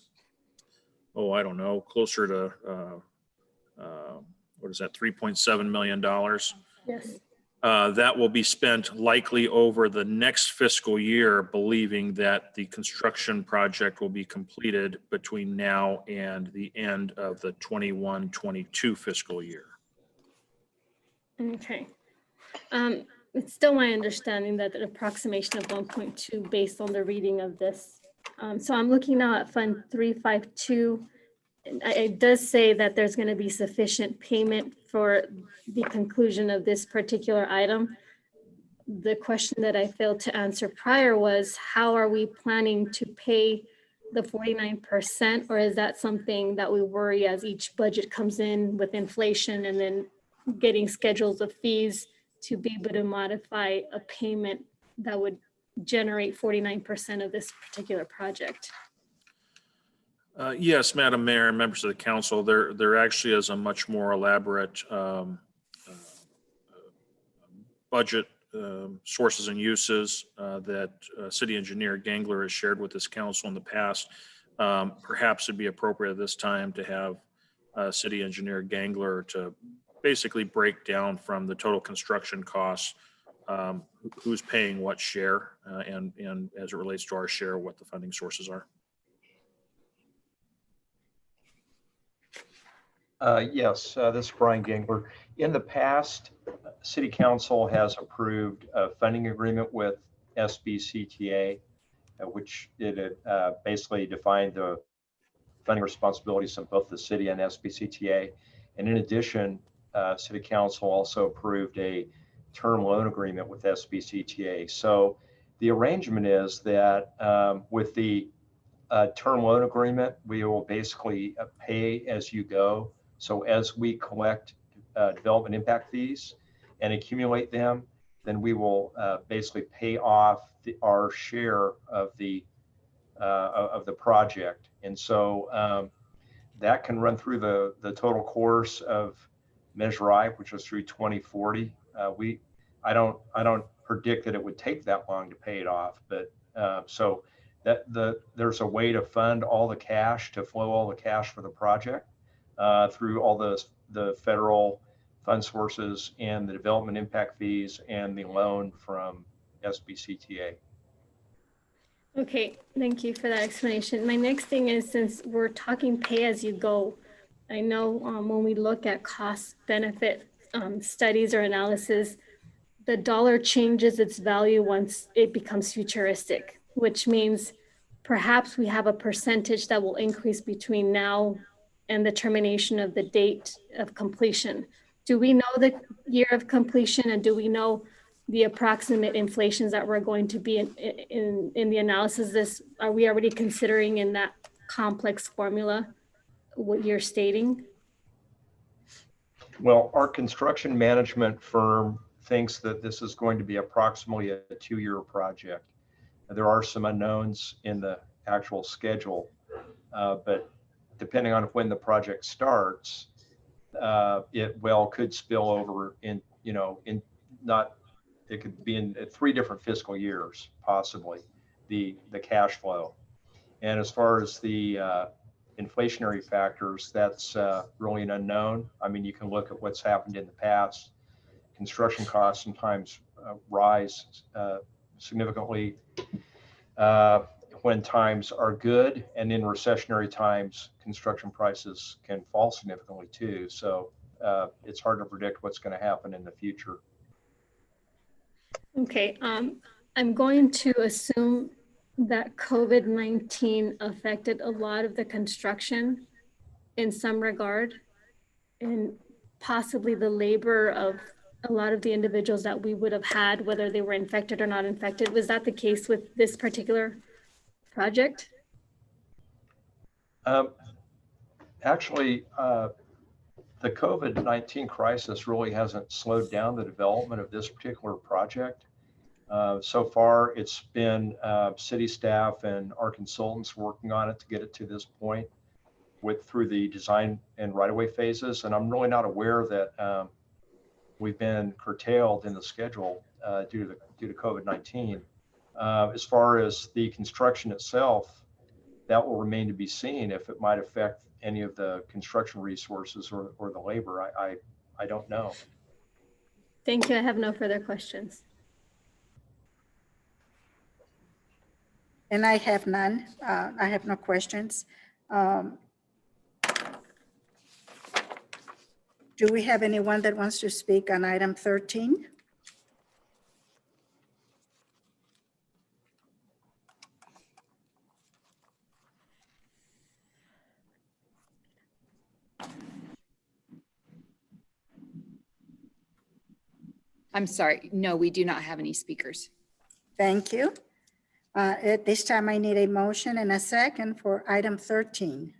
I don't know, closer to, what is that, $3.7 million? Yes. That will be spent likely over the next fiscal year, believing that the construction project will be completed between now and the end of the 21-22 fiscal year. Okay. It's still my understanding that an approximation of 1.2 based on the reading of this. So I'm looking now at Fund 352. It does say that there's going to be sufficient payment for the conclusion of this particular item. The question that I failed to answer prior was, how are we planning to pay the 49%? Or is that something that we worry as each budget comes in with inflation and then getting schedules of fees to be able to modify a payment that would generate 49% of this particular project? Yes, Madam Mayor and members of the council, there actually is a much more elaborate budget sources and uses that City Engineer Gangler has shared with this council in the past. Perhaps it'd be appropriate at this time to have City Engineer Gangler to basically break down from the total construction costs, who's paying what share, and as it relates to our share, what the funding sources are. Yes, this is Brian Gangler. In the past, City Council has approved a funding agreement with SBCTA, which it basically defined the funding responsibilities of both the city and SBCTA. And in addition, City Council also approved a term loan agreement with SBCTA. So the arrangement is that with the term loan agreement, we will basically pay as you go. So as we collect development impact fees and accumulate them, then we will basically pay off our share of the project. And so that can run through the total course of Measure I, which is through 2040. I don't predict that it would take that long to pay it off, but so that there's a way to fund all the cash, to flow all the cash for the project through all the federal fund sources and the development impact fees and the loan from SBCTA. Okay, thank you for that explanation. My next thing is, since we're talking pay as you go, I know when we look at cost benefit studies or analysis, the dollar changes its value once it becomes futuristic, which means perhaps we have a percentage that will increase between now and the termination of the date of completion. Do we know the year of completion, and do we know the approximate inflations that we're going to be in the analysis? Are we already considering in that complex formula what you're stating? Well, our construction management firm thinks that this is going to be approximately a 2-year project. There are some unknowns in the actual schedule, but depending on when the project starts, it could spill over in, it could be in 3 different fiscal years, possibly, the cash flow. And as far as the inflationary factors, that's really an unknown. I mean, you can look at what's happened in the past. Construction costs sometimes rise significantly when times are good, and in recessionary times, construction prices can fall significantly too. So it's hard to predict what's going to happen in the future. Okay, I'm going to assume that COVID-19 affected a lot of the construction in some regard, and possibly the labor of a lot of the individuals that we would have had, whether they were infected or not infected. Was that the case with this particular project? Actually, the COVID-19 crisis really hasn't slowed down the development of this particular project. So far, it's been city staff and our consultants working on it to get it to this point through the design and right-of-way phases. And I'm really not aware that we've been curtailed in the schedule due to COVID-19. As far as the construction itself, that will remain to be seen if it might affect any of the construction resources or the labor. I don't know. Thank you. I have no further questions. And I have none. I have no questions. Do we have anyone that wants to speak on item 13? I'm sorry. No, we do not have any speakers. Thank you. At this time, I need a motion and a second for item 13.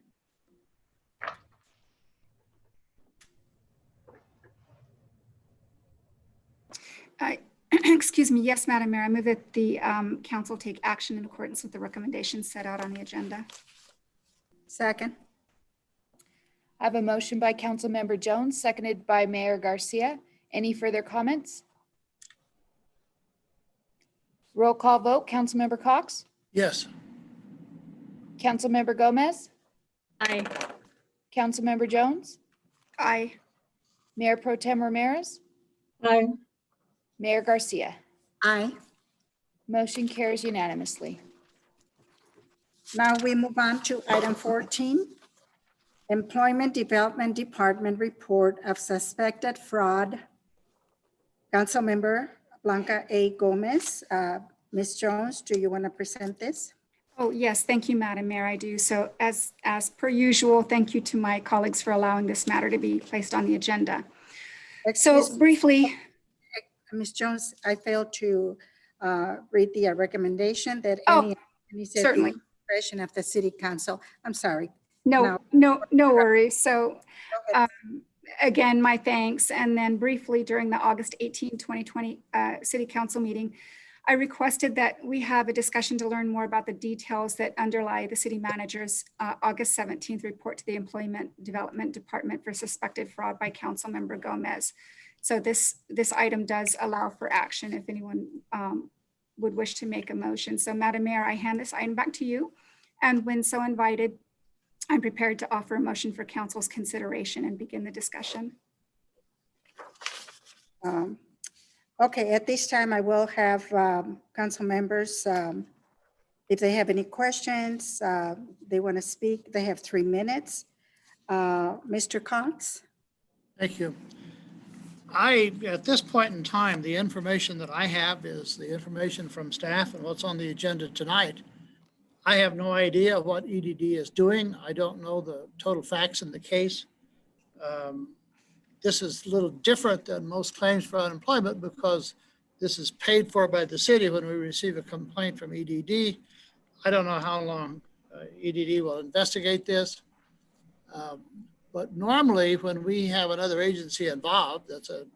Excuse me. Yes, Madam Mayor, I move that the council take action in accordance with the recommendations set out on the agenda. Second. I have a motion by Councilmember Jones, seconded by Mayor Garcia. Any further comments? Roll call vote. Councilmember Cox? Yes. Councilmember Gomez? Aye. Councilmember Jones? Aye. Mayor Pro Tem Ramirez? Aye. Mayor Garcia? Aye. Motion carries unanimously. Now we move on to item 14. Employment Development Department Report of Suspected Fraud. Councilmember Blanca A. Gomez. Ms. Jones, do you want to present this? Oh, yes. Thank you, Madam Mayor. I do. So as per usual, thank you to my colleagues for allowing this matter to be placed on the agenda. So briefly, Ms. Jones, I failed to read the recommendation that any certainly. discretion of the city council. I'm sorry. No worries. So again, my thanks. And then briefly during the August 18, 2020 City Council meeting, I requested that we have a discussion to learn more about the details that underlie the city manager's August 17th report to the Employment Development Department for suspected fraud by Councilmember Gomez. So this item does allow for action if anyone would wish to make a motion. So Madam Mayor, I hand this item back to you. And when so invited, I'm prepared to offer a motion for council's consideration and begin the discussion. Okay, at this time, I will have council members, if they have any questions, they want to speak, they have 3 minutes. Mr. Cox? Thank you. At this point in time, the information that I have is the information from staff and what's on the agenda tonight. I have no idea what EDD is doing. I don't know the total facts in the case. This is a little different than most claims for unemployment because this is paid for by the city when we receive a complaint from EDD. I don't know how long EDD will investigate this. But normally when we have another agency involved, that's an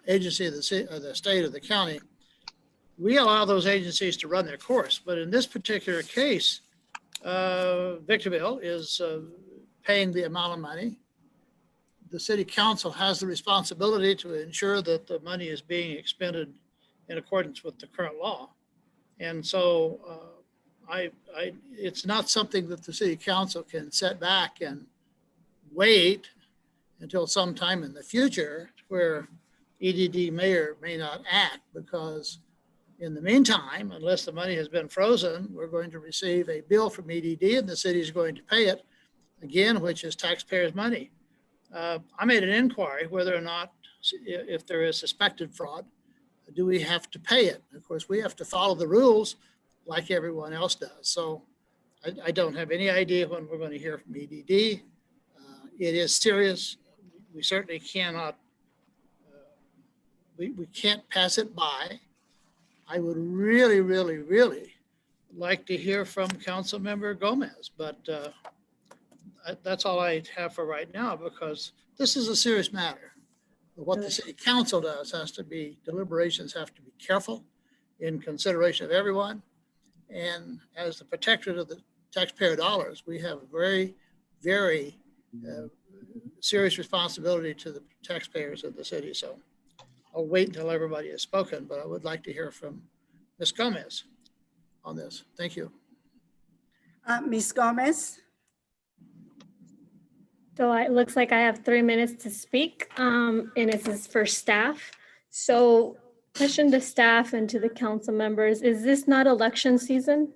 agency of the state or the county, we allow those agencies to run their course. But in this particular case, Victorville is paying the amount of money. The city council has the responsibility to ensure that the money is being expended in accordance with the current law. And so it's not something that the city council can set back and wait until sometime in the future where EDD may or may not act, because in the meantime, unless the money has been frozen, we're going to receive a bill from EDD and the city is going to pay it again, which is taxpayers' money. I made an inquiry whether or not, if there is suspected fraud, do we have to pay it? Of course, we have to follow the rules like everyone else does. So I don't have any idea when we're going to hear from EDD. It is serious. We certainly cannot, we can't pass it by. I would really, really, really like to hear from Councilmember Gomez, but that's all I have for right now, because this is a serious matter. What the city council does has to be, deliberations have to be careful in consideration of everyone. And as the protector of the taxpayer dollars, we have a very, very serious responsibility to the taxpayers of the city. So I'll wait until everybody has spoken, but I would like to hear from Ms. Gomez on this. Thank you. Ms. Gomez? So it looks like I have 3 minutes to speak, and this is for staff. So question to staff and to the council members, is this not election season?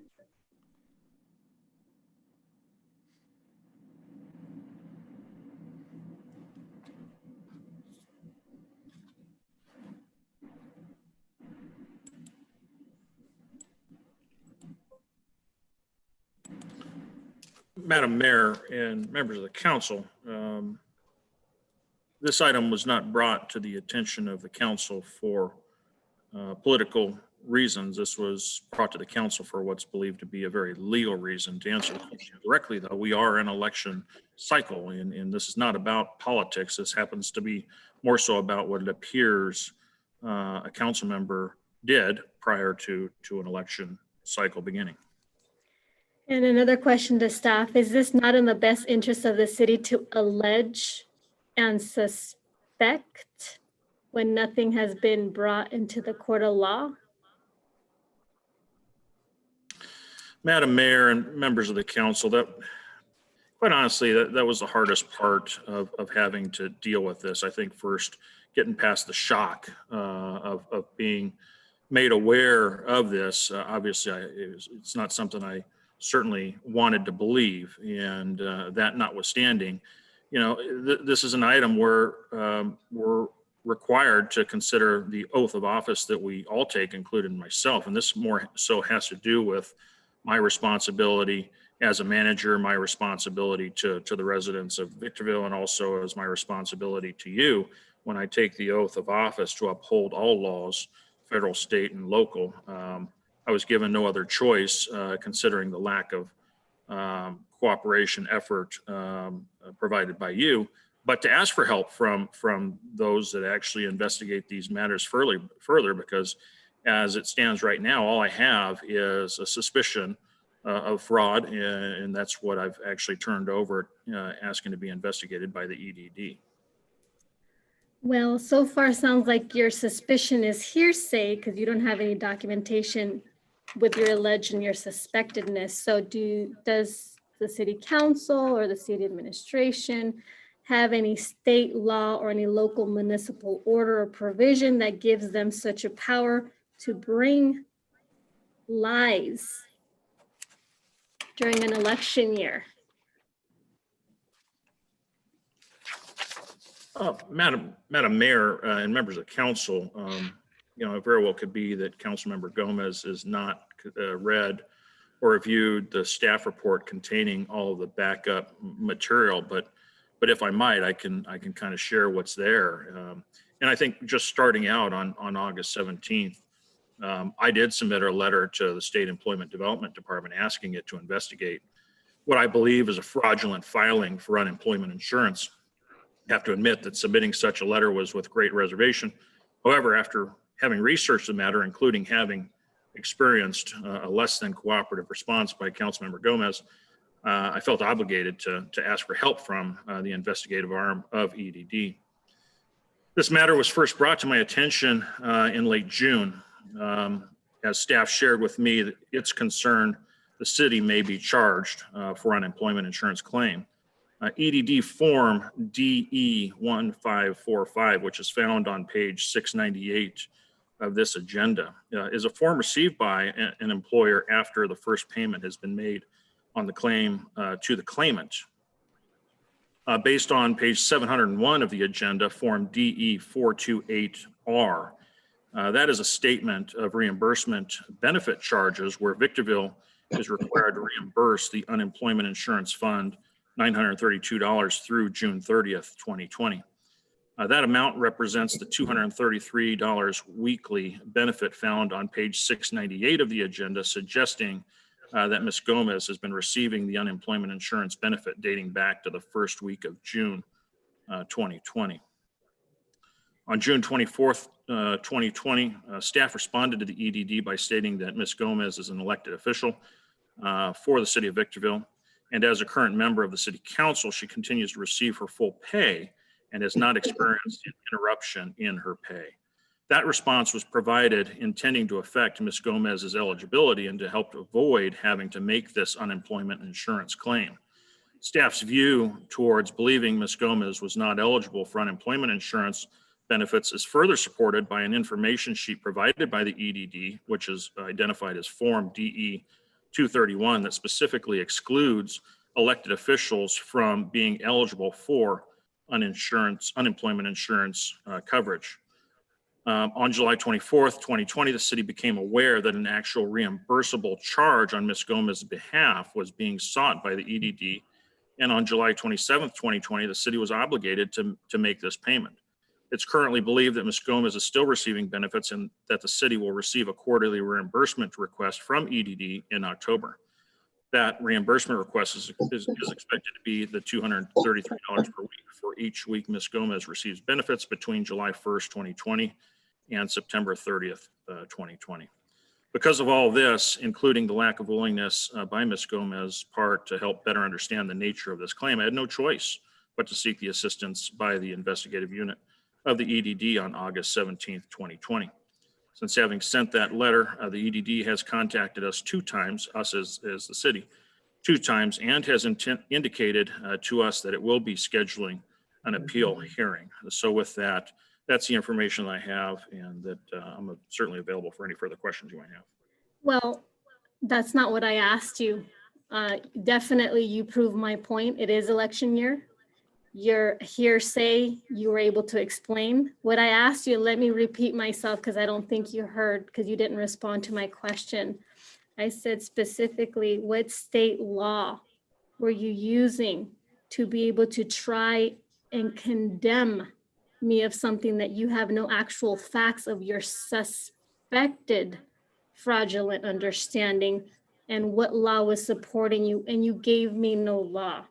Madam Mayor and members of the council, this item was not brought to the attention of the council for political reasons. This was brought to the council for what's believed to be a very legal reason. To answer the question directly, though, we are in election cycle, and this is not about politics. This happens to be more so about what it appears a council member did prior to an election cycle beginning. And another question to staff, is this not in the best interest of the city to allege and suspect when nothing has been brought into the court of law? Madam Mayor and members of the council, that quite honestly, that was the hardest part of having to deal with this. I think first getting past the shock of being made aware of this. Obviously, it's not something I certainly wanted to believe, and that notwithstanding, you know, this is an item where we're required to consider the oath of office that we all take, including myself, and this more so has to do with my responsibility as a manager, my responsibility to the residents of Victorville, and also as my responsibility to you when I take the oath of office to uphold all laws, federal, state, and local. I was given no other choice considering the lack of cooperation effort provided by you, but to ask for help from those that actually investigate these matters further, because as it stands right now, all I have is a suspicion of fraud, and that's what I've actually turned over, asking to be investigated by the EDD. Well, so far sounds like your suspicion is hearsay because you don't have any documentation with your alleged and your suspectedness. So does the city council or the city administration have any state law or any local municipal order or provision that gives them such a power to bring lies during an election year? Madam Mayor and members of council, you know, it very well could be that Councilmember Gomez has not read or reviewed the staff report containing all of the backup material, but if I might, I can kind of share what's there. And I think just starting out on August 17th, I did submit a letter to the State Employment Development Department asking it to investigate what I believe is a fraudulent filing for unemployment insurance. I have to admit that submitting such a letter was with great reservation. However, after having researched the matter, including having experienced a less than cooperative response by Councilmember Gomez, I felt obligated to ask for help from the investigative arm of EDD. This matter was first brought to my attention in late June. As staff shared with me that it's concerned the city may be charged for unemployment insurance claim. EDD form DE1545, which is found on page 698 of this agenda, is a form received by an employer after the first payment has been made on the claim to the claimant. Based on page 701 of the agenda, form DE428R, that is a statement of reimbursement benefit charges where Victorville is required to reimburse the Unemployment Insurance Fund $932 through June 30th, 2020. That amount represents the $233 weekly benefit found on page 698 of the agenda, suggesting that Ms. Gomez has been receiving the unemployment insurance benefit dating back to the first week of June 2020. On June 24th, 2020, staff responded to the EDD by stating that Ms. Gomez is an elected official for the city of Victorville. And as a current member of the city council, she continues to receive her full pay and has not experienced an interruption in her pay. That response was provided intending to affect Ms. Gomez's eligibility and to help avoid having to make this unemployment insurance claim. Staff's view towards believing Ms. Gomez was not eligible for unemployment insurance benefits is further supported by an information sheet provided by the EDD, which is identified as Form DE231, that specifically excludes elected officials from being eligible for unemployment insurance coverage. On July 24th, 2020, the city became aware that an actual reimbursable charge on Ms. Gomez's behalf was being sought by the EDD. And on July 27th, 2020, the city was obligated to make this payment. It's currently believed that Ms. Gomez is still receiving benefits and that the city will receive a quarterly reimbursement request from EDD in October. That reimbursement request is expected to be the $233 per week for each week Ms. Gomez receives benefits between July 1st, 2020 and September 30th, 2020. Because of all this, including the lack of willingness by Ms. Gomez's part to help better understand the nature of this claim, I had no choice but to seek the assistance by the investigative unit of the EDD on August 17th, 2020. Since having sent that letter, the EDD has contacted us two times, us as the city, two times, and has indicated to us that it will be scheduling an appeal hearing. So with that, that's the information I have, and that I'm certainly available for any further questions you might have. Well, that's not what I asked you. Definitely you prove my point. It is election year. Your hearsay, you were able to explain. What I asked you, let me repeat myself because I don't think you heard, because you didn't respond to my question. I said specifically, what state law were you using to be able to try and condemn me of something that you have no actual facts of your suspected fraudulent understanding, and what law was supporting you, and you gave me no law.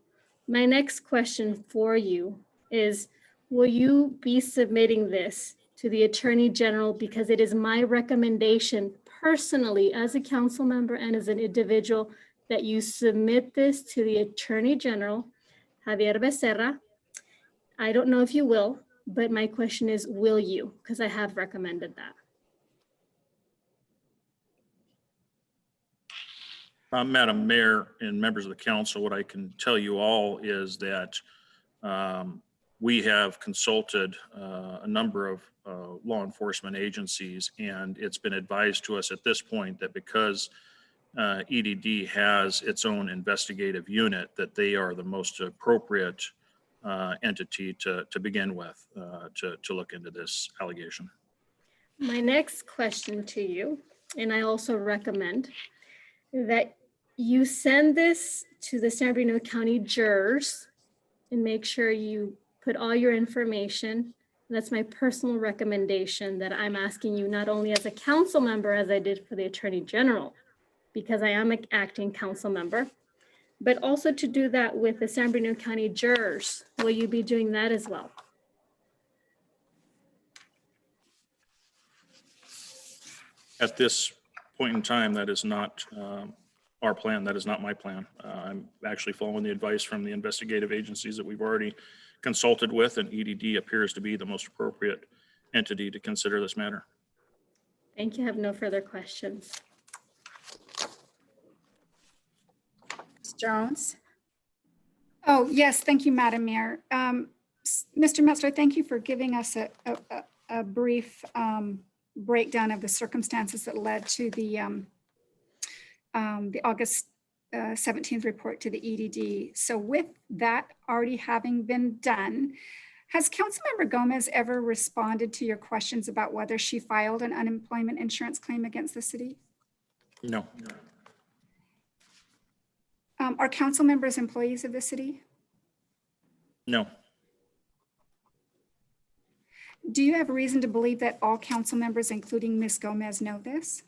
My next question for you is, will you be submitting this to the Attorney General? Because it is my recommendation personally as a council member and as an individual that you submit this to the Attorney General, Javier Becerra. I don't know if you will, but my question is, will you? Because I have recommended that. Madam Mayor and members of the council, what I can tell you all is that we have consulted a number of law enforcement agencies, and it's been advised to us at this point that because EDD has its own investigative unit, that they are the most appropriate entity to begin with to look into this allegation. My next question to you, and I also recommend that you send this to the San Bernardino County jurors and make sure you put all your information. That's my personal recommendation that I'm asking you, not only as a council member, as I did for the Attorney General, because I am an acting council member, but also to do that with the San Bernardino County jurors. Will you be doing that as well? At this point in time, that is not our plan. That is not my plan. I'm actually following the advice from the investigative agencies that we've already consulted with, and EDD appears to be the most appropriate entity to consider this matter. Thank you. I have no further questions. Ms. Jones? Oh, yes, thank you, Madam Mayor. Mr. Metzler, thank you for giving us a brief breakdown of the circumstances that led to the August 17th report to the EDD. So with that already having been done, has Councilmember Gomez ever responded to your questions about whether she filed an unemployment insurance claim against the city? No. Are council members employees of the city? No. Do you have reason to believe that all council members, including Ms. Gomez, know this?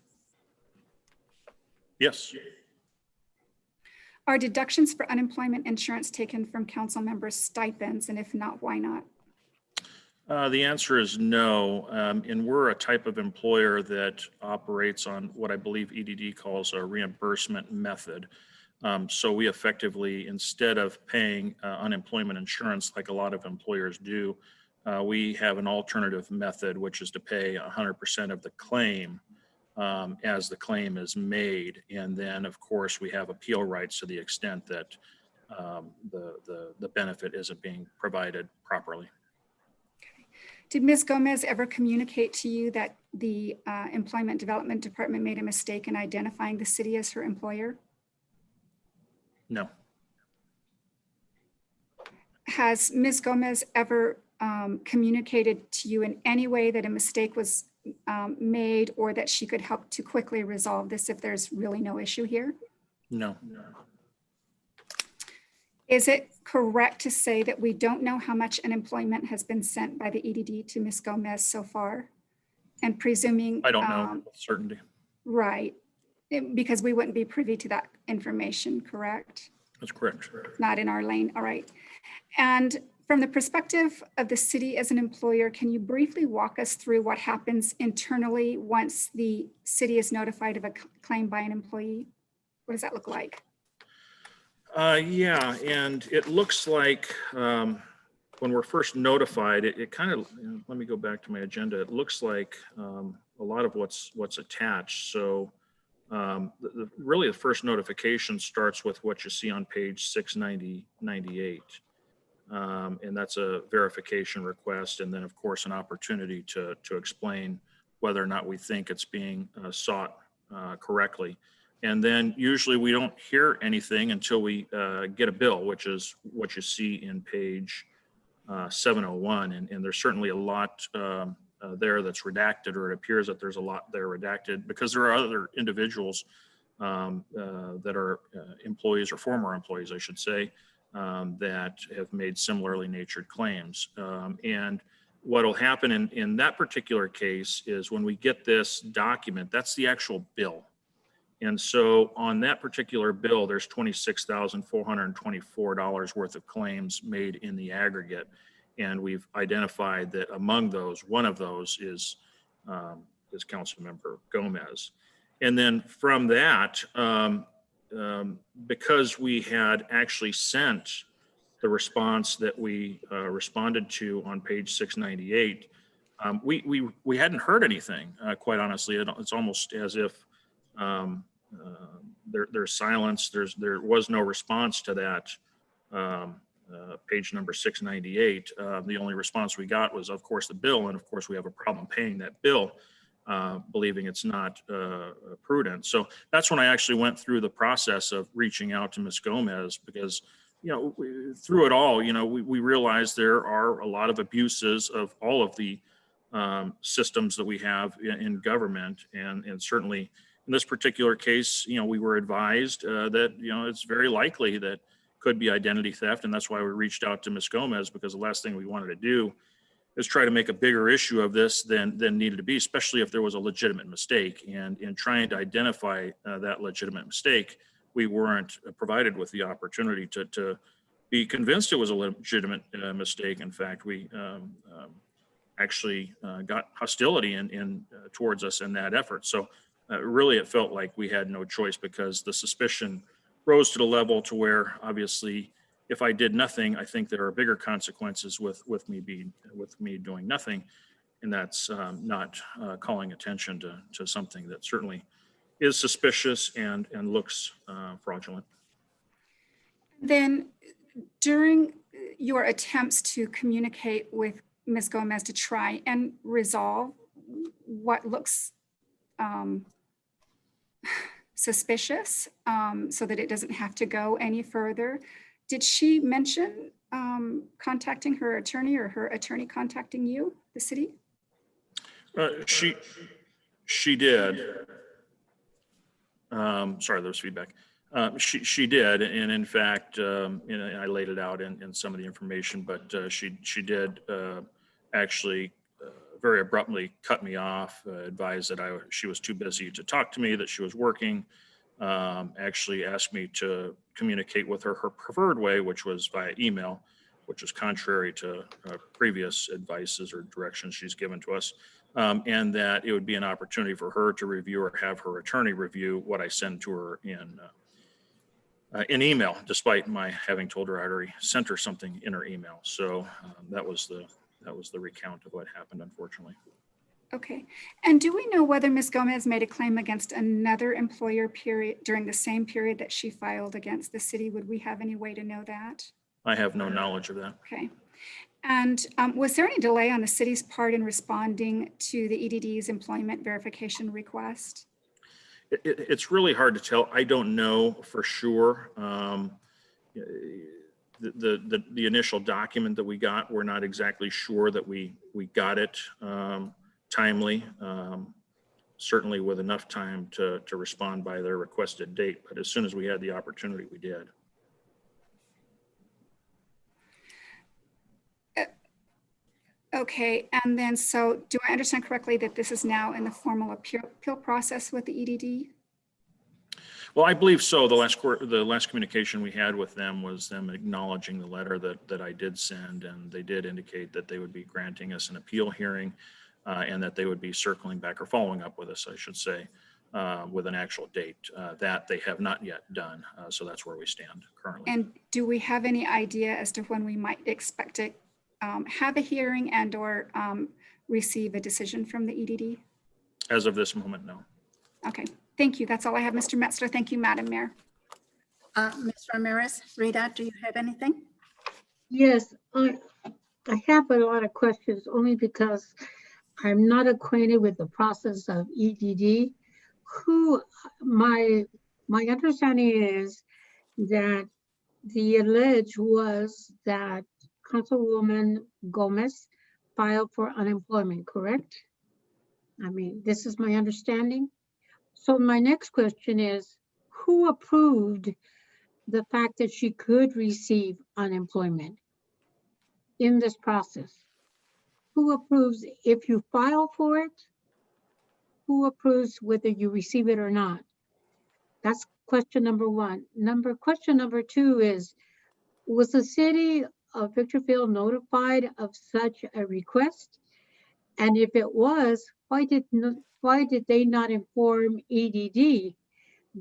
Yes. Are deductions for unemployment insurance taken from council members' stipends? And if not, why not? The answer is no. And we're a type of employer that operates on what I believe EDD calls a reimbursement method. So we effectively, instead of paying unemployment insurance like a lot of employers do, we have an alternative method, which is to pay 100% of the claim as the claim is made. And then, of course, we have appeal rights to the extent that the benefit isn't being provided properly. Did Ms. Gomez ever communicate to you that the Employment Development Department made a mistake in identifying the city as her employer? No. Has Ms. Gomez ever communicated to you in any way that a mistake was made or that she could help to quickly resolve this if there's really no issue here? No. Is it correct to say that we don't know how much unemployment has been sent by the EDD to Ms. Gomez so far? And presuming— I don't know with certainty. Right, because we wouldn't be privy to that information, correct? That's correct. Not in our lane, all right. And from the perspective of the city as an employer, can you briefly walk us through what happens internally once the city is notified of a claim by an employee? What does that look like? Yeah, and it looks like when we're first notified, it kind of, let me go back to my agenda. It looks like a lot of what's attached. So really the first notification starts with what you see on page 698. And that's a verification request. And then of course, an opportunity to explain whether or not we think it's being sought correctly. And then usually we don't hear anything until we get a bill, which is what you see in page 701. And there's certainly a lot there that's redacted, or it appears that there's a lot there redacted because there are other individuals that are employees or former employees, I should say, that have made similarly natured claims. And what will happen in that particular case is when we get this document, that's the actual bill. And so on that particular bill, there's $26,424 worth of claims made in the aggregate. And we've identified that among those, one of those is Councilmember Gomez. And then from that, because we had actually sent the response that we responded to on page 698, we hadn't heard anything, quite honestly. It's almost as if there's silence. There was no response to that page number 698. The only response we got was, of course, the bill. And of course, we have a problem paying that bill, believing it's not prudent. So that's when I actually went through the process of reaching out to Ms. Gomez because, through it all, we realized there are a lot of abuses of all of the systems that we have in government. And certainly in this particular case, we were advised that, it's very likely that could be identity theft. And that's why we reached out to Ms. Gomez, because the last thing we wanted to do is try to make a bigger issue of this than needed to be, especially if there was a legitimate mistake. And in trying to identify that legitimate mistake, we weren't provided with the opportunity to be convinced it was a legitimate mistake. In fact, we actually got hostility towards us in that effort. So really, it felt like we had no choice because the suspicion rose to the level to where obviously, if I did nothing, I think there are bigger consequences with me doing nothing, and that's not calling attention to something that certainly is suspicious and looks fraudulent. Then during your attempts to communicate with Ms. Gomez to try and resolve what looks suspicious so that it doesn't have to go any further, did she mention contacting her attorney or her attorney contacting you, the city? She did. Sorry, there's feedback. She did, and in fact, I laid it out in some of the information, but she did actually very abruptly cut me off, advised that she was too busy to talk to me, that she was working, actually asked me to communicate with her preferred way, which was via email, which was contrary to previous advices or directions she's given to us, and that it would be an opportunity for her to review or have her attorney review what I send to her in email, despite my having told her I'd already sent her something in her email. So that was the recount of what happened, unfortunately. Okay. And do we know whether Ms. Gomez made a claim against another employer during the same period that she filed against the city? Would we have any way to know that? I have no knowledge of that. Okay. And was there any delay on the city's part in responding to the EDD's employment verification request? It's really hard to tell. I don't know for sure. The initial document that we got, we're not exactly sure that we got it timely, certainly with enough time to respond by their requested date. But as soon as we had the opportunity, we did. Okay, and then so do I understand correctly that this is now in the formal appeal process with the EDD? Well, I believe so. The last communication we had with them was them acknowledging the letter that I did send, and they did indicate that they would be granting us an appeal hearing and that they would be circling back or following up with us, I should say, with an actual date. That they have not yet done. So that's where we stand currently. And do we have any idea as to when we might expect to have a hearing and or receive a decision from the EDD? As of this moment, no. Okay, thank you. That's all I have, Mr. Metzler. Thank you, Madam Mayor. Ms. Ramirez, Rita, do you have anything? Yes, I have a lot of questions only because I'm not acquainted with the process of EDD. My understanding is that the allege was that Councilwoman Gomez filed for unemployment, correct? I mean, this is my understanding. So my next question is, who approved the fact that she could receive unemployment in this process? Who approves if you file for it? Who approves whether you receive it or not? That's question number one. Question number two is, was the city of Victorville notified of such a request? And if it was, why did they not inform EDD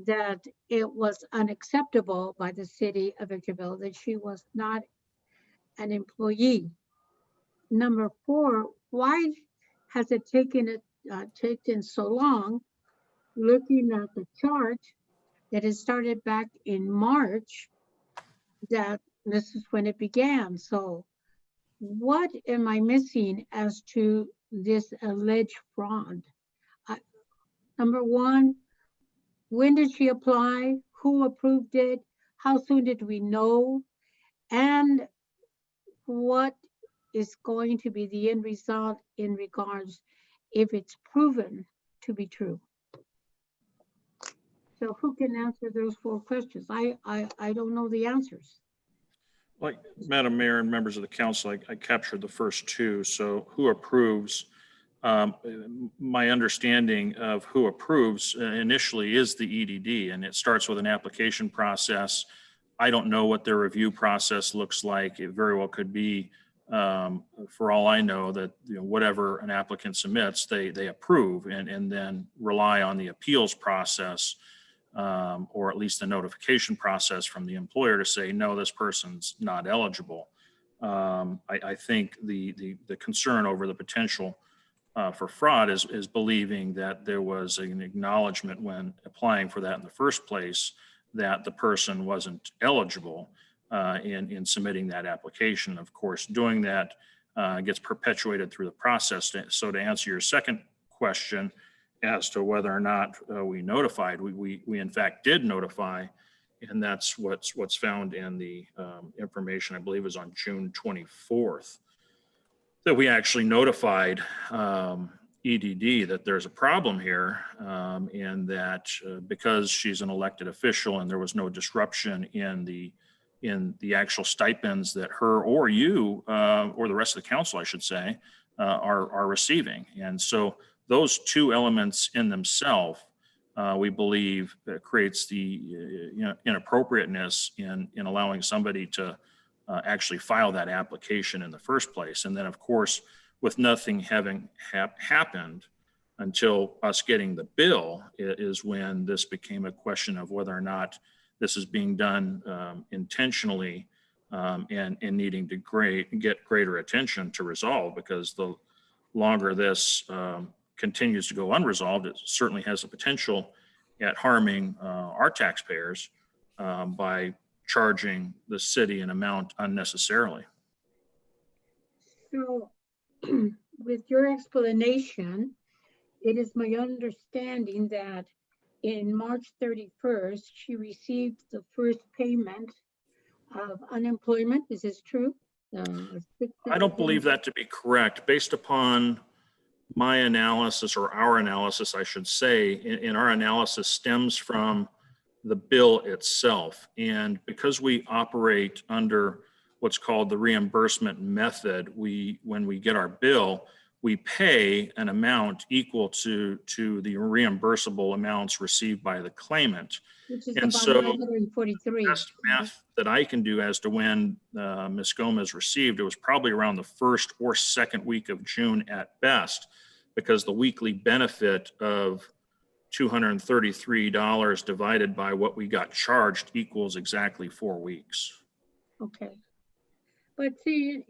that it was unacceptable by the city of Victorville, that she was not an employee? Number four, why has it taken so long, looking at the chart that it started back in March, that this is when it began? So what am I missing as to this alleged fraud? Number one, when did she apply? Who approved it? How soon did we know? And what is going to be the end result in regards if it's proven to be true? So who can answer those four questions? I don't know the answers. Like Madam Mayor and members of the council, I captured the first two. So who approves? My understanding of who approves initially is the EDD, and it starts with an application process. I don't know what their review process looks like. It very well could be for all I know, that whatever an applicant submits, they approve and then rely on the appeals process, or at least the notification process from the employer to say, no, this person's not eligible. I think the concern over the potential for fraud is believing that there was an acknowledgement when applying for that in the first place that the person wasn't eligible in submitting that application. Of course, doing that gets perpetuated through the process. So to answer your second question as to whether or not we notified, we in fact did notify, and that's what's found in the information, I believe is on June 24th, that we actually notified EDD that there's a problem here, and that because she's an elected official and there was no disruption in the actual stipends that her or you or the rest of the council, I should say, are receiving. And so those two elements in themselves, we believe creates the inappropriateness in allowing somebody to actually file that application in the first place. And then, of course, with nothing having happened until us getting the bill is when this became a question of whether or not this is being done intentionally and needing to get greater attention to resolve, because the longer this continues to go unresolved, it certainly has the potential at harming our taxpayers by charging the city an amount unnecessarily. So with your explanation, it is my understanding that in March 31st, she received the first payment of unemployment. Is this true? I don't believe that to be correct. Based upon my analysis, or our analysis, I should say, in our analysis stems from the bill itself. And because we operate under what's called the reimbursement method, when we get our bill, we pay an amount equal to the reimbursable amounts received by the claimant. Which is And about so 943. the best math that I can do as to when Ms. Gomez received, it was probably around the first or second week of June at best, because the weekly benefit of $233 divided by what we got charged equals exactly 4 weeks. Okay. But see,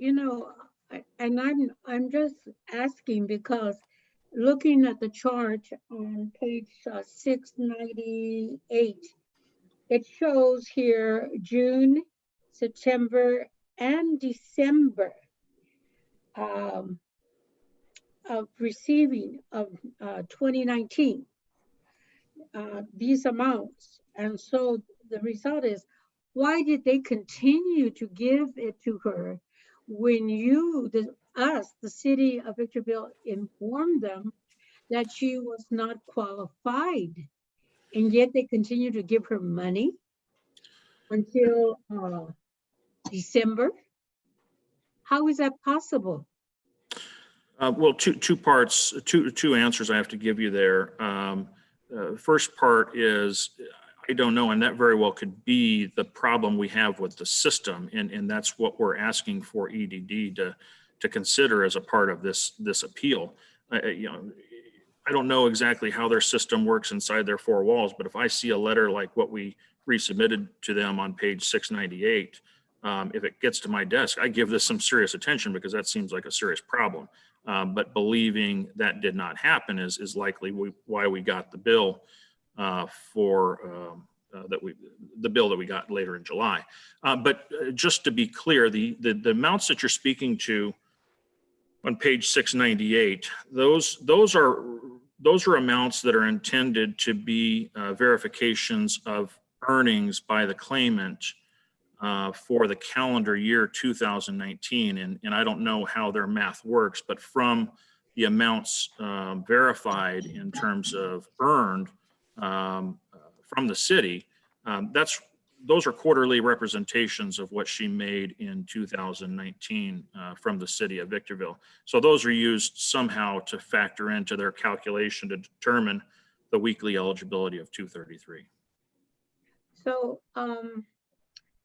and I'm just asking because looking at the chart on page 698, it shows here June, September, and December of receiving of 2019 these amounts. And so the result is, why did they continue to give it to her when the city of Victorville, informed them that she was not qualified, and yet they continue to give her money until December? How is that possible? Well, two parts, two answers I have to give you there. First part is, I don't know, and that very well could be the problem we have with the system, and that's what we're asking for EDD to consider as a part of this appeal. I don't know exactly how their system works inside their four walls, but if I see a letter like what we resubmitted to them on page 698, if it gets to my desk, I give this some serious attention, because that seems like a serious problem. But believing that did not happen is likely why we got the bill for the bill that we got later in July. But just to be clear, the amounts that you're speaking to on page 698, those are amounts that are intended to be verifications of earnings by the claimant for the calendar year 2019. And I don't know how their math works, but from the amounts verified in terms of earned from the city, those are quarterly representations of what she made in 2019 from the city of Victorville. So those are used somehow to factor into their calculation to determine the weekly eligibility of 233. So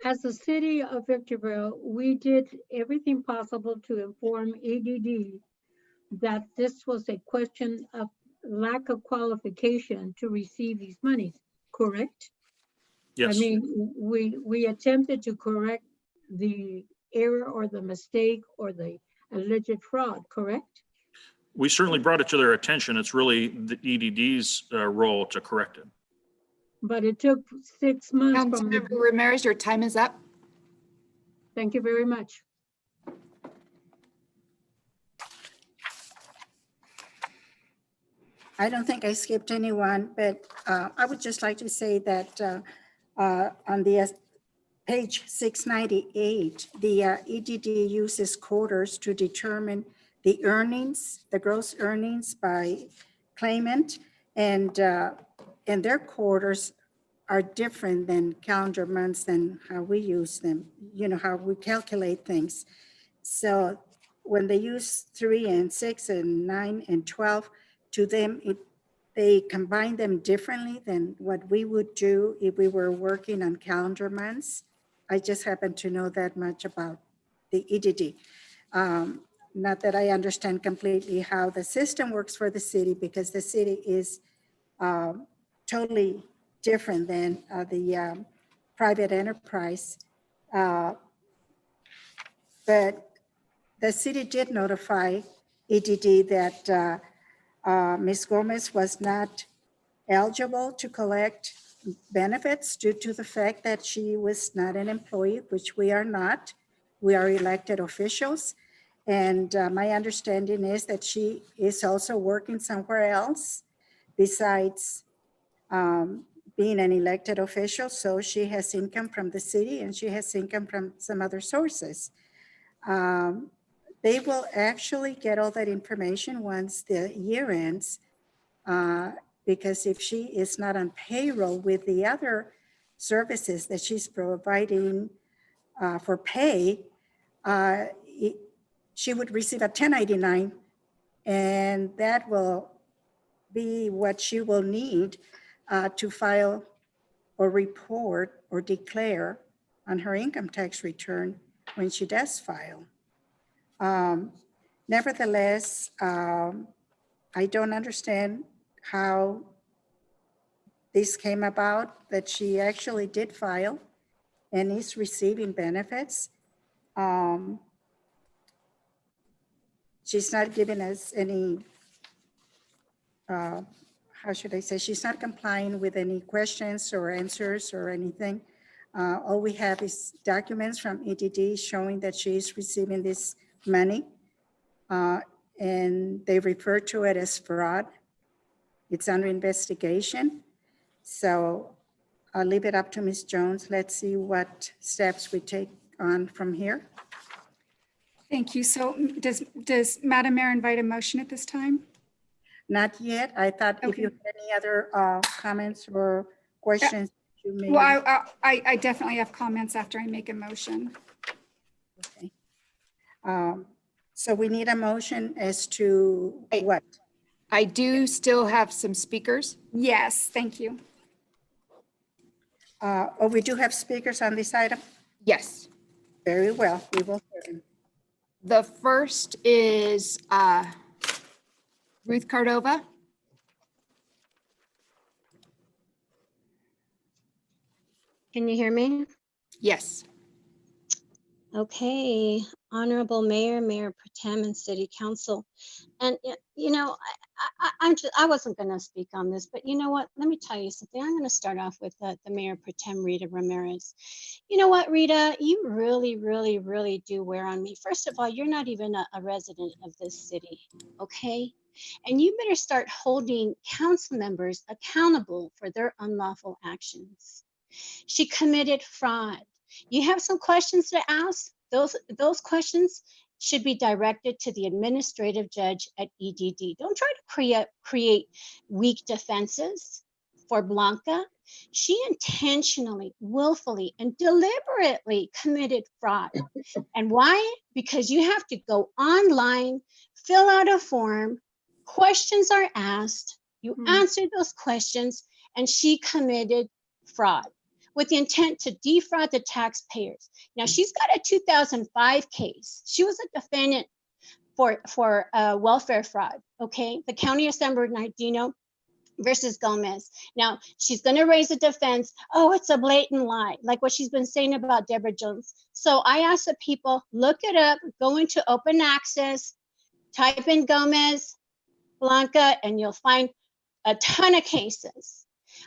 as the city of Victorville, we did everything possible to inform EDD that this was a question of lack of qualification to receive these monies, correct? I Yes, mean, we attempted to correct the error or the mistake or the alleged fraud, correct? we certainly brought it to their attention. It's really the EDD's role to correct it. But it took 6 months from Councilmember Ramirez, your time is up. Thank you very much. I don't think I skipped anyone, but I would just like to say that on the page 698, the EDD uses quarters to determine the earnings, the gross earnings by claimant, and their quarters are different than calendar months than how we use them, how we calculate things. So when they use 3 and 6 and 9 and 12, to them, they combine them differently than what we would do if we were working on calendar months. I just happen to know that much about the EDD. Not that I understand completely how the system works for the city, because the city is totally different than the private enterprise. But the city did notify EDD that Ms. Gomez was not eligible to collect benefits due to the fact that she was not an employee, which we are not. We are elected officials. And my understanding is that she is also working somewhere else besides being an elected official. So she has income from the city and she has income from some other sources. They will actually get all that information once the year ends, because if she is not on payroll with the other services that she's providing for pay, she would receive a 1099, and that will be what she will need to file or report or declare on her income tax return when she does file. Nevertheless, I don't understand how this came about, that she actually did file and is receiving benefits. She's not giving us any, how should I say, she's not complying with any questions or answers or anything. All we have is documents from EDD showing that she is receiving this money, and they refer to it as fraud. It's under investigation. So I'll leave it up to Ms. Jones. Let's see what steps we take on from here. Thank you. So does Madam Mayor invite a motion at this time? Not yet. I thought if you had any other comments or questions, you may. Well, I definitely have comments after I make a motion. Okay. So we need a motion as to what? I do still have some speakers. Yes, thank you. Oh, we do have speakers on this item? Yes. Very well. We will hear them. The first is Ruth Cordova. Can you hear me? Yes. Okay, Honorable Mayor, Mayor Pro Tem, and City Council. And you know, I wasn't going to speak on this, but you know what? Let me tell you something. I'm going to start off with the Mayor Pro Tem, Rita Ramirez. You know what, Rita? You really, really, really do wear on me. First of all, you're not even a resident of this city, okay? And you better start holding council members accountable for their unlawful actions. She committed fraud. You have some questions to ask? Those questions should be directed to the administrative judge at EDD. Don't try to create weak defenses for Blanca. She intentionally, willfully, and deliberately committed fraud. And why? Because you have to go online, fill out a form, questions are asked, you answer those questions, and she committed fraud. with the intent to defraud the taxpayers. Now, she's got a 2005 case. She was a defendant for welfare fraud, okay? The County of San Bernardino versus Gomez. Now, she's going to raise a defense. Oh, it's a blatant lie, like what she's been saying about Deborah Jones. So I ask the people, look it up, go into open access, type in Gomez, Blanca, and you'll find a ton of cases.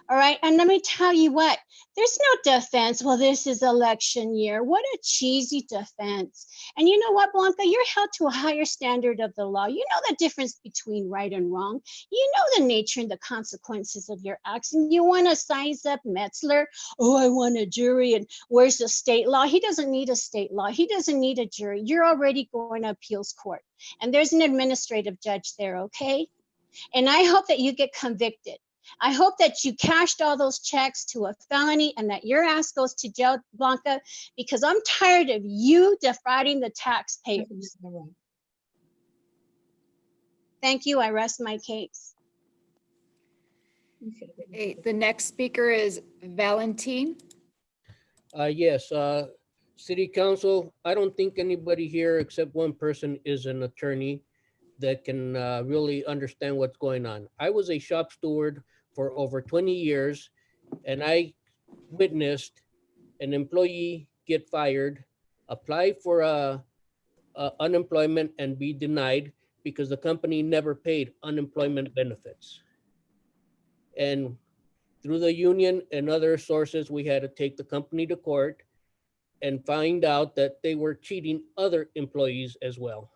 All right. And let me tell you what, there's no defense. Well, this is election year. What a cheesy defense. And you know what, Blanca, you're held to a higher standard of the law. You know the difference between right and wrong. You know the nature and the consequences of your acts. And you want to size up Metzler. Oh, I want a jury. And where's the state law? He doesn't need a state law. He doesn't need a jury. You're already going to appeals court. And there's an administrative judge there, okay? And I hope that you get convicted. I hope that you cashed all those checks to a felony and that your ass goes to jail, Blanca, because I'm tired of you defrauding the taxpayers. Thank you. I rest my case. Okay, the next speaker is Valentin. Yes, City Council, I don't think anybody here except one person is an attorney that can really understand what's going on. I was a shop steward for over 20 years, and I witnessed an employee get fired, apply for unemployment and be denied because the company never paid unemployment benefits. And through the union and other sources, we had to take the company to court and find out that they were cheating other employees as well.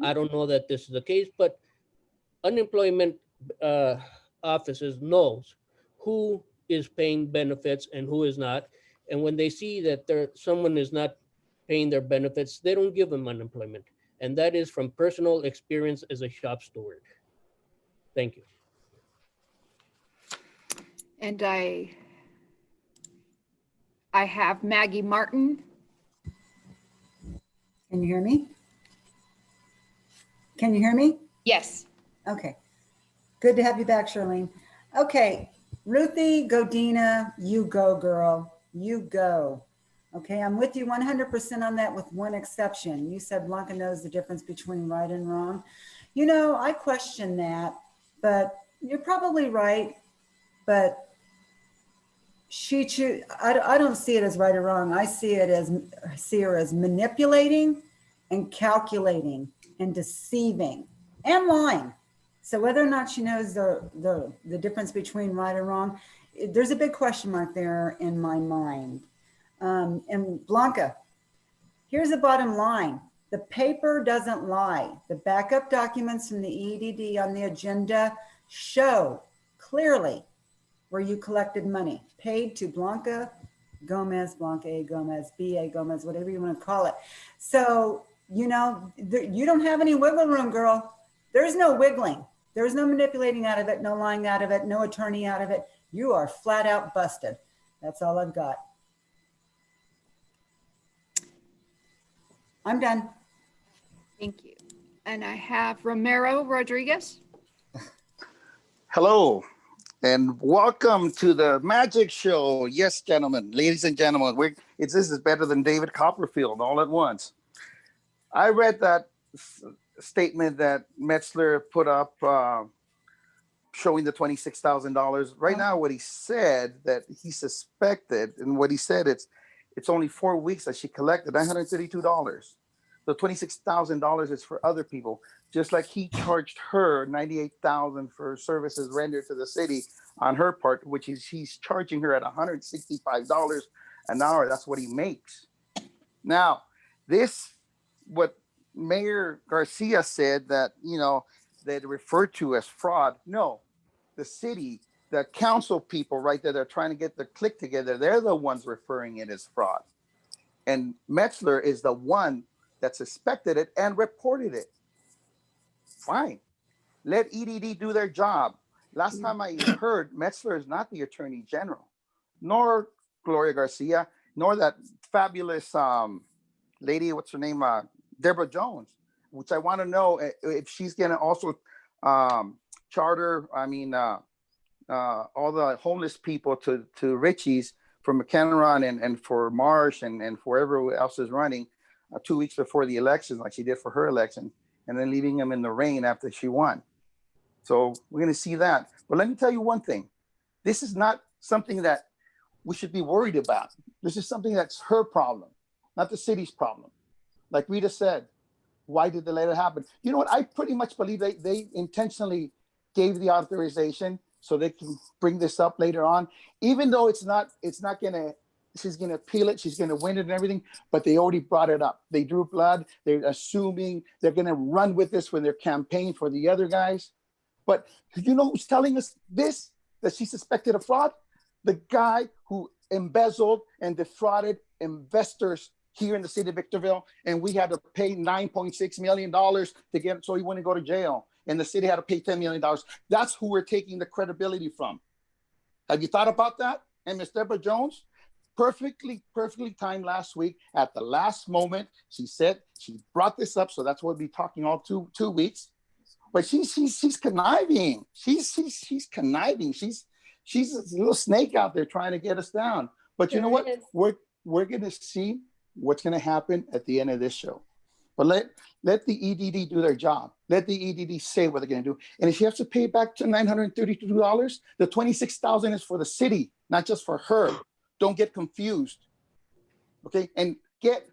I don't know that this is the case, but unemployment offices knows who is paying benefits and who is not. And when they see that someone is not paying their benefits, they don't give them unemployment. And that is from personal experience as a shop steward. Thank you. And I have Maggie Martin. Can you hear me? Can you hear me? Yes. Okay. Good to have you back, Charlene. Okay, Ruthie Godina, you go, girl. You go. Okay, I'm with you 100% on that with one exception. You said Blanca knows the difference between right and wrong. You know, I question that, but you're probably right. But I don't see it as right or wrong. I see her as manipulating and calculating and deceiving and lying. So whether or not she knows the difference between right or wrong, there's a big question mark there in my mind. And Blanca, here's the bottom line. The paper doesn't lie. The backup documents from the EDD on the agenda show clearly where you collected money, paid to Blanca Gomez, Blanca A. Gomez, B.A. Gomez, whatever you want to call it. So, you know, you don't have any wiggle room, girl. There's no wiggling. There's no manipulating out of it, no lying out of it, no attorney out of it. You are flat out busted. That's all I've got. I'm done. Thank you. And I have Romero Rodriguez. Hello, and welcome to the magic show. Yes, gentlemen, ladies and gentlemen, this is better than David Copperfield all at once. I read that statement that Metzler put up showing the $26,000. Right now, what he said that he suspected, and what he said, it's only 4 weeks that she collected $932. The $26,000 is for other people, just like he charged her $98,000 for services rendered to the city on her part, which is he's charging her at $165 an hour. That's what he makes. Now, what Mayor Garcia said that, you know, they referred to as fraud. No, the city, the council people right there, they're trying to get the clique together. They're the ones referring it as fraud. And Metzler is the one that suspected it and reported it. Fine. Let EDD do their job. Last time I heard, Metzler is not the attorney general, nor Gloria Garcia, nor that fabulous lady, what's her name? Deborah Jones, which I want to know if she's going to also charter, all the homeless people to Richie's McEnron and for Marsh and for everyone else is running 2 weeks before the election, like she did for her election, and then leaving them in the rain after she won. So we're going to see that. But let me tell you one thing. This is not something that we should be worried about. This is something that's her problem, not the city's problem. Like Rita said, why did they let it happen? You know what? I pretty much believe they intentionally gave the authorization so they can bring this up later on, even though it's not gonna, she's gonna appeal it, she's gonna win it and everything, but they already brought it up. They drew blood, they're assuming they're gonna run with this when they're campaigning for the other guys. But you know who's telling us this, that she suspected of fraud? The guy who embezzled and defrauded investors here in the city of Victorville, and we had to pay $9.6 million to get it so he wouldn't go to jail. And the city had to pay $10 million. That's who we're taking the credibility from. Have you thought about that? And Ms. Deborah Jones, perfectly timed last week at the last moment. She said she brought this up, so that's what we'll be talking all two weeks. But she's conniving. She's conniving. She's a little snake out there trying to get us down. But you know what? We're going to see what's going to happen at the end of this show. But let the EDD do their job. Let the EDD say what they're going to do. And if she has to pay back to $932, the $26,000 is for the city, not just for her. Don't get confused. Okay? And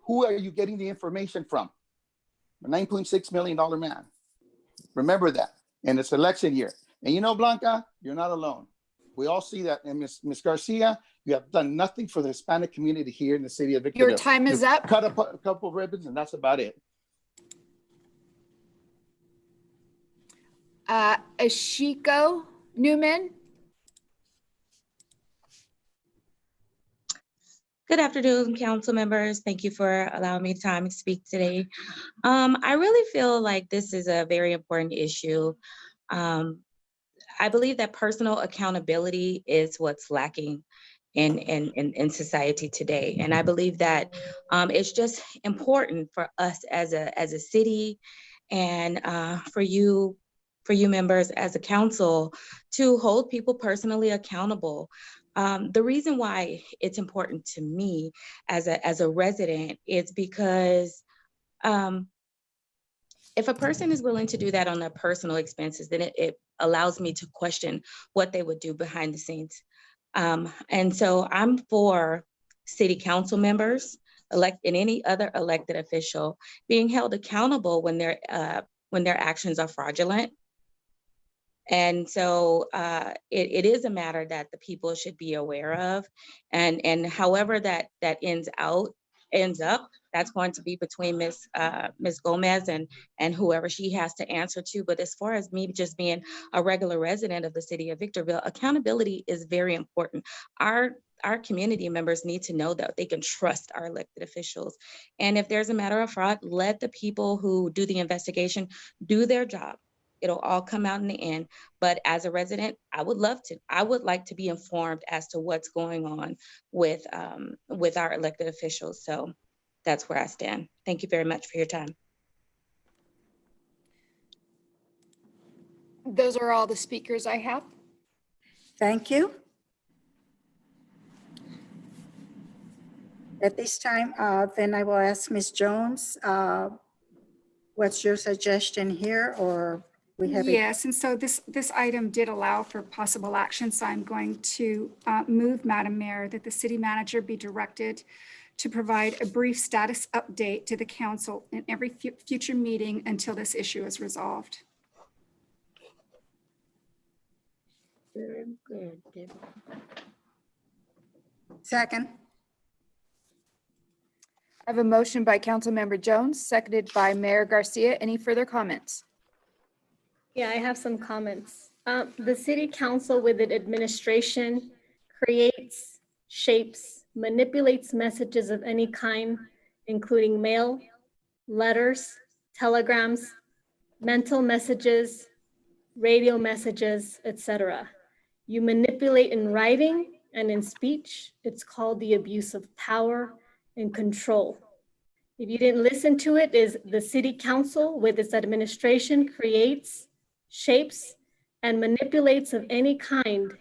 who are you getting the information from? A $9.6 million man. Remember that. And it's election year. And you know, Blanca, you're not alone. We all see that. And Ms. Garcia, you have done nothing for the Hispanic community here in the city of Victorville. Your time is You've up. cut up a couple of ribbons, and that's about it. Ashiko Newman. Good afternoon, council members. Thank you for allowing me time to speak today. I really feel like this is a very important issue. I believe that personal accountability is what's lacking in society today. And I believe that it's just important for us as a city and for you members as a council to hold people personally accountable. The reason why it's important to me as a resident is because if a person is willing to do that on their personal expenses, then it allows me to question what they would do behind the scenes. And so I'm for city council members, and any other elected official being held accountable when their actions are fraudulent. And so it is a matter that the people should be aware of, and however that ends up, that's going to be between Ms. Gomez and whoever she has to answer to. But as far as me just being a regular resident of the city of Victorville, accountability is very important. Our community members need to know that they can trust our elected officials. And if there's a matter of fraud, let the people who do the investigation do their job. It'll all come out in the end. But as a resident, I would like to be informed as to what's going on with our elected officials. So that's where I stand. Thank you very much for your time. Those are all the speakers I have. Thank you. At this time, then I will ask Ms. Jones, what's your suggestion here, or we have? Yes, and so this item did allow for possible action, so I'm going to move, Madam Mayor, that the city manager be directed to provide a brief status update to the council in every future meeting until this issue is resolved. Very good. Second. I have a motion by Councilmember Jones, seconded by Mayor Garcia. Any further comments? Yeah, I have some comments. The city council with its administration creates, shapes, manipulates messages of any kind, including mail, letters, telegrams, mental messages, radio messages, etc. You manipulate in writing and in speech. It's called the abuse of power and control. If you didn't listen to it, is the city council with its administration creates, shapes, and manipulates of any kind,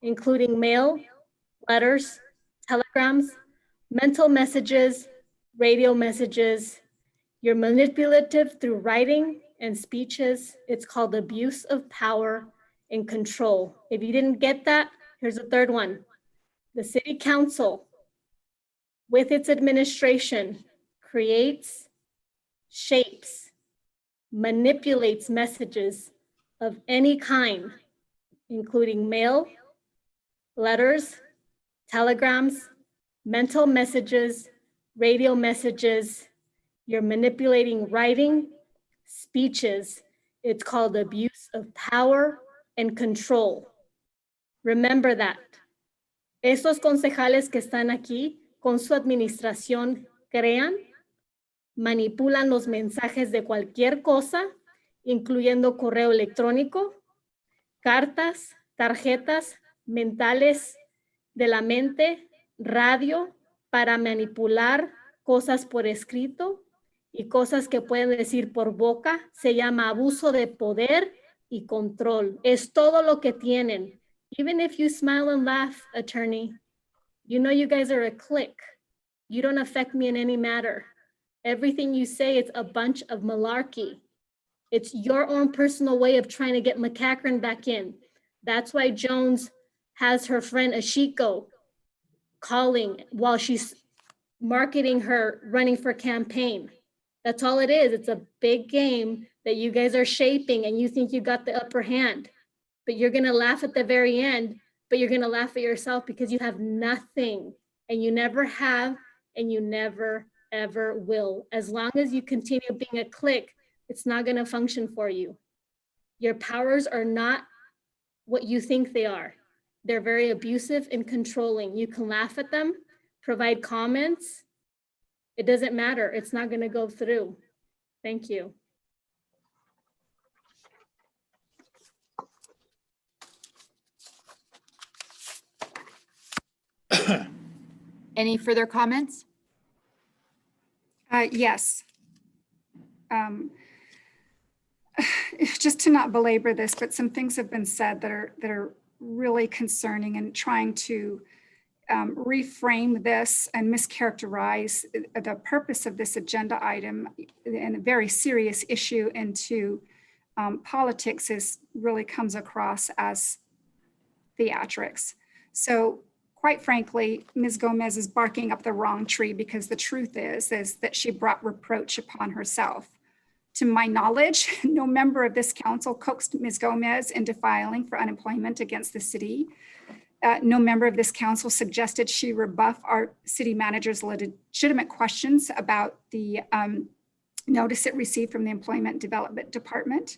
including mail, letters, telegrams, mental messages, radio messages. You're manipulative through writing and speeches. It's called abuse of power and control. If you didn't get that, here's a third one. The city council, with its administration, creates, shapes, manipulates messages of any kind, including mail, letters, telegrams, mental messages, radio messages. You're manipulating writing, speeches. It's called abuse of power and control. Remember that. Estos concejales que están aquí con su administración crean, manipulan los mensajes de cualquier cosa, incluyendo correo electrónico, cartas, tarjetas mentales de la mente, radio, para manipular cosas por escrito y cosas que pueden decir por boca. Se llama abuso de poder y control. Es todo lo que tienen. Even if you smile and laugh, attorney, you know you guys are a clique. You don't affect me in any matter. Everything you say, it's a bunch of malarkey. It's your own personal way of trying to get McCachran back in. That's why Jones has her friend Ashiko calling while she's marketing her running for campaign. That's all it is. It's a big game that you guys are shaping and you think you got the upper hand, but you're gonna laugh at the very end, but you're gonna laugh at yourself because you have nothing and you never have and you never ever will. As long as you continue being a clique, it's not gonna function for you. Your powers are not what you think they are. They're very abusive and controlling. You can laugh at them, provide comments. It doesn't matter. It's not going to go through. Thank you. Any further comments? Yes. Just to not belabor this, but some things have been said that are really concerning, and trying to reframe this and mischaracterize the purpose of this agenda item and a very serious issue into politics really comes across as theatrics. So quite frankly, Ms. Gomez is barking up the wrong tree, because the truth is that she brought reproach upon herself. To my knowledge, no member of this council coaxed Ms. Gomez into filing for unemployment against the city. No member of this council suggested she rebuff our city manager's legitimate questions about the notice it received from the Employment Development Department.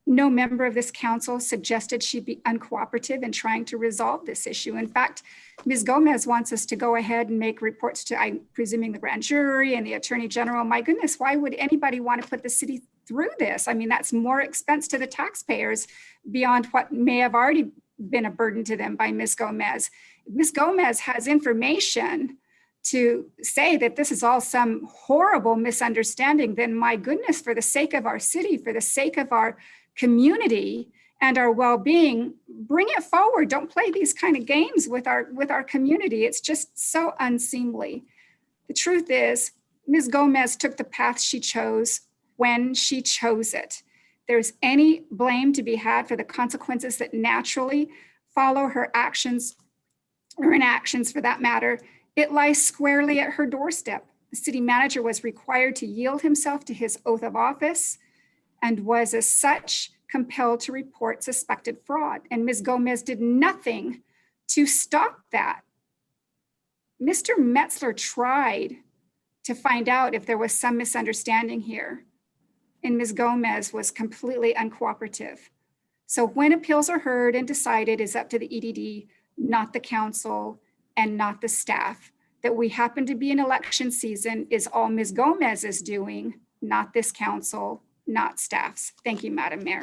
No member of this council suggested she be uncooperative in trying to resolve this issue. In fact, Ms. Gomez wants us to go ahead and make reports to, I'm presuming, the grand jury and the attorney general. My goodness, why would anybody want to put the city through this? I mean, that's more expense to the taxpayers beyond what may have already been a burden to them by Ms. Gomez. Ms. Gomez has information to say that this is all some horrible misunderstanding, then my goodness, for the sake of our city, for the sake of our community and our well-being, bring it forward. Don't play these kind of games with our community. It's just so unseemly. The truth is, Ms. Gomez took the path she chose when she chose it. There's any blame to be had for the consequences that naturally follow her actions, or inactions for that matter. It lies squarely at her doorstep. The city manager was required to yield himself to his oath of office and was as such compelled to report suspected fraud. And Ms. Gomez did nothing to stop that. Mr. Metzler tried to find out if there was some misunderstanding here, and Ms. Gomez was completely uncooperative. So when appeals are heard and decided, is up to the EDD, not the council and not the staff. That we happen to be in election season is all Ms. Gomez is doing, not this council, not staff's. Thank you, Madam Mayor.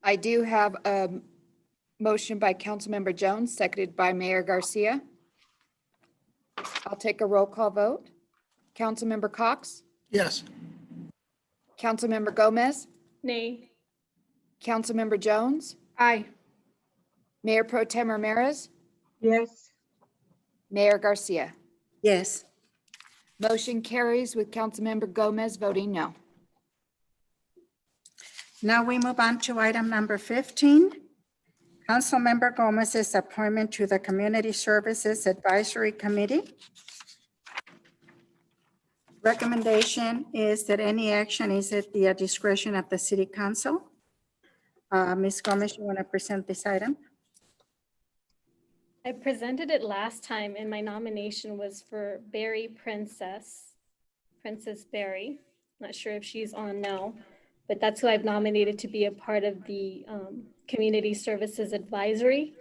I do have a motion by Councilmember Jones, seconded by Mayor Garcia. I'll take a roll call vote. Councilmember Cox? Yes. Councilmember Gomez? Nay. Councilmember Jones? Aye. Mayor Pro Tem Ramirez, Yes. Mayor Garcia. Yes. Motion carries with Councilmember Gomez voting no. Now we move on to item number 15. Councilmember Gomez's appointment to the Community Services Advisory Committee. Recommendation is that any action is at the discretion of the City Council. Ms. Gomez, you want to present this item? I presented it last time and my nomination was for Princess Barry. Not sure if she's on now, but that's who I've nominated to be a part of the Community Services Advisory.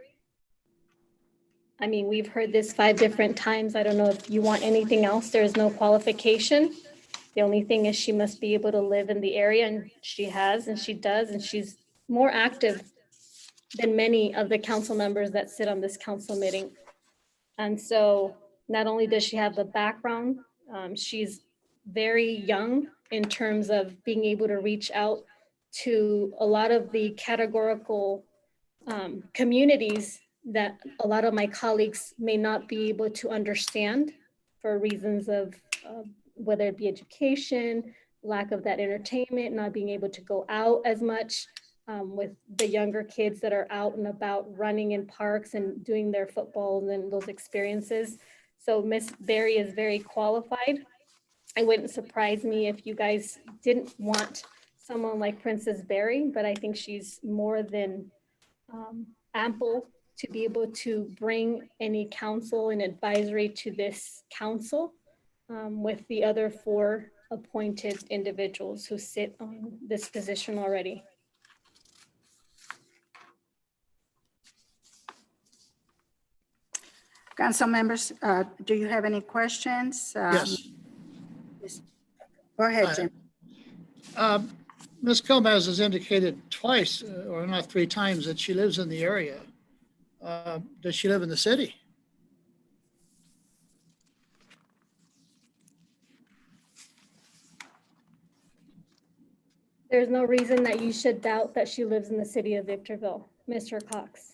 I mean, we've heard this 5 different times. I don't know if you want anything else. There is no qualification. The only thing is she must be able to live in the area, and she has, and she does, and she's more active than many of the council members that sit on this council meeting. And so not only does she have the background, she's very young in terms of being able to reach out to a lot of the categorical communities that a lot of my colleagues may not be able to understand for reasons of whether it be education, lack of that entertainment, not being able to go out as much with the younger kids that are out and about running in parks and doing their football and those experiences. So Miss Barry is very qualified. It wouldn't surprise me if you guys didn't want someone like Princess Barry, but I think she's more than ample to be able to bring any counsel and advisory to this council with the other 4 appointed individuals who sit on this position already. Council members, do you have any questions? Yes. Go ahead, Jim. Ms. Gomez has indicated twice, or not 3 times, that she lives in the area. Does she live in the city? There's no reason that you should doubt that she lives in the city of Victorville, Mr. Cox.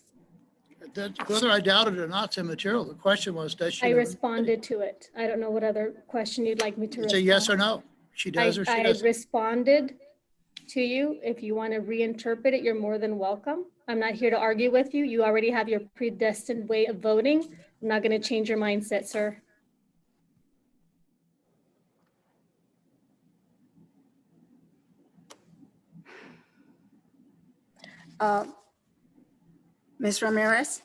Whether I doubt it or not is immaterial. The question was, does she? I responded to it. I don't know what other question you'd like me to It's respond. a yes or no. She does or she I doesn't. responded to you. If you want to reinterpret it, you're more than welcome. I'm not here to argue with you. You already have your predestined way of voting. I'm not going to change your mindset, sir. Ms. Ramirez?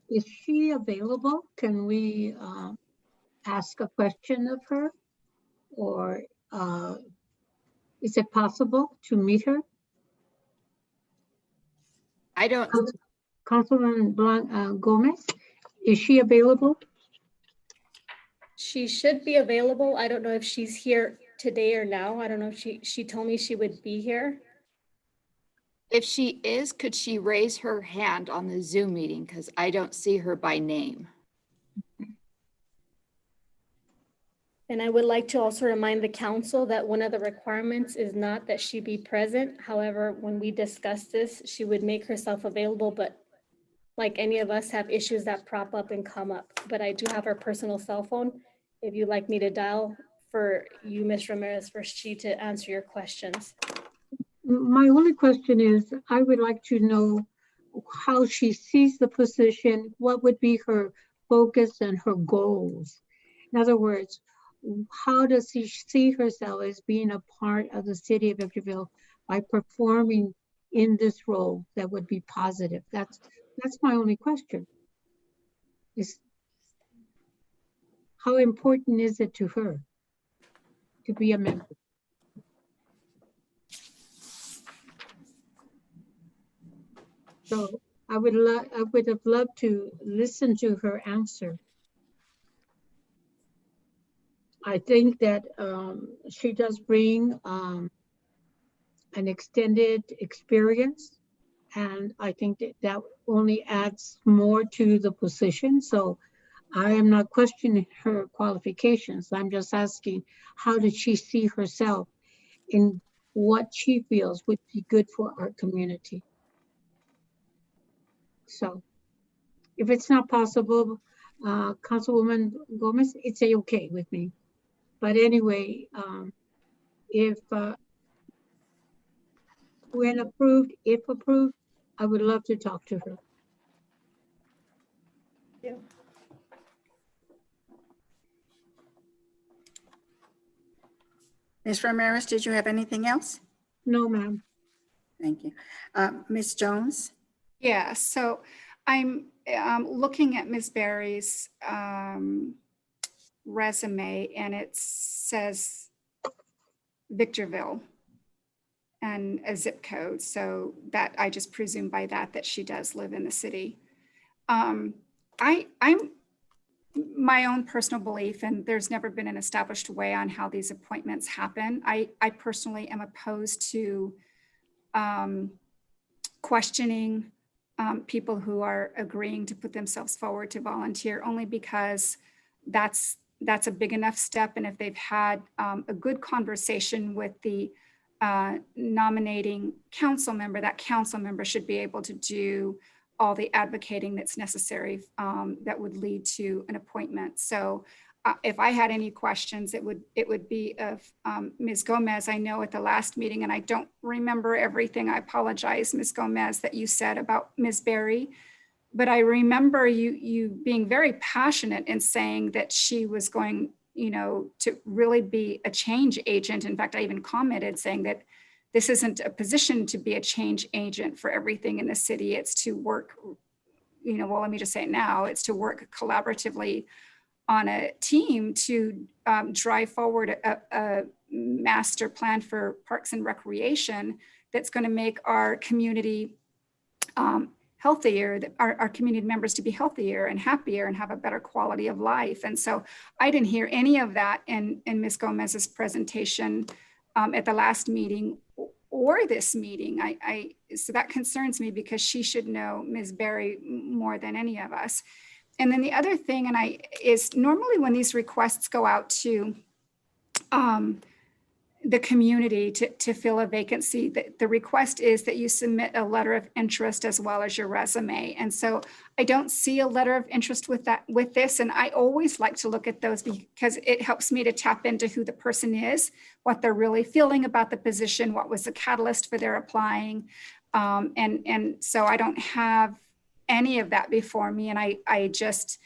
Is she available? Can we ask a question of her? Or is it possible to meet her? I don't. Councilman Gomez, is she available? She should be available. I don't know if she's here today or now. I don't know if she told me she would be here. If she is, could she raise her hand on the Zoom meeting? Because I don't see her by name. And I would like to also remind the council that one of the requirements is not that she be present. However, when we discussed this, she would make herself available, but like any of us have issues that prop up and come up. But I do have her personal cell phone. If you'd like me to dial for you, Ms. Ramirez, for she to answer your questions. My only question is, I would like to know how she sees the position, what would be her focus and her goals. In other words, how does she see herself as being a part of the city of Victorville by performing in this role that would be positive? That's my only question. Is how important is it to her to be a member? So I would have loved to listen to her answer. I think that she does bring an extended experience, and I think that only adds more to the position. So I am not questioning her qualifications. I'm just asking, how did she see herself in what she feels would be good for our community. So if it's not possible, Councilwoman Gomez, it's okay with me. But anyway, if when approved, if approved, I would love to talk to her. Ms. Ramirez, did you have anything else? No, ma'am. Thank you. Ms. Jones? Yeah, so I'm looking at Ms. Berry's resume, and it says Victorville and a zip code. So that I just presume by that she does live in the city. I'm my own personal belief, and there's never been an established way on how these appointments happen. I personally am opposed to questioning people who are agreeing to put themselves forward to volunteer, only because that's a big enough step. And if they've had a good conversation with the nominating council member, that council member should be able to do all the advocating that's necessary that would lead to an appointment. So if I had any questions, it would be of Ms. Gomez. I know at the last meeting, and I don't remember everything, I apologize, Ms. Gomez, that you said about Ms. Berry, but I remember you being very passionate in saying that she was going, to really be a change agent. In fact, I even commented saying that this isn't a position to be a change agent for everything in the city. It's to work, well, let me just say it now, it's to work collaboratively on a team to drive forward a master plan for parks and recreation that's going to make our community healthier, our community members to be healthier and happier and have a better quality of life. And so I didn't hear any of that in Ms. Gomez's presentation at the last meeting or this meeting. So that concerns me, because she should know Ms. Berry more than any of us. And then the other thing, is normally when these requests go out to the community to fill a vacancy, the request is that you submit a letter of interest as well as your resume. And so I don't see a letter of interest with this. And I always like to look at those, because it helps me to tap into who the person is, what they're really feeling about the position, what was the catalyst for their applying. And so I don't have any of that before me. And I just,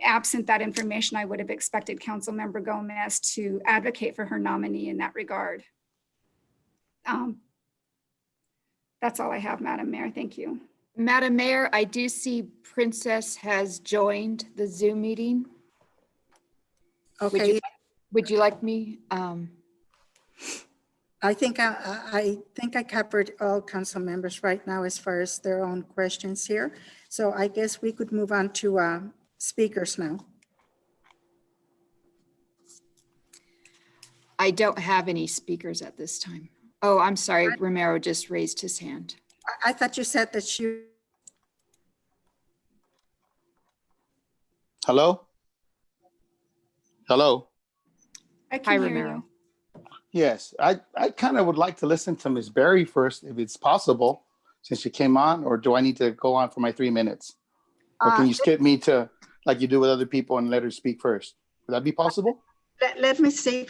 absent that information, I would have expected Councilmember Gomez to advocate for her nominee in that regard. That's all I have, Madam Mayor. Thank you. Madam Mayor, I do see Princess has joined the Zoom meeting. Okay. Would you like me? I think I covered all council members right now as far as their own questions here. So I guess we could move on to speakers now. I don't have any speakers at this time. Oh, I'm sorry. Romero just raised his hand. I thought you said that you. Hello? Hello? Hi, Romero. Yes, I kind of would like to listen to Ms. Berry first, if it's possible, since she came on, or do I need to go on for my 3 minutes? Or can you skip me to, like you do with other people, and let her speak first? Would that be possible? Let me see if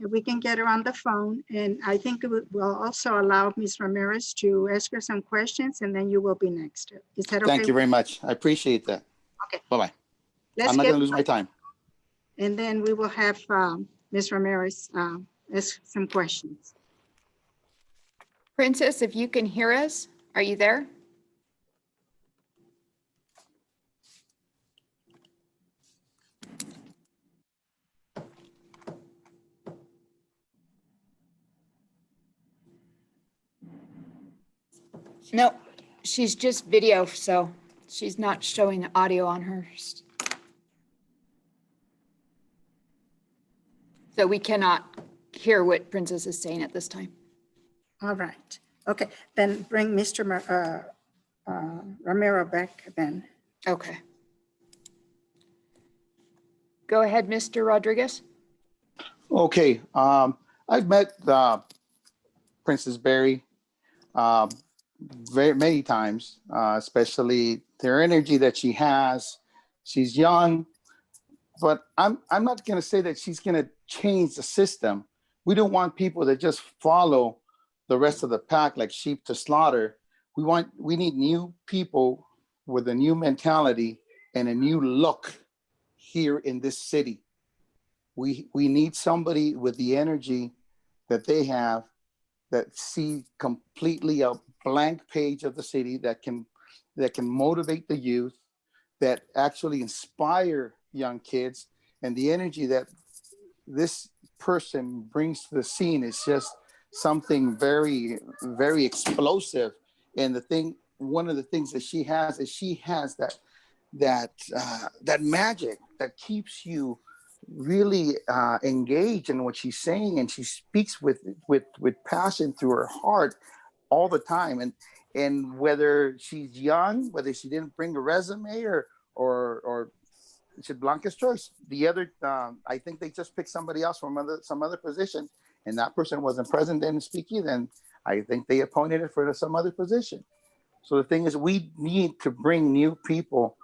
we can get her on the phone. And I think it will also allow Ms. Ramirez to ask her some questions, and then you will be next. Is that okay? Thank you very much. I appreciate that. Okay. Bye-bye. I'm not gonna lose my time. And then we will have Ms. Ramirez ask some questions. Princess, if you can hear us, are you there? No, she's just video, so she's not showing the audio on hers. So we cannot hear what Princess is saying at this time. All right. Okay, then bring Mr. Romero back then. Okay. Go ahead, Mr. Rodriguez. Okay, I've met Princess Berry very many times, especially their energy that she has. She's young, but I'm not going to say that she's going to change the system. We don't want people that just follow the rest of the pack like sheep to slaughter. We need new people with a new mentality and a new look here in this city. We need somebody with the energy that they have, that see completely a blank page of the city, that can motivate the youth, that actually inspire young kids. And the energy that this person brings to the scene is just something very, very explosive. And one of the things that she has is she has that magic that keeps you really engaged in what she's saying, and she speaks with passion through her heart all the time. And whether she's young, whether she didn't bring a resume or it's Blanca's choice. The other, I think they just picked somebody else from some other position, and that person wasn't present, didn't speak either. And I think they appointed it for some other position. So the thing is, we need to bring new people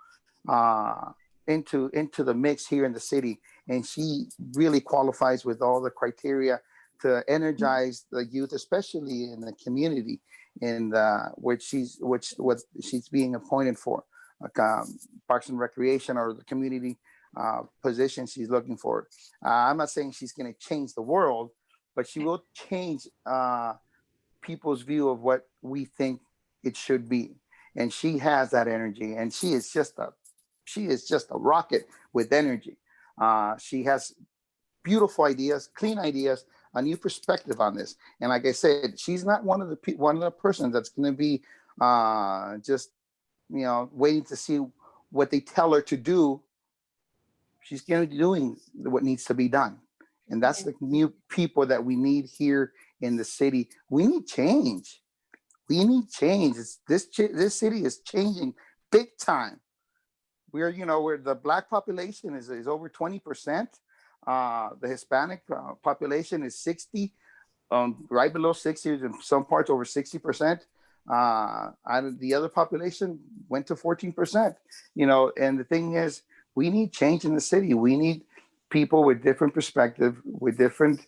into the mix here in the city, and she really qualifies with all the criteria to energize the youth, especially in the community, and what she's being appointed for, like Parks and Recreation or the community position she's looking for. I'm not saying she's going to change the world, but she will change people's view of what we think it should be. And she has that energy, and she is just a rocket with energy. She has beautiful ideas, clean ideas, a new perspective on this. And like I said, she's not one of the persons that's going to be just waiting to see what they tell her to do. She's going to be doing what needs to be done. And that's the new people that we need here in the city. We need change. We need change. This city is changing big time. Where the Black population is over 20%. The Hispanic population is 60, right below 60, in some parts over 60%. The other population went to 14%. And the thing is, we need change in the city. We need people with different perspective, with different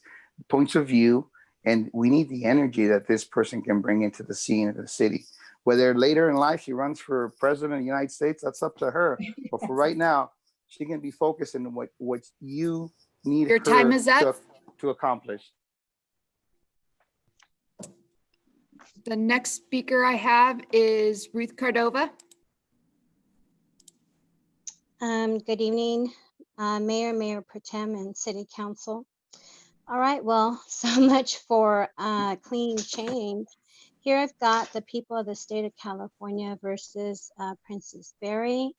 points of view, and we need the energy that this person can bring into the scene of the city. Whether later in life she runs for president of the United States, that's up to her. But for right now, she can be focused on what you need Your her time is up. to accomplish. The next speaker I have is Ruth Cordova. Good evening, Mayor Pro Tem, and City Council. All right, well, so much for clean change. Here I've got the people of the state of California versus Princess Berry,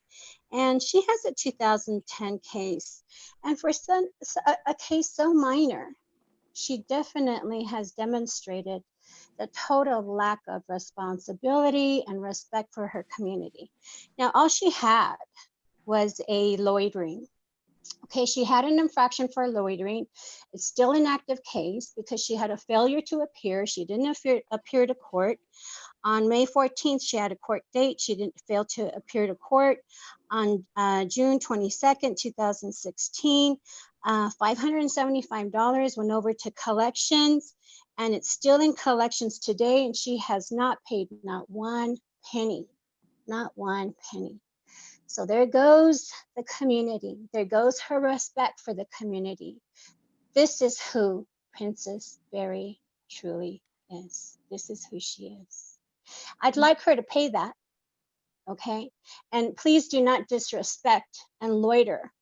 and she has a 2010 case. And for a case so minor, she definitely has demonstrated the total lack of responsibility and respect for her community. Now, all she had was a loitering. Okay, she had an infraction for loitering. It's still an active case because she had a failure to appear. She didn't appear to court. On May 14th, she had a court date. She didn't fail to appear to court. On June 22nd, 2016, $575 went over to collections, and it's still in collections today, and she has not paid not one penny, not one penny. So there goes the community. There goes her respect for the community. This is who Princess Berry truly is. This is who she is. I'd like her to pay that, okay? And please do not disrespect and loiter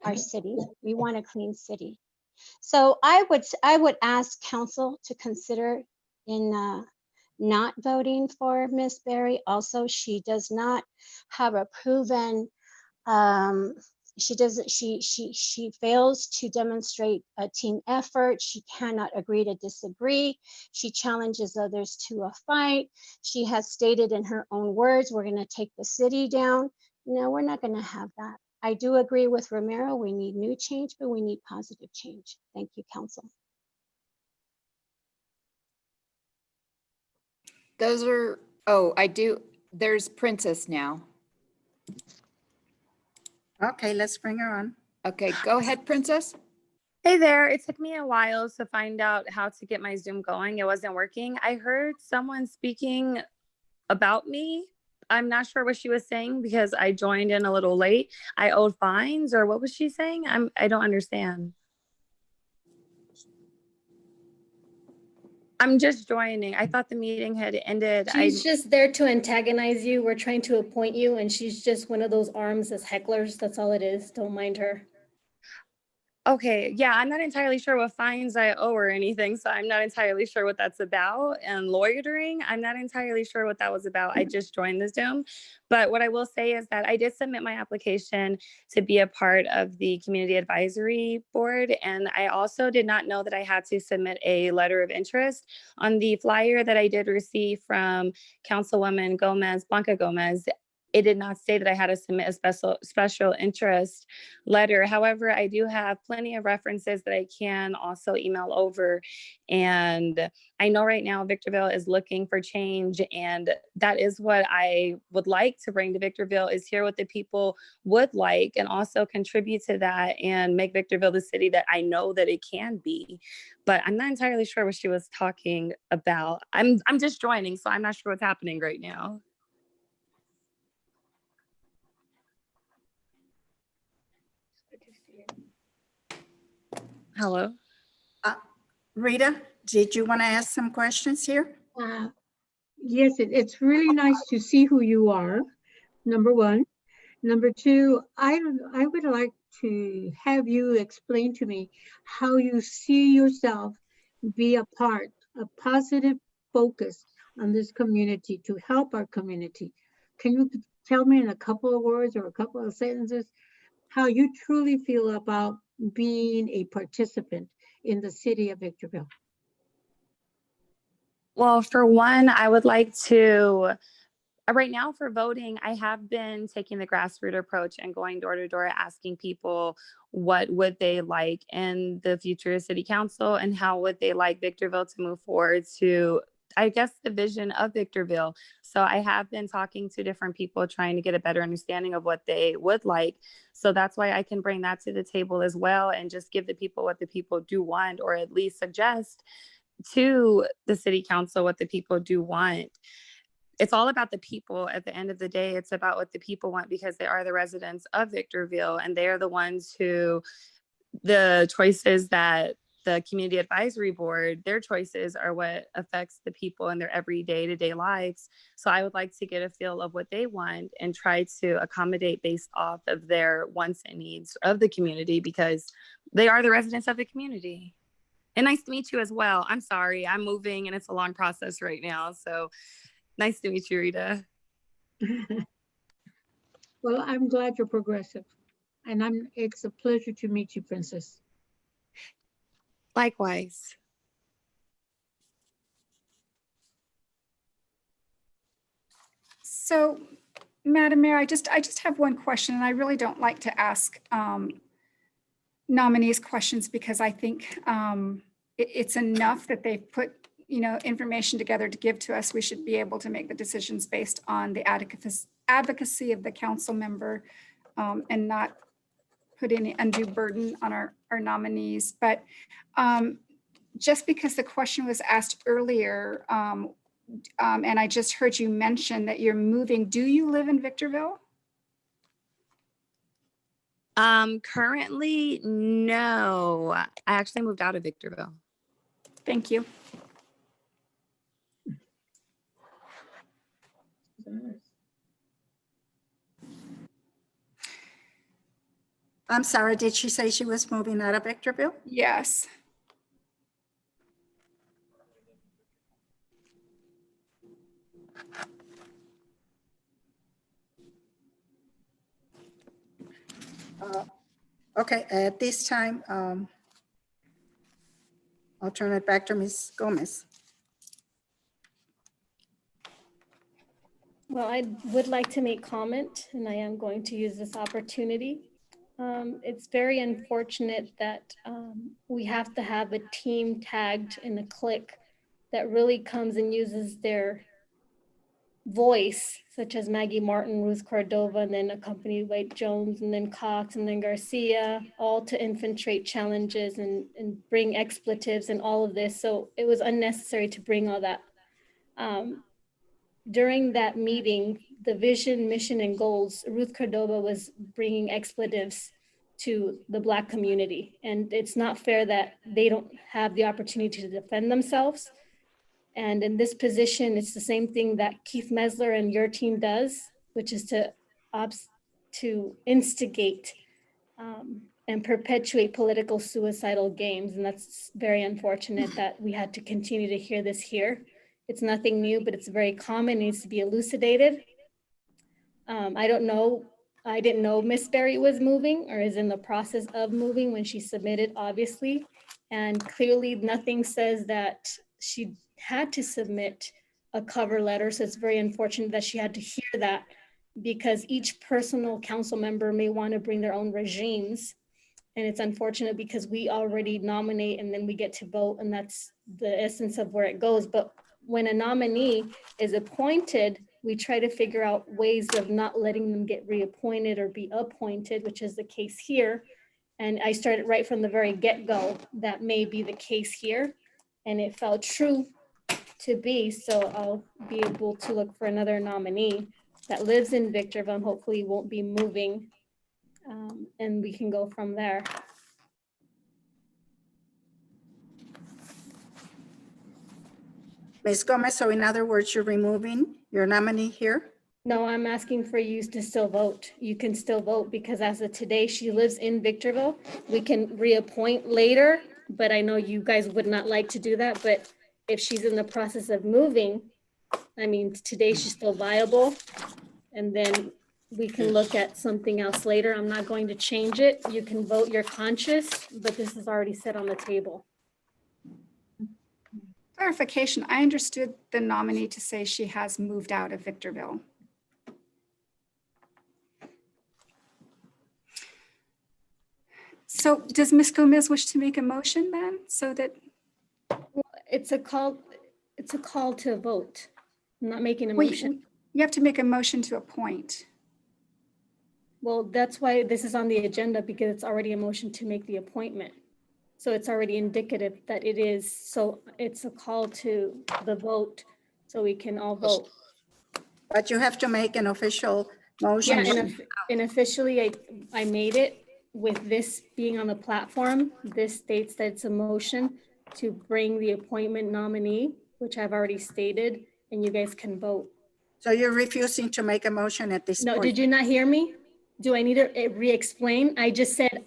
our city. We want a clean city. So I would ask council to consider in not voting for Miss Berry. Also, she does not have a proven, she fails to demonstrate a team effort. She cannot agree to disagree. She challenges others to a fight. She has stated in her own words, we're going to take the city down. No, we're not going to have that. I do agree with Romero. We need new change, but we need positive change. Thank you, council. Those are, oh, I do, there's Princess now. Okay, let's bring her on. Okay, go ahead, Princess. Hey there, it took me a while to find out how to get my Zoom going. It wasn't working. I heard someone speaking about me. I'm not sure what she was saying because I joined in a little late. I owed fines, or what was she saying? I don't understand. I'm just joining. I thought the meeting had ended. She's just there to antagonize you. We're trying to appoint you, and she's just one of those arms as hecklers. That's all it is. Don't mind her. Okay, yeah, I'm not entirely sure what fines I owe or anything, so I'm not entirely sure what that's about. And loitering, I'm not entirely sure what that was about. I just joined the Zoom. But what I will say is that I did submit my application to be a part of the Community Advisory Board. And I also did not know that I had to submit a letter of interest. On the flyer that I did receive from Councilwoman Blanca Gomez, it did not say that I had to submit a special interest letter. However, I do have plenty of references that I can also email over. And I know right now Victorville is looking for change, and that is what I would like to bring to Victorville, is hear what the people would like and also contribute to that and make Victorville the city that I know that it can be. But I'm not entirely sure what she was talking about. I'm just joining, so I'm not sure what's happening right now. Hello. Rita, did you want to ask some questions here? Yes, it's really nice to see who you are, number one. Number two, I would like to have you explain to me how you see yourself be a part, a positive focus on this community to help our community. Can you tell me in a couple of words or a couple of sentences how you truly feel about being a participant in the city of Victorville? Well, for one, I would like to, right now for voting, I have been taking the grassroots approach and going door to door asking people what would they like in the future city council and how would they like Victorville to move forward to, I guess, the vision of Victorville. So I have been talking to different people trying to get a better understanding of what they would like. So that's why I can bring that to the table as well and just give the people what the people do want, or at least suggest to the city council what the people do want. It's all about the people at the end of the day. It's about what the people want because they are the residents of Victorville, and they are the ones who, the choices that the Community Advisory Board, their choices are what affects the people in their everyday to day lives. So I would like to get a feel of what they want and try to accommodate based off of their wants and needs of the community because they are the residents of the community. And nice to meet you as well. I'm sorry, I'm moving and it's a long process right now. So nice to meet you, Rita. Well, I'm glad you're progressive. And it's a pleasure to meet you, Princess. Likewise. So, Madam Mayor, I just have one question, and I really don't like to ask nominees questions because I think it's enough that they've put, information together to give to us. We should be able to make the decisions based on the advocacy of the council member and not put any undue burden on our nominees. But just because the question was asked earlier, and I just heard you mention that you're moving, do you live in Victorville? Currently, no. I actually moved out of Victorville. Thank you. I'm sorry, did she say she was moving out of Victorville? Yes. Okay, at this time, I'll turn it back to Ms. Gomez. Well, I would like to make comment, and I am going to use this opportunity. It's very unfortunate that we have to have a team tagged in a clique that really comes and uses their voice, such as Maggie Martin, Ruth Cordova, and then accompanied by Jones, and then Cox, and then Garcia, all to infiltrate challenges and bring expletives and all of this. So it was unnecessary to bring all that. During that meeting, the vision, mission, and goals, Ruth Cordova was bringing expletives to the Black community. And it's not fair that they don't have the opportunity to defend themselves. And in this position, it's the same thing that Keith Mesler and your team does, which is to instigate and perpetuate political suicidal games. And that's very unfortunate that we had to continue to hear this here. It's nothing new, but it's very common, needs to be elucidated. I don't know, I didn't know Miss Berry was moving or is in the process of moving when she submitted, obviously. And clearly nothing says that she had to submit a cover letter. So it's very unfortunate that she had to hear that, because each personal council member may want to bring their own regimes. And it's unfortunate because we already nominate and then we get to vote, and that's the essence of where it goes. But when a nominee is appointed, we try to figure out ways of not letting them get reappointed or be appointed, which is the case here. And I started right from the very get-go, that may be the case here. And it felt true to be, so I'll be able to look for another nominee that lives in Victorville and hopefully won't be moving. And we can go from there. Ms. Gomez, so in other words, you're removing your nominee here? No, I'm asking for you to still vote. You can still vote because as of today, she lives in Victorville. We can reappoint later, but I know you guys would not like to do that. But if she's in the process of moving, I mean, today she's still viable. And then we can look at something else later. I'm not going to change it. You can vote your conscience, but this is already set on the table. Clarification, I understood the nominee to say she has moved out of Victorville. So does Ms. Gomez wish to make a motion then, so that? Well, it's a call to vote. I'm not making a Well, motion. You have to make a motion to appoint. Well, that's why this is on the agenda, because it's already a motion to make the appointment. So it's already indicative that it is, so it's a call to the vote, so we can all vote. But you have to make an official motion. Yeah, and officially I made it with this being on the platform. This states that it's a motion to bring the appointment nominee, which I've already stated, and you guys can vote. So you're refusing to make a motion at this point? No, did you not hear me? Do I need to re-explain? I just said,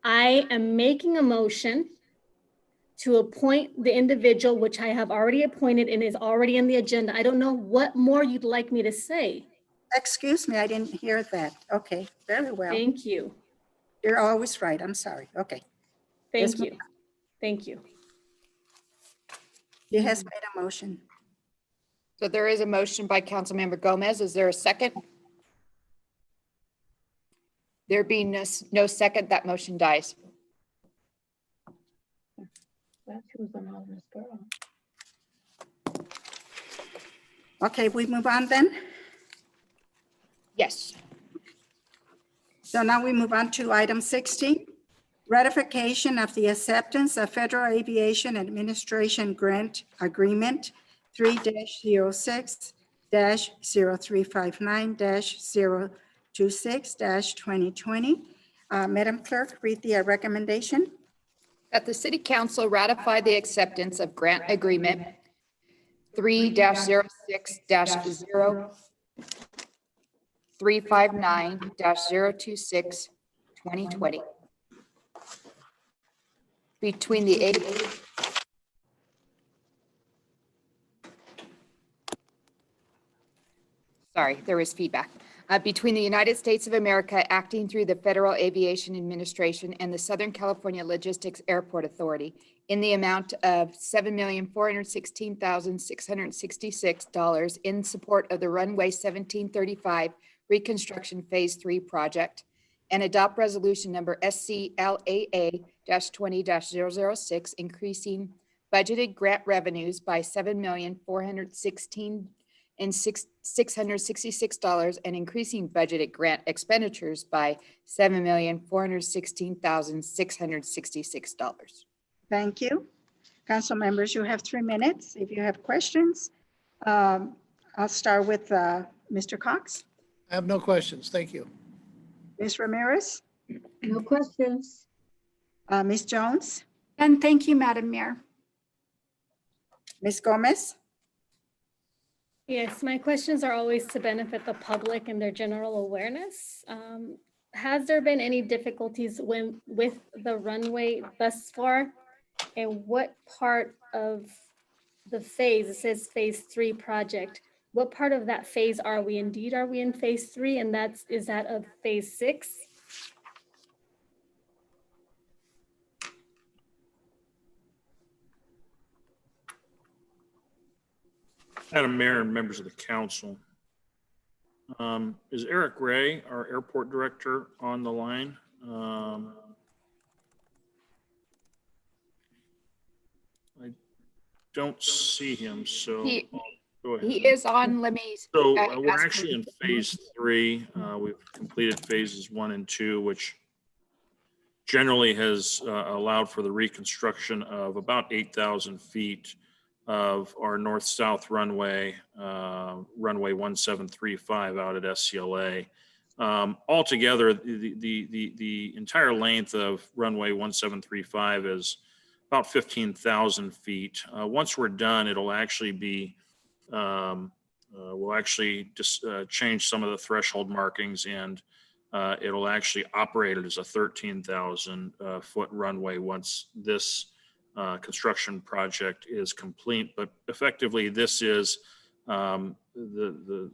I am making a motion to appoint the individual, which I have already appointed and is already in the agenda. I don't know what more you'd like me to say. Excuse me, I didn't hear that. Okay, very well. Thank you. You're always right. I'm sorry. Okay. Thank you. Thank you. He has made a motion. So there is a motion by Councilmember Gomez. Is there a second? There being no second, that motion dies. Okay, we move on then? Yes. So now we move on to item 16, ratification of the acceptance of Federal Aviation Administration Grant Agreement 3-06-0359-026-2020. Madam Clerk, read the recommendation. That the City Council ratify the acceptance of grant agreement 3-06-0359-026-2020 between the between the United States of America acting through the Federal Aviation Administration and the Southern California Logistics Airport Authority in the amount of $7,416,666 in support of the Runway 1735 Reconstruction Phase 3 project, and adopt resolution number SCLAA-20-006, increasing budgeted grant revenues by $7,416,000 and $666 and increasing budgeted grant expenditures by $7,416,666. Thank you. Council members, you have 3 minutes if you have questions. I'll start with Mr. Cox. I have no questions. Thank you. Ms. Ramirez, No questions. Ms. Jones, And thank you, Madam Mayor. Ms. Gomez. Yes, my questions are always to benefit the public and their general awareness. Has there been any difficulties with the runway thus far? And what part of the phase, it says phase 3 project, what part of that phase are we in phase 3? And is that of phase 6? Madam Mayor and members of the council. Is Eric Ray, our airport director, on the line? I don't see him, so go ahead. He is on. Let me. So we're ask actually him. in phase 3. We've completed phases 1 and 2, which generally has allowed for the reconstruction of about 8,000 feet of our north-south runway, runway 1735 out at SCLA. Altogether, the entire length of runway 1735 is about 15,000 feet. Once we're done, it'll actually be, we'll actually just change some of the threshold markings, and it'll actually operate it as a 13,000 foot runway once this construction project is complete. But effectively, this is the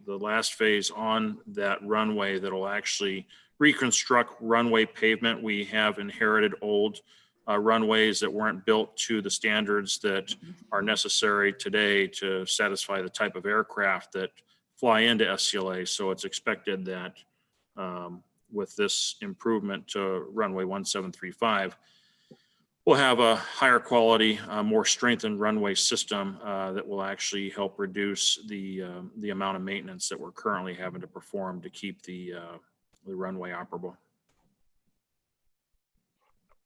last phase on that runway that'll actually reconstruct runway pavement. We have inherited old runways that weren't built to the standards that are necessary today to satisfy the type of aircraft that fly into SCLA. So it's expected that with this improvement to runway 1735, we'll have a higher quality, more strengthened runway system that will actually help reduce the amount of maintenance that we're currently having to perform to keep the runway operable.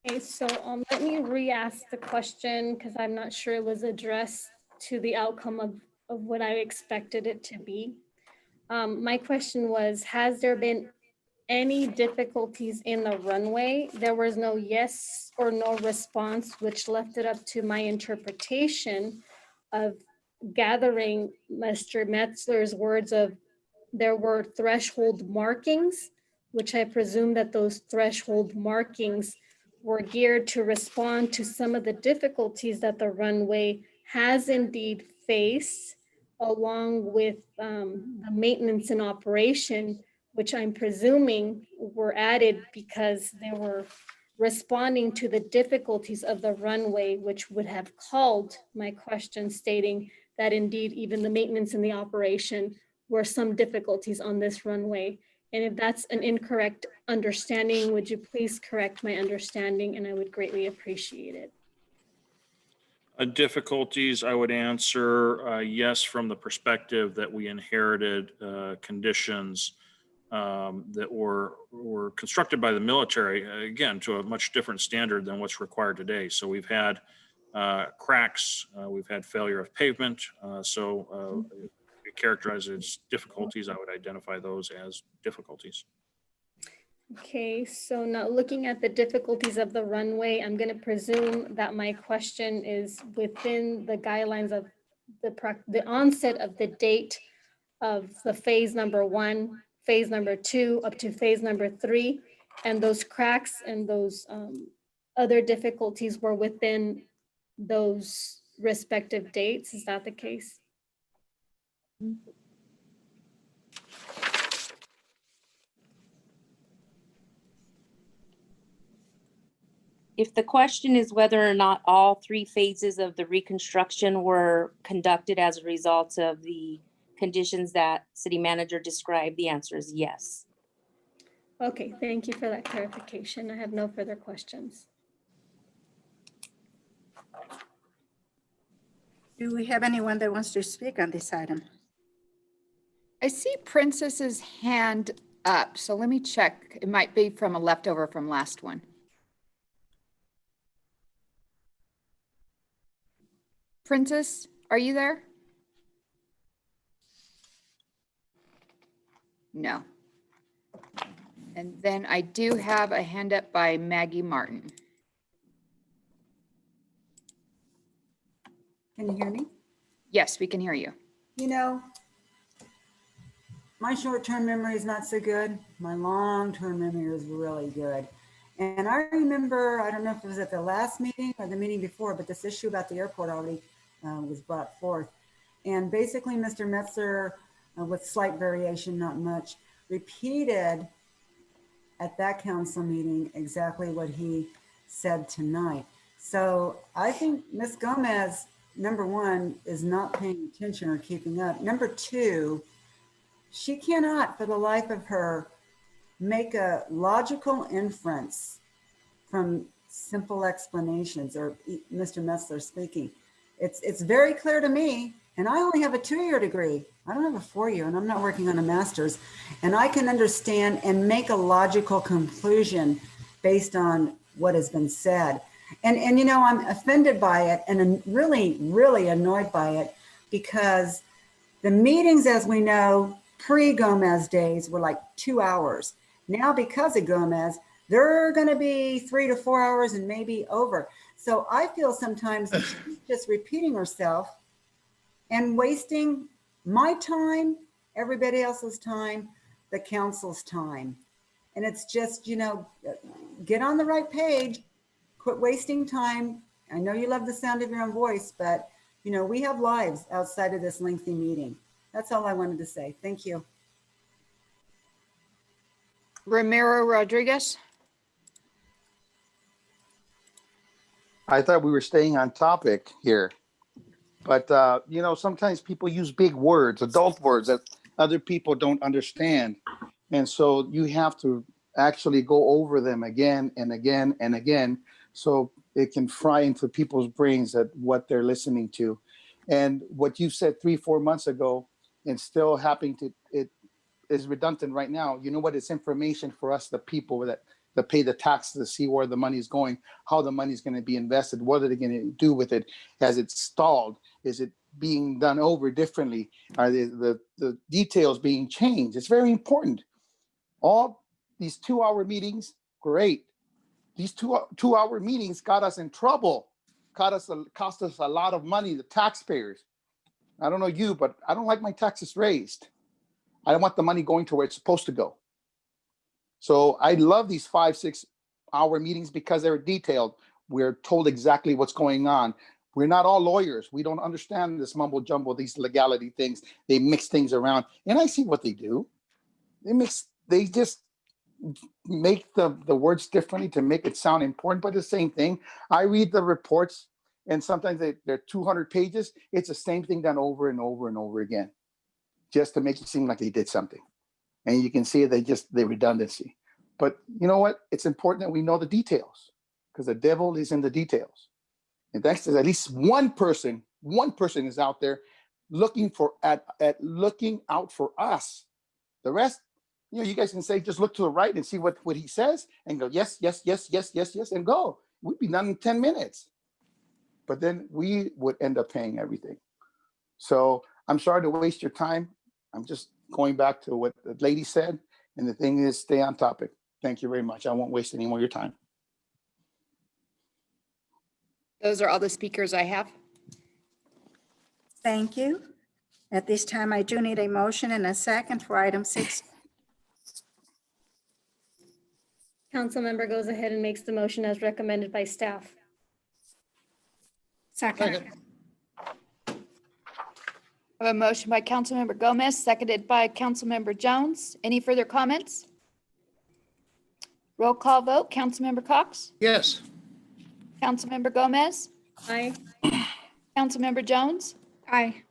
Okay, so let me re-ask the question because I'm not sure it was addressed to the outcome of what I expected it to be. My question was, has there been any difficulties in the runway? There was no yes or no response, which left it up to my interpretation of gathering Mr. Metzler's words of there were threshold markings, which I presume that those threshold markings were geared to respond to some of the difficulties that the runway has indeed faced, along with the maintenance and operation, which I'm presuming were added because they were responding to the difficulties of the runway, which would have called my question stating that indeed even the maintenance and the operation were some difficulties on this runway. And if that's an incorrect understanding, would you please correct my understanding? And I would greatly appreciate it. Difficulties, I would answer yes, from the perspective that we inherited conditions that were constructed by the military, again, to a much different standard than what's required today. So we've had cracks, we've had failure of pavement. So characterize it as difficulties, I would identify those as difficulties. Okay, so now looking at the difficulties of the runway, I'm going to presume that my question is within the guidelines of the onset of the date of the phase number 1, phase number 2, up to phase number 3, and those cracks and those other difficulties were within those respective dates. Is that the case? If the question is whether or not all 3 phases of the reconstruction were conducted as a result of the conditions that City Manager described, the answer is yes. Okay, thank you for that clarification. I have no further questions. Do we have anyone that wants to speak on this item? I see Princess's hand up, so let me check. It might be from a leftover from last one. Princess, are you there? No. And then I do have a hand up by Maggie Martin. Can you hear me? Yes, we can hear you. You know, my short-term memory is not so good. My long-term memory is really good. And I remember, I don't know if it was at the last meeting or the meeting before, but this issue about the airport already was brought forth. And basically, Mr. Metzler, with slight variation, not much, repeated at that council meeting exactly what he said tonight. So I think Ms. Gomez, number one, is not paying attention or keeping up. Number two, she cannot for the life of her make a logical inference from simple explanations, or Mr. Metzler speaking. It's very clear to me, and I only have a 2-year degree. I don't have a 4-year, and I'm not working on a master's. And I can understand and make a logical conclusion based on what has been said. And you know, I'm offended by it and really, really annoyed by it, because the meetings, as we know, pre-Gomez days were like 2 hours. Now, because of Gomez, they're going to be 3 to 4 hours and maybe over. So I feel sometimes that she's just repeating herself and wasting my time, everybody else's time, the council's time. And it's just, you know, get on the right page, quit wasting time. I know you love the sound of your own voice, but, you know, we have lives outside of this lengthy meeting. That's all I wanted to say. Thank you. Ramiro Rodriguez. I thought we were staying on topic here. But, you know, sometimes people use big words, adult words that other people don't understand. And so you have to actually go over them again and again and again, so it can fry into people's brains that what they're listening to. And what you said 3-4 months ago and still happening to, it is redundant right now. You know what? It's information for us, the people that pay the taxes, to see where the money is going, how the money is going to be invested, what are they going to do with it? Has it stalled? Is it being done over differently? Are the details being changed? It's very important. All these 2-hour meetings, great. These two-hour meetings got us in trouble, cost us a lot of money, the taxpayers. I don't know you, but I don't like my taxes raised. I want the money going to where it's supposed to go. So I love these 5-6 hour meetings because they're detailed. We're told exactly what's going on. We're not all lawyers. We don't understand this mumbo jumbo, these legality things. They mix things around. And I see what they do. They just make the words differently to make it sound important, but the same thing. I read the reports and sometimes they're 200 pages. It's the same thing done over and over and over again, just to make it seem like they did something. And you can see the redundancy. But you know what? It's important that we know the details, because the devil is in the details. And that's at least one person is out there looking out for us. The rest, you know, you guys can say, just look to the right and see what he says and go, yes, yes, yes, yes, yes, yes, and go. We'd be done in 10 minutes. But then we would end up paying everything. So I'm sorry to waste your time. I'm just going back to what the lady said. And the thing is, stay on topic. Thank you very much. I won't waste any more of your time. Those are all the speakers I have. Thank you. At this time, I do need a motion and a second for item 6. Council member goes ahead and makes the motion as recommended by staff. Second. I have a motion by Councilmember Gomez, seconded by Councilmember Jones. Any further comments? Roll call vote. Councilmember Cox? Yes. Councilmember Gomez? Aye. Councilmember Jones? Aye.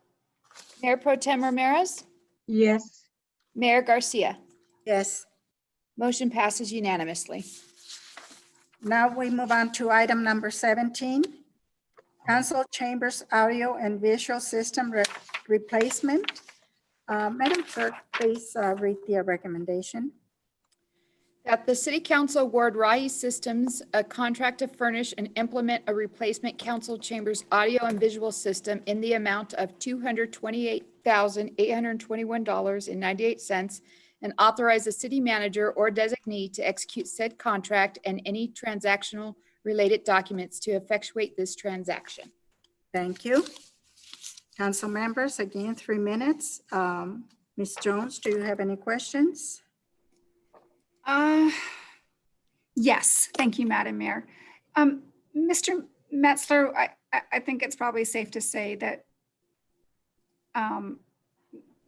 Mayor Pro Tem Ramirez? Yes. Mayor Garcia? Yes. Motion passes unanimously. Now we move on to item number 17. Council Chambers Audio and Visual System Replacement. Madam Clerk, please read the recommendation. That the City Council award Rahi Systems a contract to furnish and implement a replacement council chambers audio and visual system in the amount of $228,821.98 and authorize the city manager or designee to execute said contract and any transactional related documents to effectuate this transaction. Thank you. Council members, again, 3 minutes. Ms. Jones, do you have any questions? Yes, thank you, Madam Mayor. Mr. Metzler, I think it's probably safe to say that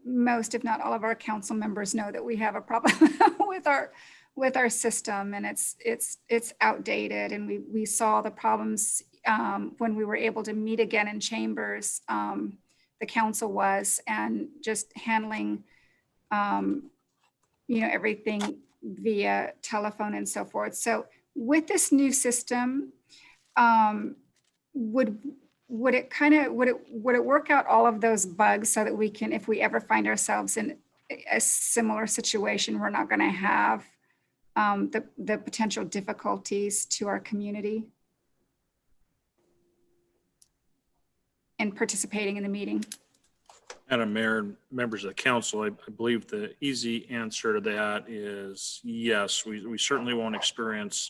most, if not all of our council members know that we have a problem with our system, and it's outdated, and we saw the problems when we were able to meet again in chambers, the council was, and just handling everything via telephone and so forth. So with this new system, would it work out all of those bugs so that we can, if we ever find ourselves in a similar situation, we're not going to have the potential difficulties to our community in participating in the meeting? Madam Mayor, members of the council, I believe the easy answer to that is yes. We certainly won't experience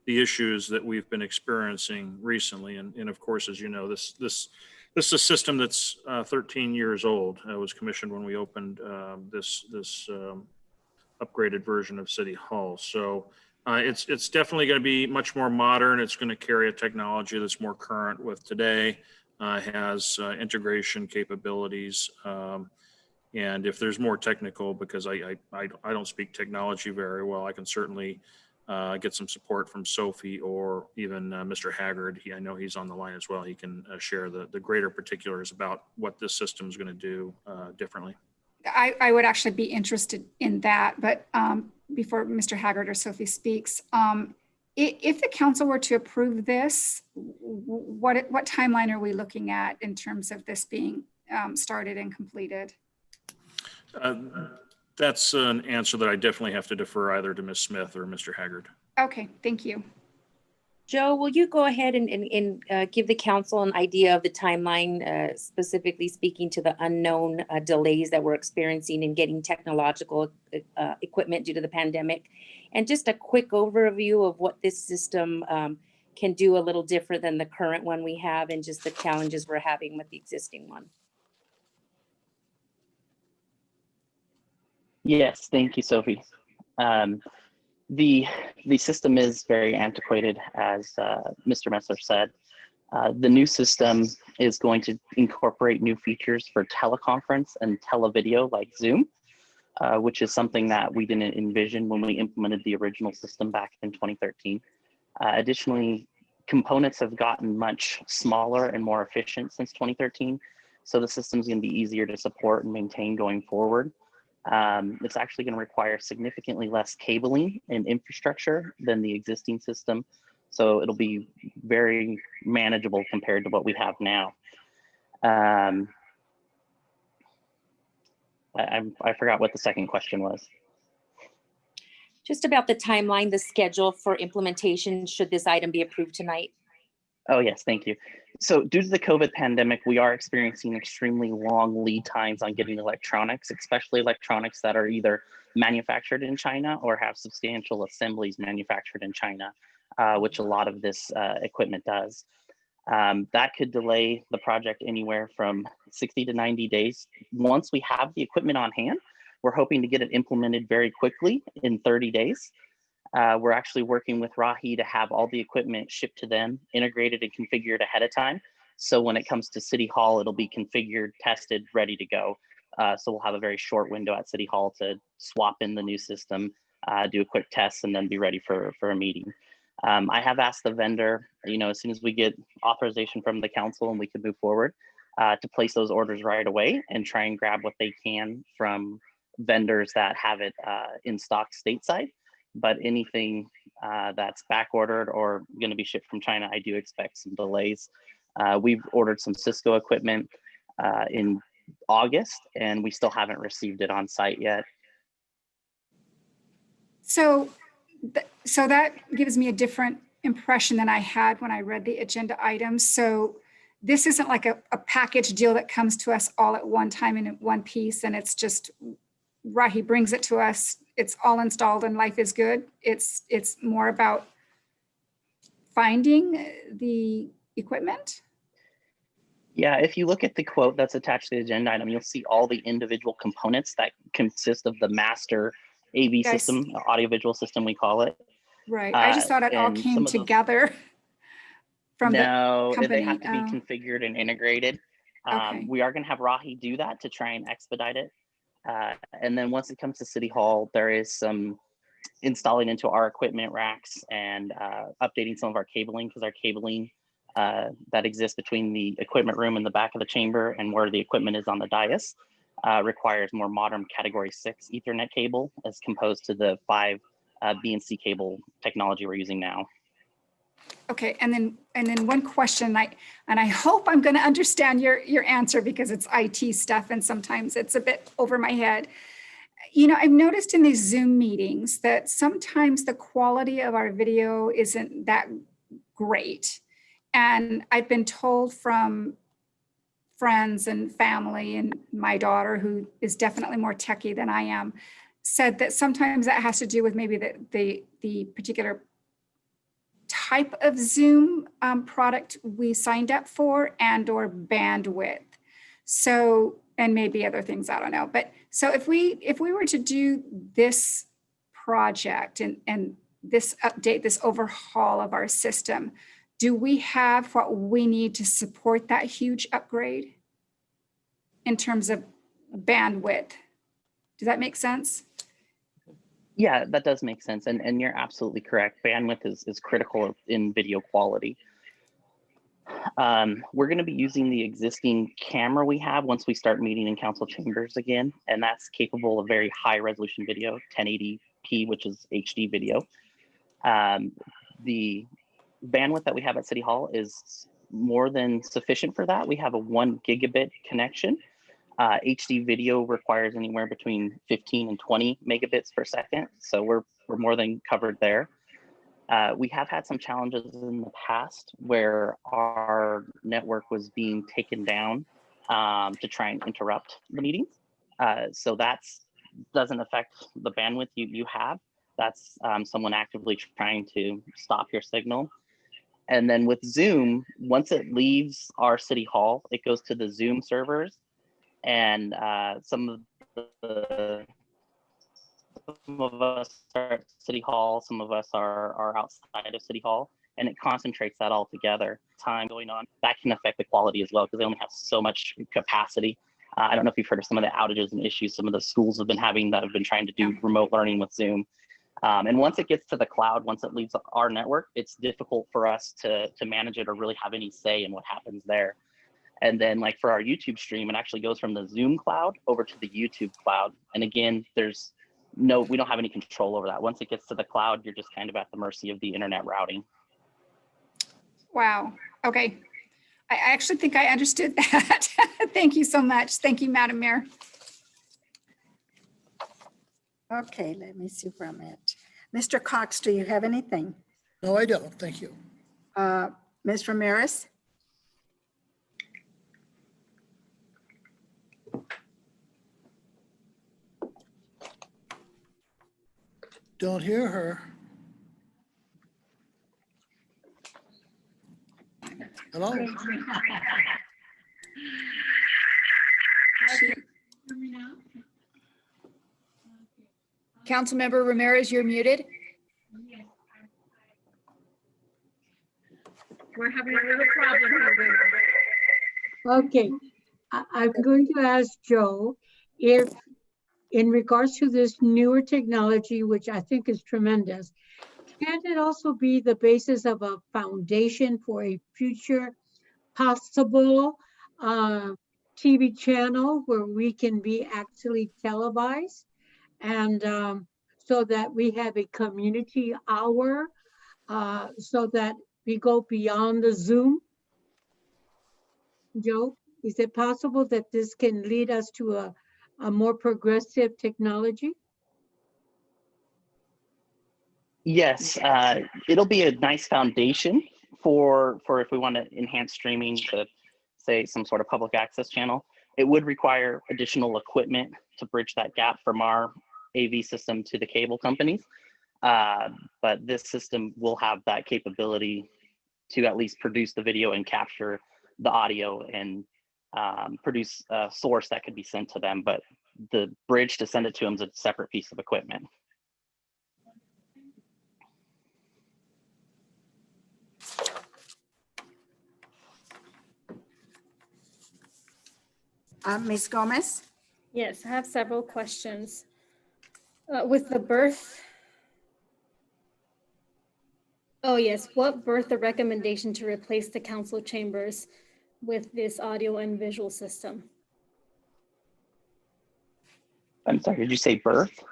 the issues that we've been experiencing recently. And of course, as you know, this is a system that's 13 years old. It was commissioned when we opened this upgraded version of City Hall. So it's definitely going to be much more modern. It's going to carry a technology that's more current with today. Has integration capabilities, and if there's more technical, because I don't speak technology very well, I can certainly get some support from Sophie or even Mr. Haggard. I know he's on the line as well. He can share the greater particulars about what this system is going to do differently. I would actually be interested in that, but before Mr. Haggard or Sophie speaks, if the council were to approve this, what timeline are we looking at in terms of this being started and completed? That's an answer that I definitely have to defer either to Ms. Smith or Mr. Haggard. Okay, thank you. Joe, will you go ahead and give the council an idea of the timeline, specifically speaking to the unknown delays that we're experiencing in getting technological equipment due to the pandemic? And just a quick overview of what this system can do a little different than the current one we have, and just the challenges we're having with the existing one. Yes, thank you, Sophie. The system is very antiquated, as Mr. Metzler said. The new system is going to incorporate new features for teleconference and televideo like Zoom, which is something that we didn't envision when we implemented the original system back in 2013. Additionally, components have gotten much smaller and more efficient since 2013, so the system is going to be easier to support and maintain going forward. It's actually going to require significantly less cabling and infrastructure than the existing system, so it'll be very manageable compared to what we have now. I forgot what the second question was. Just about the timeline, the schedule for implementation, should this item be approved tonight? Oh, yes, thank you. So due to the COVID pandemic, we are experiencing extremely long lead times on getting electronics, especially electronics that are either manufactured in China or have substantial assemblies manufactured in China, which a lot of this equipment does. That could delay the project anywhere from 60 to 90 days. Once we have the equipment on hand, we're hoping to get it implemented very quickly in 30 days. We're actually working with Rahi to have all the equipment shipped to them, integrated and configured ahead of time. So when it comes to City Hall, it'll be configured, tested, ready to go. So we'll have a very short window at City Hall to swap in the new system, do a quick test, and then be ready for a meeting. I have asked the vendor, as soon as we get authorization from the council and we can move forward, to place those orders right away and try and grab what they can from vendors that have it in stock stateside. But anything that's back ordered or going to be shipped from China, I do expect some delays. We've ordered some Cisco equipment in August, and we still haven't received it on site yet. So, so that gives me a different impression than I had when I read the agenda items. So this isn't like a package deal that comes to us all at one time in one piece, and it's just, right, he brings it to us, it's all installed and life is good. It's more about finding the equipment. Yeah, if you look at the quote that's attached to the agenda item, you'll see all the individual components that consist of the master AV system, audiovisual system, we call it. Right. I just thought it all came together from the company. They have to be configured and integrated. Okay. We are going to have Rahi do that to try and expedite it. And then once it comes to City Hall, there is some installing into our equipment racks and updating some of our cabling, because our cabling that exists between the equipment room and the back of the chamber and where the equipment is on the dais requires more modern Category 6 Ethernet cable as opposed to the 5 BNC cable technology we're using now. Okay, and then one question, and I hope I'm going to understand your answer, because it's IT stuff and sometimes it's a bit over my head. You know, I've noticed in these Zoom meetings that sometimes the quality of our video isn't that great. And I've been told from friends and family, and my daughter, who is definitely more techie than I am, said that sometimes that has to do with maybe the particular type of Zoom product we signed up for and or bandwidth. So, and maybe other things, I don't know. But so if we were to do this project and this update, this overhaul of our system, do we have what we need to support that huge upgrade in terms of bandwidth? Does that make sense? Yeah, that does make sense. And you're absolutely correct. Bandwidth is critical in video quality. We're going to be using the existing camera we have once we start meeting in council chambers again, and that's capable of very high resolution video, 1080p, which is HD video. The bandwidth that we have at City Hall is more than sufficient for that. We have a 1 gigabit connection. HD video requires anywhere between 15 and 20 megabits per second. So we're more than covered there. We have had some challenges in the past where our network was being taken down to try and interrupt the meetings. So that doesn't affect the bandwidth you have. That's someone actively trying to stop your signal. And then with Zoom, once it leaves our City Hall, it goes to the Zoom servers. And some of us are at City Hall, some of us are outside of City Hall, and it concentrates that all together. Time going on, that can affect the quality as well, because they only have so much capacity. I don't know if you've heard of some of the outages and issues some of the schools have been having that have been trying to do remote learning with Zoom. And once it gets to the cloud, once it leaves our network, it's difficult for us to manage it or really have any say in what happens there. And then like for our YouTube stream, it actually goes from the Zoom cloud over to the YouTube cloud. And again, we don't have any control over that. Once it gets to the cloud, you're just kind of at the mercy of the internet routing. Wow. Okay. I actually think I understood that. Thank you so much. Thank you, Madam Mayor. Okay, let me see where I'm at. Mr. Cox, do you have anything? No, I don't. Thank you. Ms. Ramirez? Don't hear her. Hello? Councilmember Ramirez, you're muted. We're having a little problem here. Okay, I'm going to ask Joe if, in regards to this newer technology, which I think is tremendous, can it also be the basis of a foundation for a future possible TV channel where we can be actually televised? And so that we have a community hour, so that we go beyond the Zoom? Joe? Is it possible that this can lead us to a more progressive technology? Yes, it'll be a nice foundation for if we want to enhance streaming to, say, some sort of public access channel. It would require additional equipment to bridge that gap from our AV system to the cable companies. But this system will have that capability to at least produce the video and capture the audio and produce a source that could be sent to them. But the bridge to send it to them is a separate piece of equipment. Ms. Gomez? Yes, I have several questions. With the birth, oh yes, what birthed the recommendation to replace the council chambers with this audio and visual system? I'm sorry, did you say birth?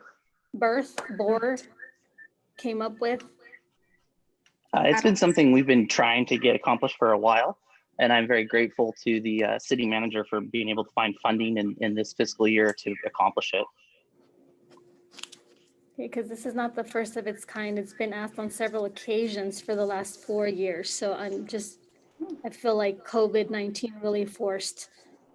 Board came up with? It's been something we've been trying to get accomplished for a while. And I'm very grateful to the city manager for being able to find funding in this fiscal year to accomplish it. Okay, because this is not the first of its kind. It's been asked on several occasions for the last 4 years. So I feel like COVID-19 really forced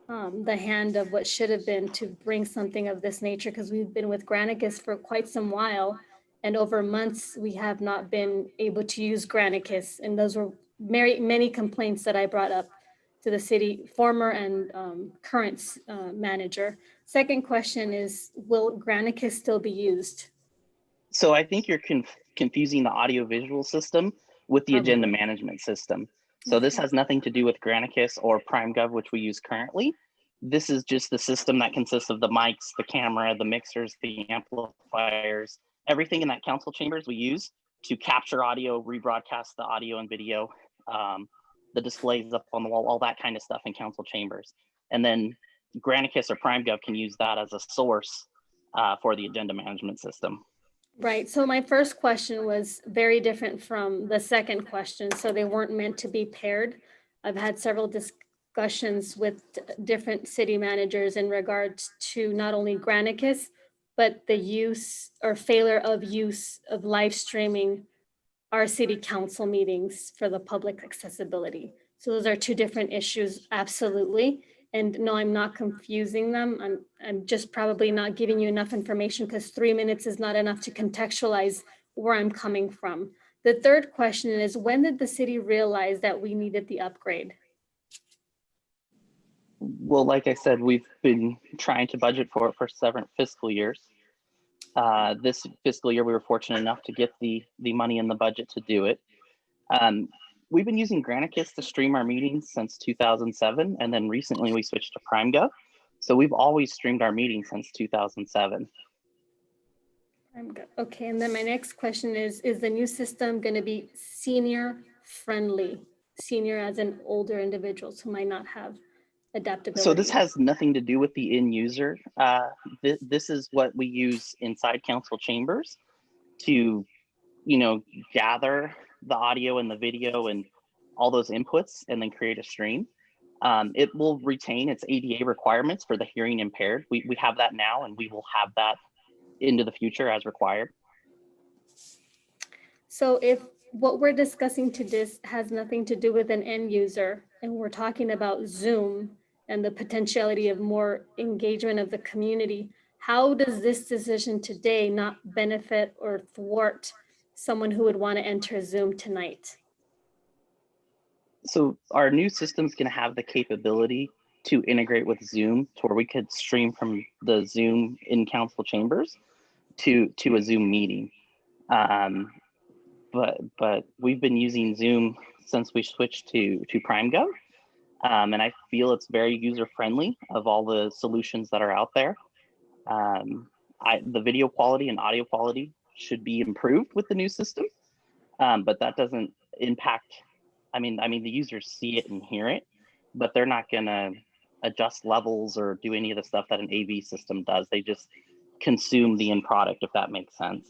the hand of what should have been to bring something of this nature, because we've been with Granicus for quite some while. And over months, we have not been able to use Granicus. And those were many complaints that I brought up to the city, former and current manager. Second question is, will Granicus still be used? So I think you're confusing the audio visual system with the agenda management system. So this has nothing to do with Granicus or PrimeGov, which we use currently. This is just the system that consists of the mics, the camera, the mixers, the amplifiers, everything in that council chambers we use to capture audio, rebroadcast the audio and video, the displays up on the wall, all that kind of stuff in council chambers. And then Granicus or PrimeGov can use that as a source for the agenda management system. Right. So my first question was very different from the second question. So they weren't meant to be paired. I've had several discussions with different city managers in regards to not only Granicus, but the use or failure of use of live streaming our city council meetings for the public accessibility. So those are two different issues, absolutely. And no, I'm not confusing them. I'm just probably not giving you enough information because 3 minutes is not enough to contextualize where I'm coming from. The third question is, when did the city realize that we needed the upgrade? Well, like I said, we've been trying to budget for it for several fiscal years. This fiscal year, we were fortunate enough to get the money in the budget to do it. We've been using Granicus to stream our meetings since 2007, and then recently we switched to PrimeGov. So we've always streamed our meetings since 2007. Okay, and then my next question is the new system going to be senior friendly? Senior as in older individuals who might not have adaptability. So this has nothing to do with the end user. This is what we use inside council chambers to, gather the audio and the video and all those inputs and then create a stream. It will retain its ADA requirements for the hearing impaired. We have that now, and we will have that into the future as required. So if what we're discussing today has nothing to do with an end user, and we're talking about Zoom and the potentiality of more engagement of the community, how does this decision today not benefit or thwart someone who would want to enter Zoom tonight? So our new system is going to have the capability to integrate with Zoom to where we could stream from the Zoom in council chambers to a Zoom meeting. But we've been using Zoom since we switched to PrimeGov. And I feel it's very user-friendly of all the solutions that are out there. The video quality and audio quality should be improved with the new system, but that doesn't impact, I mean, the users see it and hear it, but they're not gonna adjust levels or do any of the stuff that an AV system does. They just consume the end product, if that makes sense.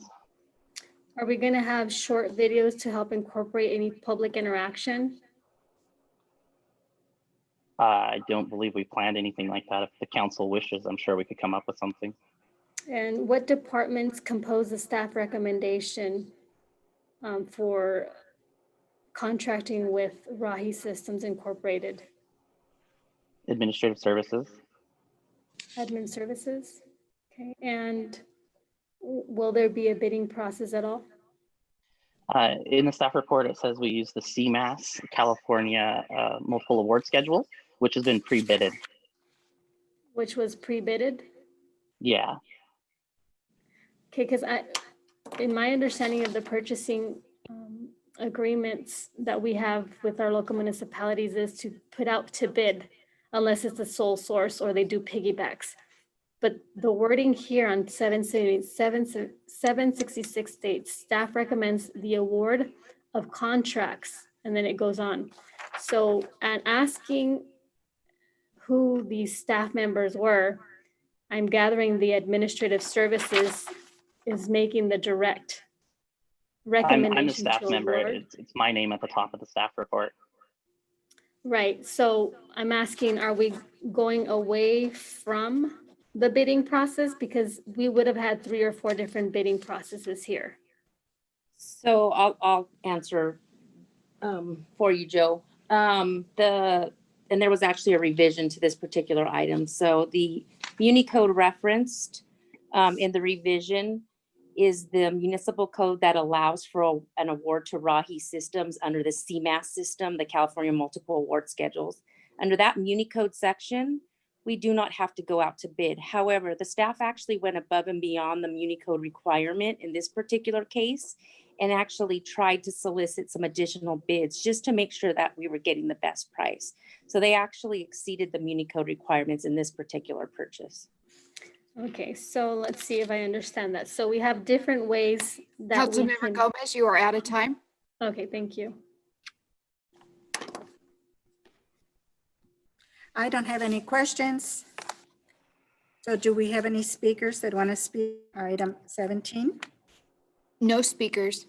Are we gonna have short videos to help incorporate any public interaction? I don't believe we planned anything like that. If the council wishes, I'm sure we could come up with something. And what departments compose the staff recommendation for contracting with Rahi Systems Incorporated? Administrative services. Admin services? Okay, and will there be a bidding process at all? In the staff report, it says we use the CMAS, California Multiple Award Schedule, which has been pre-bidded. Which was pre-bidded? Yeah. Okay, because in my understanding of the purchasing agreements that we have with our local municipalities is to put out to bid unless it's a sole source or they do piggybacks. But the wording here on 766 states, staff recommends the award of contracts, and then it goes on. So, and asking who these staff members were, I'm gathering the administrative services is making the direct recommendation. I'm the staff to member. award. It's my name at the top of the staff report. Right, so I'm asking, are we going away from the bidding process? Because we would have had 3 or 4 different bidding processes here. So I'll answer for you, Joe. And there was actually a revision to this particular item. So the Muni code referenced in the revision is the municipal code that allows for an award to Rahi Systems under the CMAS system, the California Multiple Award Schedules. Under that Muni code section, we do not have to go out to bid. However, the staff actually went above and beyond the Muni code requirement in this particular case and actually tried to solicit some additional bids just to make sure that we were getting the best price. So they actually exceeded the Muni code requirements in this particular purchase. Okay, so let's see if I understand that. So we have different ways that we Councilmember can. Gomez, you are out of time. Okay, thank you. I don't have any questions. So do we have any speakers that want to speak? Item 17? No speakers.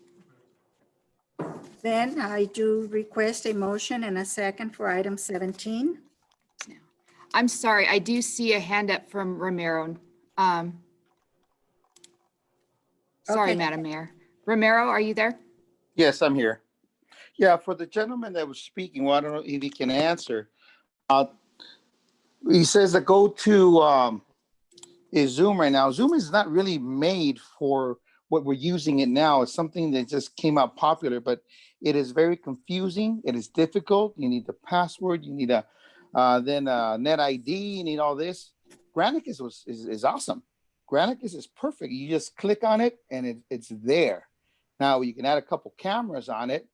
Then I do request a motion and a second for item 17. I'm sorry, I do see a hand up from Romero. Sorry, Okay. Madam Mayor. Romero, are you there? Yes, I'm here. Yeah, for the gentleman that was speaking, well, I don't know if he can answer. He says to go to is Zoom right now. Zoom is not really made for what we're using it now. It's something that just came out popular, but it is very confusing. It is difficult. You need the password. You need a net ID. You need all this. Granicus is awesome. Granicus is perfect. You just click on it and it's there. Now you can add a couple cameras on it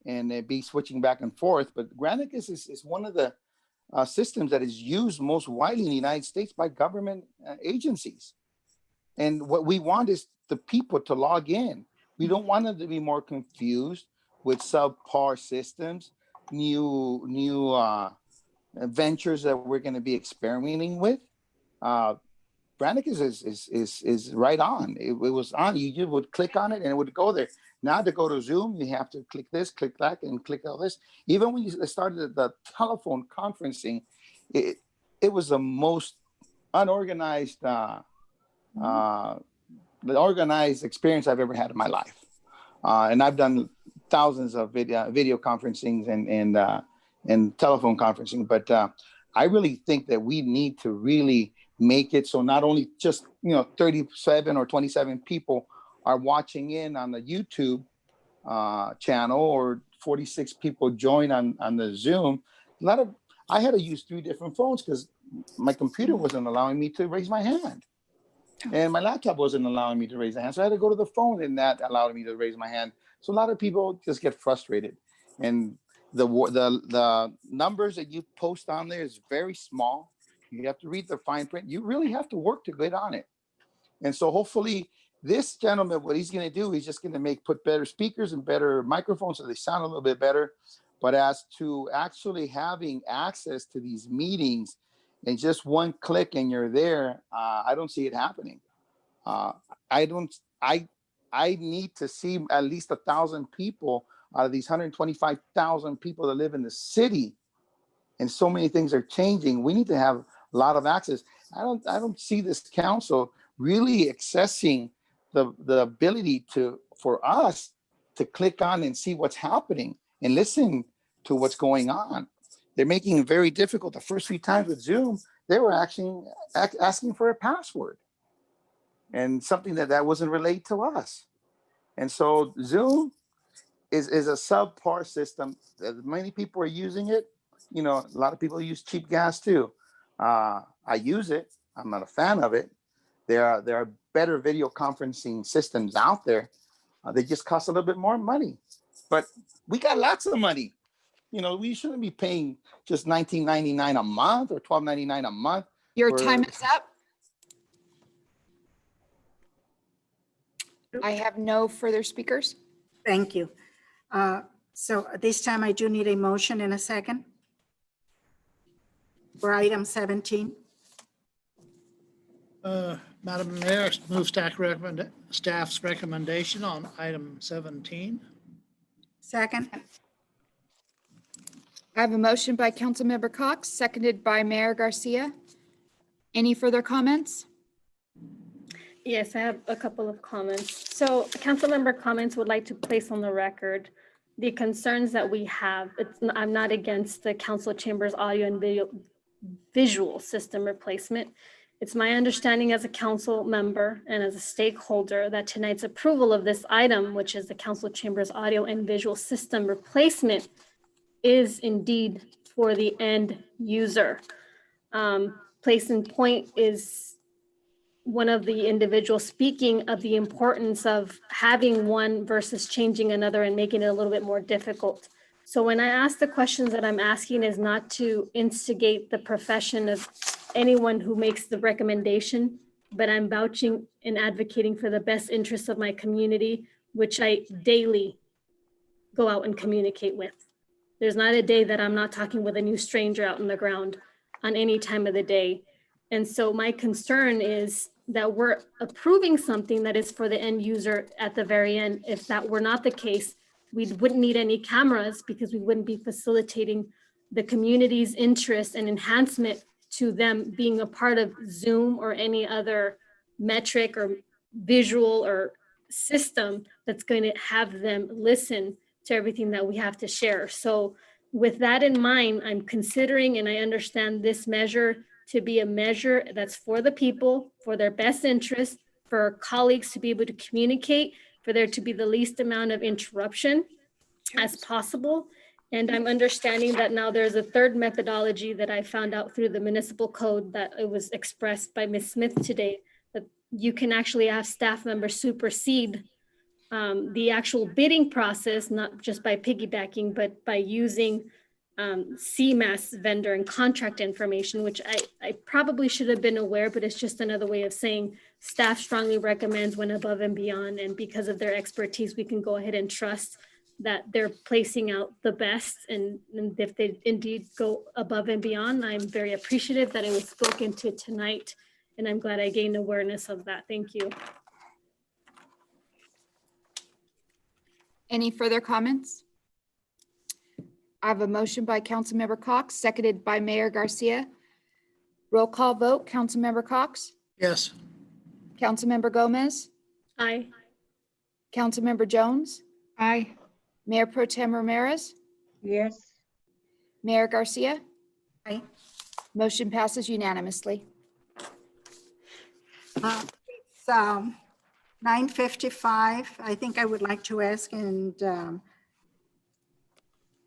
and it'd be switching back and forth. But Granicus is one of the systems that is used most widely in the United States by government agencies. And what we want is the people to log in. We don't want them to be more confused with subpar systems, new ventures that we're going to be experimenting with. Granicus is right on. It was on. You would click on it and it would go there. Now to go to Zoom, you have to click this, click that, and click all this. Even when you started the telephone conferencing, it was the most unorganized, the organized experience I've ever had in my life. And I've done thousands of video conferencings and telephone conferencing, but I really think that we need to really make it so not only just 37 or 27 people are watching in on the YouTube channel or 46 people join on the Zoom. I had to use 3 different phones because my computer wasn't allowing me to raise my hand. And my laptop wasn't allowing me to raise my hand. So I had to go to the phone and that allowed me to raise my hand. So a lot of people just get frustrated. And the numbers that you post on there is very small. You have to read the fine print. You really have to work to get on it. And so hopefully this gentleman, what he's going to do, he's just going to put better speakers and better microphones so they sound a little bit better. But as to actually having access to these meetings and just one click and you're there, I don't see it happening. I need to see at least 1,000 people out of these 125,000 people that live in the city and so many things are changing. We need to have a lot of access. I don't see this council really accessing the ability for us to click on and see what's happening and listen to what's going on. They're making it very difficult. The first few times with Zoom, they were actually asking for a password and something that wasn't relayed to us. And so Zoom is a subpar system. Many people are using it. You know, a lot of people use cheap gas too. I use it. I'm not a fan of it. There are better video conferencing systems out there. They just cost a little bit more money, but we got lots of money. You know, we shouldn't be paying just $19.99 a month or $12.99 a month. Your time is up. I have no further speakers. Thank you. So this time I do need a motion in a second for item 17. Madam Mayor, move staff's recommendation on item 17. Second. I have a motion by Councilmember Cox, seconded by Mayor Garcia. Any further comments? Yes, I have a couple of comments. So Councilmember comments would like to place on the record the concerns that we have. I'm not against the council chamber's audio and visual system replacement. It's my understanding as a council member and as a stakeholder that tonight's approval of this item, which is the council chamber's audio and visual system replacement, is indeed for the end user. Place in point is one of the individuals speaking of the importance of having one versus changing another and making it a little bit more difficult. So when I ask the questions that I'm asking is not to instigate the profession of anyone who makes the recommendation, but I'm vouching and advocating for the best interests of my community, which I daily go out and communicate with. There's not a day that I'm not talking with a new stranger out on the ground on any time of the day. And so my concern is that we're approving something that is for the end user at the very end. If that were not the case, we wouldn't need any cameras because we wouldn't be facilitating the community's interest and enhancement to them being a part of Zoom or any other metric or visual or system that's going to have them listen to everything that we have to share. So with that in mind, I'm considering, and I understand this measure to be a measure that's for the people, for their best interest, for colleagues to be able to communicate, for there to be the least amount of interruption as possible. And I'm understanding that now there's a third methodology that I found out through the municipal code that it was expressed by Ms. Smith today, that you can actually have staff members supersede the actual bidding process, not just by piggybacking, but by using CMAS vendor and contract information, which I probably should have been aware, but it's just another way of saying staff strongly recommends when above and beyond. And because of their expertise, we can go ahead and trust that they're placing out the best. And if they indeed go above and beyond, I'm very appreciative that it was spoken to tonight. And I'm glad I gained awareness of that. Thank you. Any further comments? I have a motion by Councilmember Cox, seconded by Mayor Garcia. Roll call vote, Councilmember Cox, Yes. Councilmember Gomez, Aye. Councilmember Jones, Aye. Mayor Pro Tem Ramirez, Yes. Mayor Garcia. Aye. Motion passes unanimously. It's 9:55. I think I would like to ask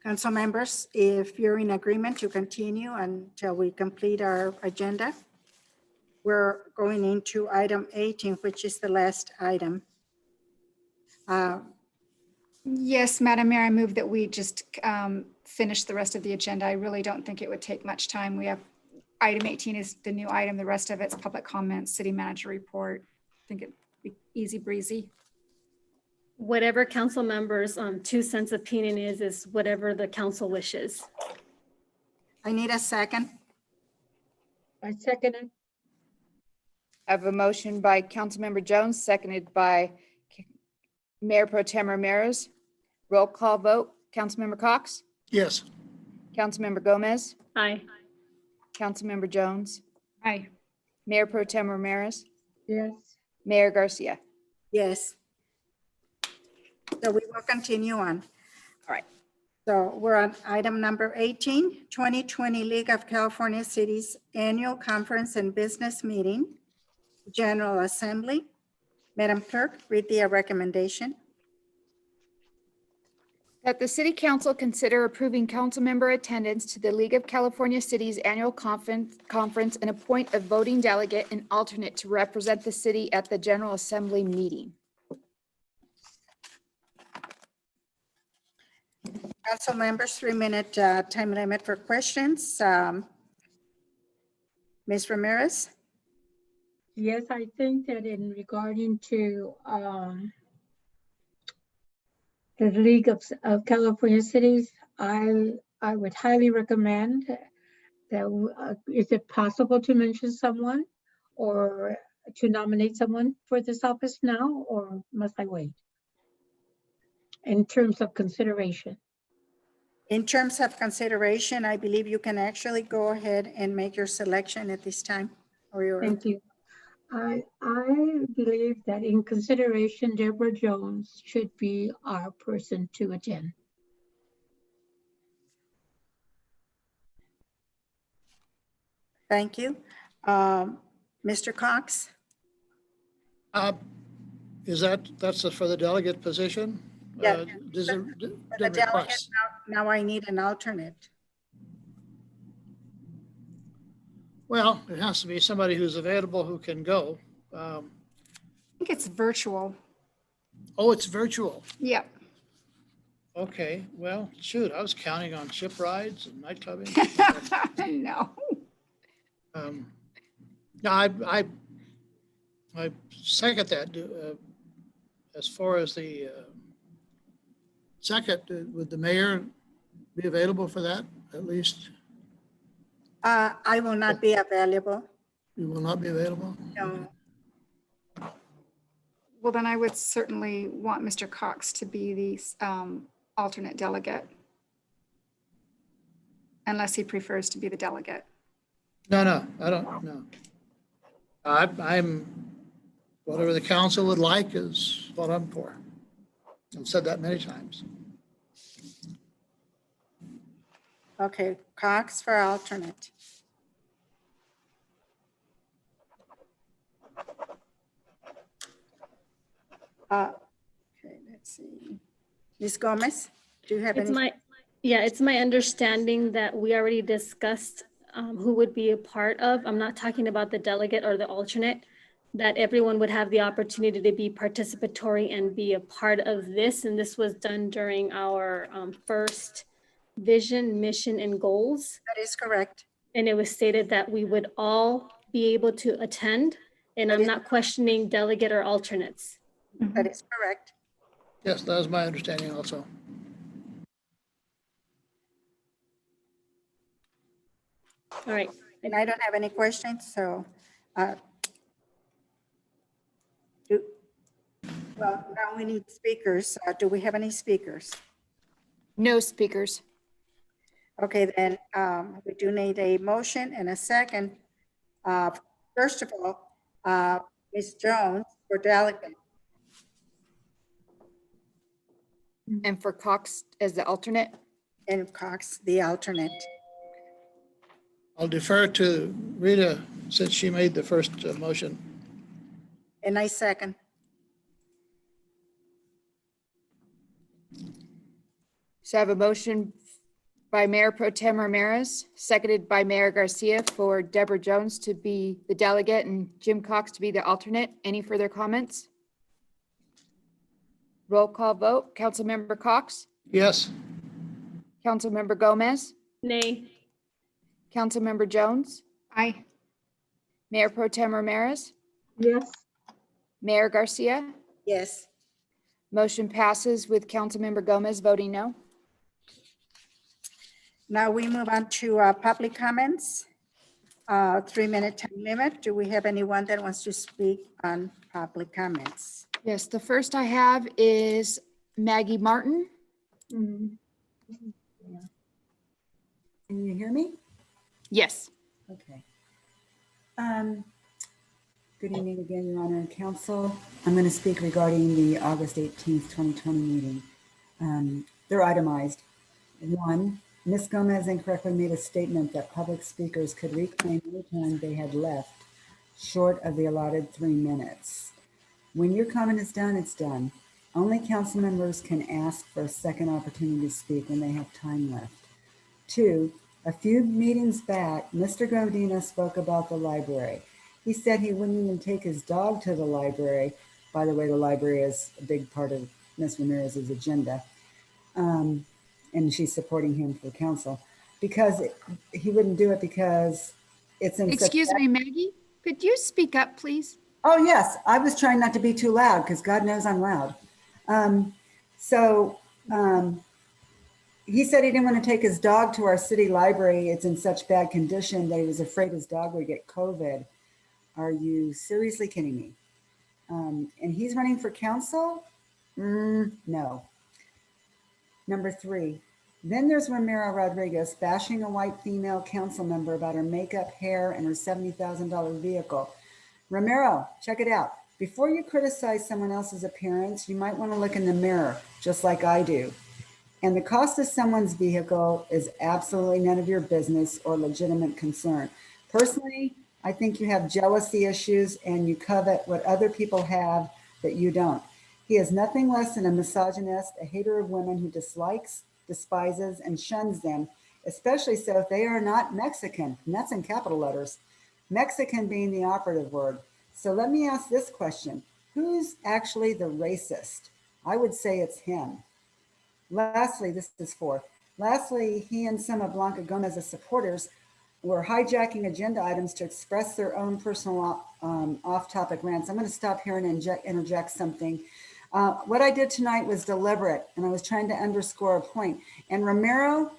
council members if you're in agreement to continue until we complete our agenda. We're going into item 18, which is the last item. Yes, Madam Mayor, I move that we just finish the rest of the agenda. I really don't think it would take much time. We have item 18 is the new item. The rest of it's public comments, city manager report. I think it'd be easy breezy. Whatever council members' 2 cents opinion is whatever the council wishes. I need a second. I second it. I have a motion by Councilmember Jones, seconded by Mayor Pro Tem Ramirez. Roll call vote, Councilmember Cox, Yes. Councilmember Gomez, Aye. Councilmember Jones, Aye. Mayor Pro Tem Ramirez, Yes. Mayor Garcia. Yes. So we will continue on. All right. So we're on item number 18, 2020 League of California Cities Annual Conference and Business Meeting, General Assembly. Madam Clerk, read the recommendation. That the City Council consider approving council member attendance to the League of California Cities Annual Conference and appoint a voting delegate and alternate to represent the city at the General Assembly meeting. Council members, 3-minute time limit for questions. Ms. Ramirez? Yes, I think that in regarding to the League of California Cities, I would highly recommend that, is it possible to mention someone or to nominate someone for this office now, or must I wait? In terms of consideration. In terms of consideration, I believe you can actually go ahead and make your selection at this time. Or your. Thank you. I believe that in consideration, Deborah Jones should be our person to attend. Thank you. Mr. Cox? That's for the delegate position? Yeah. Does it, For the delegate, now I need an alternate. Well, it has to be somebody who's available who can go. I think it's virtual. Oh, it's virtual. Yep. Okay, well, shoot, I was counting on ship rides and nightclubbing. No. No, I second that. As far as the second, would the mayor be available for that at least? I will not be available. You will not be available? No. Well, then I would certainly want Mr. Cox to be the alternate delegate. Unless he prefers to be the delegate. No, I don't, no. I'm, whatever the council would like is what I'm for. I've said that many times. Okay, Cox for alternate. Okay, let's see. Ms. Gomez, do you have any? It's my understanding that we already discussed who would be a part of. I'm not talking about the delegate or the alternate, that everyone would have the opportunity to be participatory and be a part of this. And this was done during our first vision, mission, and goals. That is correct. And it was stated that we would all be able to attend. And I'm not questioning delegate or alternates. That is correct. Yes, that was my understanding also. All right. And I don't have any questions, so. Well, now we need speakers. Do we have any speakers? No speakers. Okay, then we do need a motion and a second. First of all, Ms. Jones for delegate. And for Cox as the alternate? And Cox, the alternate. I'll defer to Rita since she made the first motion. And I second. So I have a motion by Mayor Pro Tem Ramirez, seconded by Mayor Garcia for Deborah Jones to be the delegate and Jim Cox to be the alternate. Any further comments? Roll call vote. Councilmember Cox? Yes. Councilmember Gomez? Nay. Councilmember Jones? Aye. Mayor Pro Tem Ramirez? Yes. Mayor Garcia? Yes. Motion passes with Councilmember Gomez voting no. Now we move on to public comments. 3-minute time limit. Do we have anyone that wants to speak on public comments? Yes, the first I have is Maggie Martin. Can you hear me? Yes. Okay. Good evening again, Your Honor and Counsel. I'm going to speak regarding the August 18th, 2020 meeting. They're itemized. 1, Ms. Gomez incorrectly made a statement that public speakers could reclaim any time they had left short of the allotted 3 minutes. When your comment is done, it's done. Only council members can ask for a second opportunity to speak when they have time left. 2, a few meetings back, Mr. Godina spoke about the library. He said he wouldn't even take his dog to the library. By the way, the library is a big part of Ms. Ramirez's agenda. And she's supporting him for council because he wouldn't do it because it's in. Excuse me, Maggie, could you speak up, please? Oh, yes. I was trying not to be too loud because God knows I'm loud. He said he didn't want to take his dog to our city library. It's in such bad condition that he was afraid his dog would get COVID. Are you seriously kidding me? And he's running for council? No. Number 3, then there's Ramiro Rodriguez bashing a white female council member about her makeup, hair, and her $70,000 vehicle. Ramiro, check it out. Before you criticize someone else's appearance, you might want to look in the mirror, just like I do. And the cost of someone's vehicle is absolutely none of your business or legitimate concern. Personally, I think you have jealousy issues and you covet what other people have that you don't. He is nothing less than a misogynist, a hater of women who dislikes, despises, and shuns them, especially so if they are not Mexican, and that's in capital letters. Mexican being the operative word. So let me ask this question. Who's actually the racist? I would say it's him. Lastly, this is 4. Lastly, he and some of Blanca Gomez's supporters were hijacking agenda items to express their own personal off-topic rants. I'm going to stop here and interject something. What I did tonight was deliberate, and I was trying to underscore a point. And Ramiro,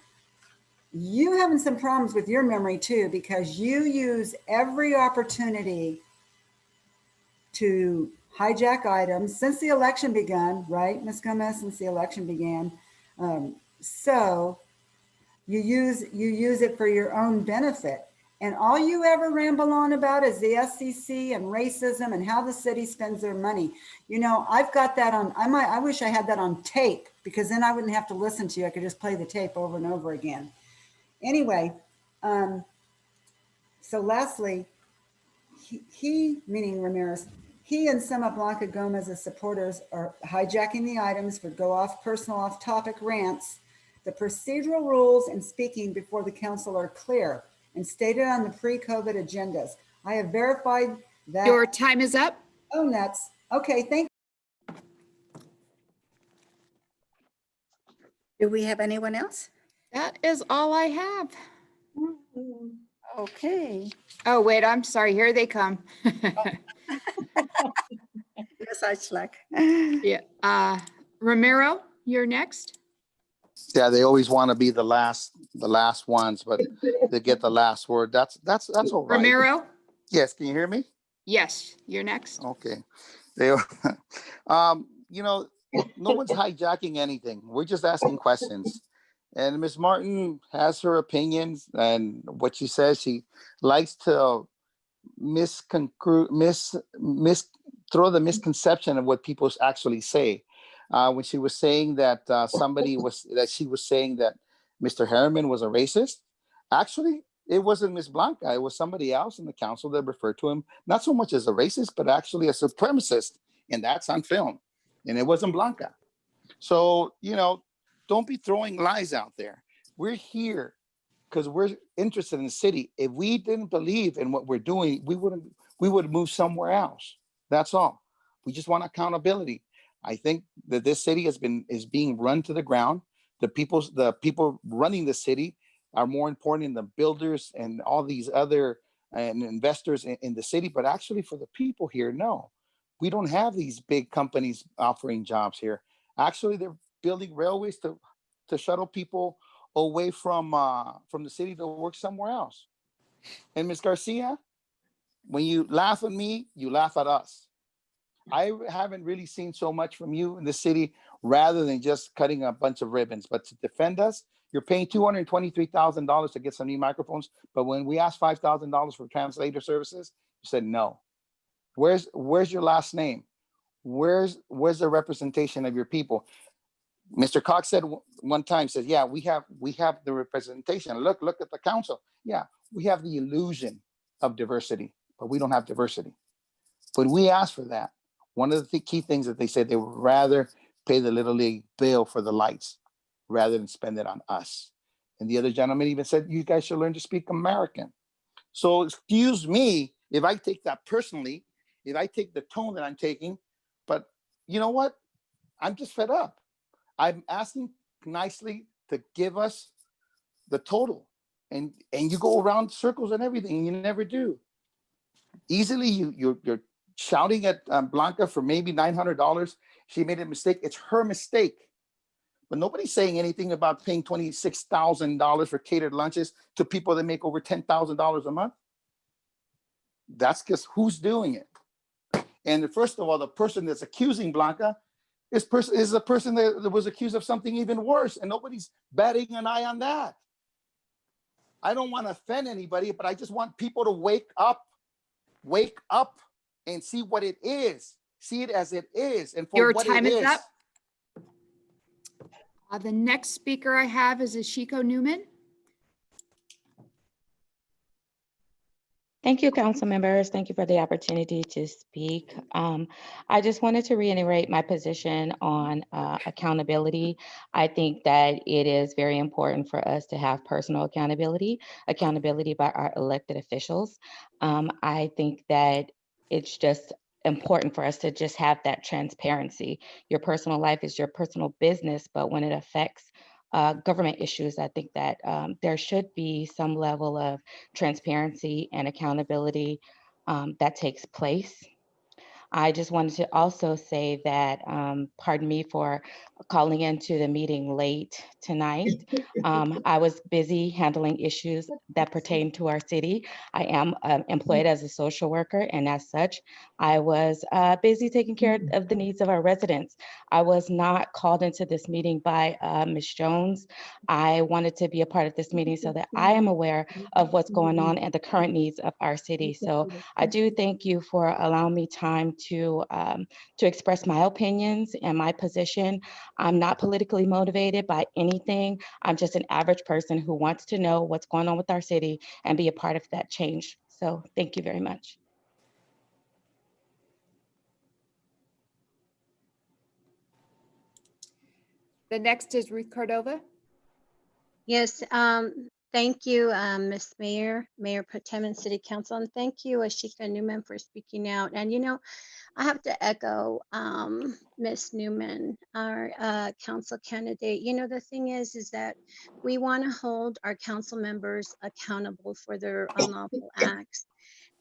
you having some problems with your memory too, because you use every opportunity to hijack items since the election began, right, Ms. Gomez, since the election began. So you use it for your own benefit. And all you ever ramble on about is the SEC and racism and how the city spends their money. You know, I've got that on, I wish I had that on tape because then I wouldn't have to listen to you. I could just play the tape over and over again. Anyway, so lastly, he, meaning Ramirez, he and some of Blanca Gomez's supporters are hijacking the items for personal off-topic rants. The procedural rules in speaking before the council are clear and stated on the pre-COVID agendas. I have verified that. Your time is up. Oh, nuts. Okay, thank you. Do we have anyone else? That is all I have. Okay. Oh, wait, I'm sorry. Here they come. Yes, I slack. Yeah. Ramiro, you're next. Yeah, they always want to be the last ones, but they get the last word. That's all right. Ramiro? Yes, can you hear me? Yes, you're next. Okay. They, you know, no one's hijacking anything. We're just asking questions. And Ms. Martin has her opinions, and what she says, she likes to throw the misconception of what people actually say. When she was saying that she was saying that Mr. Harriman was a racist. Actually, it wasn't Ms. Blanca. It was somebody else in the council that referred to him, not so much as a racist, but actually a supremacist. And that's on film. And it wasn't Blanca. So, you know, don't be throwing lies out there. We're here because we're interested in the city. If we didn't believe in what we're doing, we would move somewhere else. That's all. We just want accountability. I think that this city is being run to the ground. The people running the city are more important than the builders and all these other and investors in the city. But actually, for the people here, no, we don't have these big companies offering jobs here. Actually, they're building railways to shuttle people away from the city to work somewhere else. And Ms. Garcia, when you laugh at me, you laugh at us. I haven't really seen so much from you in the city rather than just cutting a bunch of ribbons. But to defend us, You're paying $223,000 to get some new microphones, but when we asked $5,000 for translator services, you said no. Where's your last name? Where's the representation of your people? Mr. Cox said one time, says, yeah, we have the representation. Look at the council. Yeah, we have the illusion of diversity, but we don't have diversity. But we asked for that. One of the key things that they said, they would rather pay the Little League bill for the lights rather than spend it on us. And the other gentleman even said, you guys should learn to speak American. So excuse me if I take that personally, if I take the tone that I'm taking, but you know what? I'm just fed up. I'm asking nicely to give us the total, and you go around circles and everything, and you never do. Easily, you're shouting at Blanca for maybe $900. She made a mistake. It's her mistake. But nobody's saying anything about paying $26,000 for catered lunches to people that make over $10,000 a month. That's just who's doing it. And first of all, the person that's accusing Blanca is a person that was accused of something even worse, and nobody's batting an eye on that. I don't want to offend anybody, but I just want people to wake up and see what it is. See it as it is, and for Your what time it is is. up. The next speaker I have is Ashiko Newman. Thank you, council members. Thank you for the opportunity to speak. I just wanted to reiterate my position on accountability. I think that it is very important for us to have personal accountability by our elected officials. I think that it's just important for us to just have that transparency. Your personal life is your personal business, but when it affects government issues, I think that there should be some level of transparency and accountability that takes place. I just wanted to also say that, pardon me for calling into the meeting late tonight. I was busy handling issues that pertain to our city. I am employed as a social worker, and as such, I was busy taking care of the needs of our residents. I was not called into this meeting by Ms. Jones. I wanted to be a part of this meeting so that I am aware of what's going on and the current needs of our city. So I do thank you for allowing me time to express my opinions and my position. I'm not politically motivated by anything. I'm just an average person who wants to know what's going on with our city and be a part of that change. So thank you very much. The next is Ruth Cordova. Yes, thank you, Ms. Mayor, Mayor Pro Tem and City Council, and thank you, Ashika Newman, for speaking out. And you know, I have to echo Ms. Newman, our council candidate. You know, the thing is that we want to hold our council members accountable for their unlawful acts.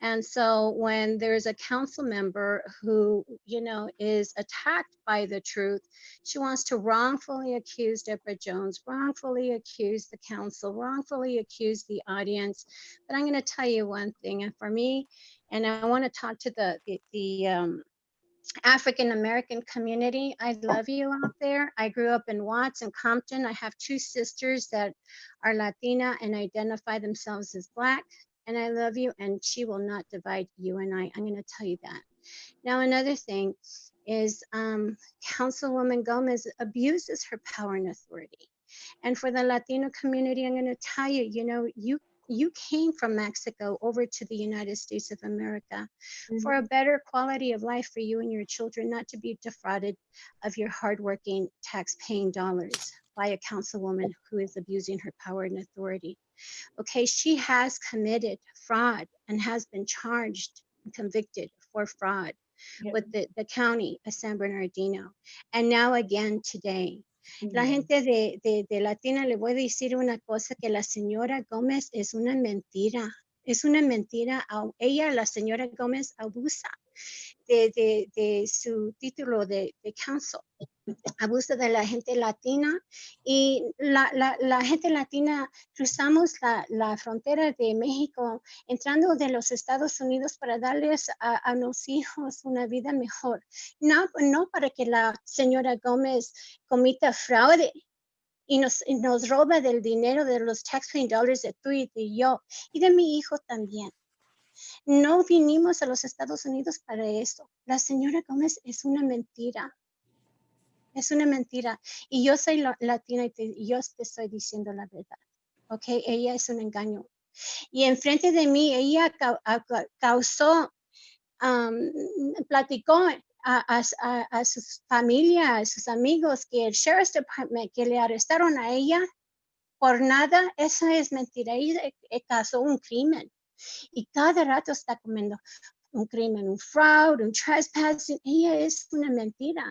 And so when there's a council member who, you know, is attacked by the truth, she wants to wrongfully accuse Deborah Jones, wrongfully accuse the council, wrongfully accuse the audience. But I'm going to tell you one thing, and for me, and I want to talk to the African-American community. I love you out there. I grew up in Watts and Compton. I have two sisters that are Latina and identify themselves as Black. And I love you, and she will not divide you and I. I'm going to tell you that. Now, another thing is Councilwoman Gomez abuses her power and authority. And for the Latino community, I'm going to tell you, you know, you came from Mexico over to the United States of America for a better quality of life for you and your children, not to be defrauded of your hardworking tax-paying dollars by a councilwoman who is abusing her power and authority. Okay, she has committed fraud and has been charged and convicted for fraud with the county of San Bernardino. And now again today. La gente de Latina, le voy a decir una cosa, que la señora Gómez es una mentira. Es una mentira. Ella, la señora Gómez, abusa de su título de council. Abusa de la gente latina, y la gente latina cruzamos la frontera de México entrando de los Estados Unidos para darles a los hijos una vida mejor. No para que la señora Gómez cometa fraude y nos roba del dinero de los taxpaying dollars de tú y de yo y de mi hijo también. No vinimos a los Estados Unidos para eso. La señora Gómez es una mentira. Es una mentira. Y yo soy latina y yo te estoy diciendo la verdad. ¿Ok? Ella es un engaño. Y enfrente de mí, ella causó, platicó a su familia, a sus amigos, que el Sheriff's Department, que le arrestaron a ella por nada. Esa es mentira. Ella causó un crimen. Y cada rato está comiendo un crimen, un fraud, un trespassing. Ella es una mentira.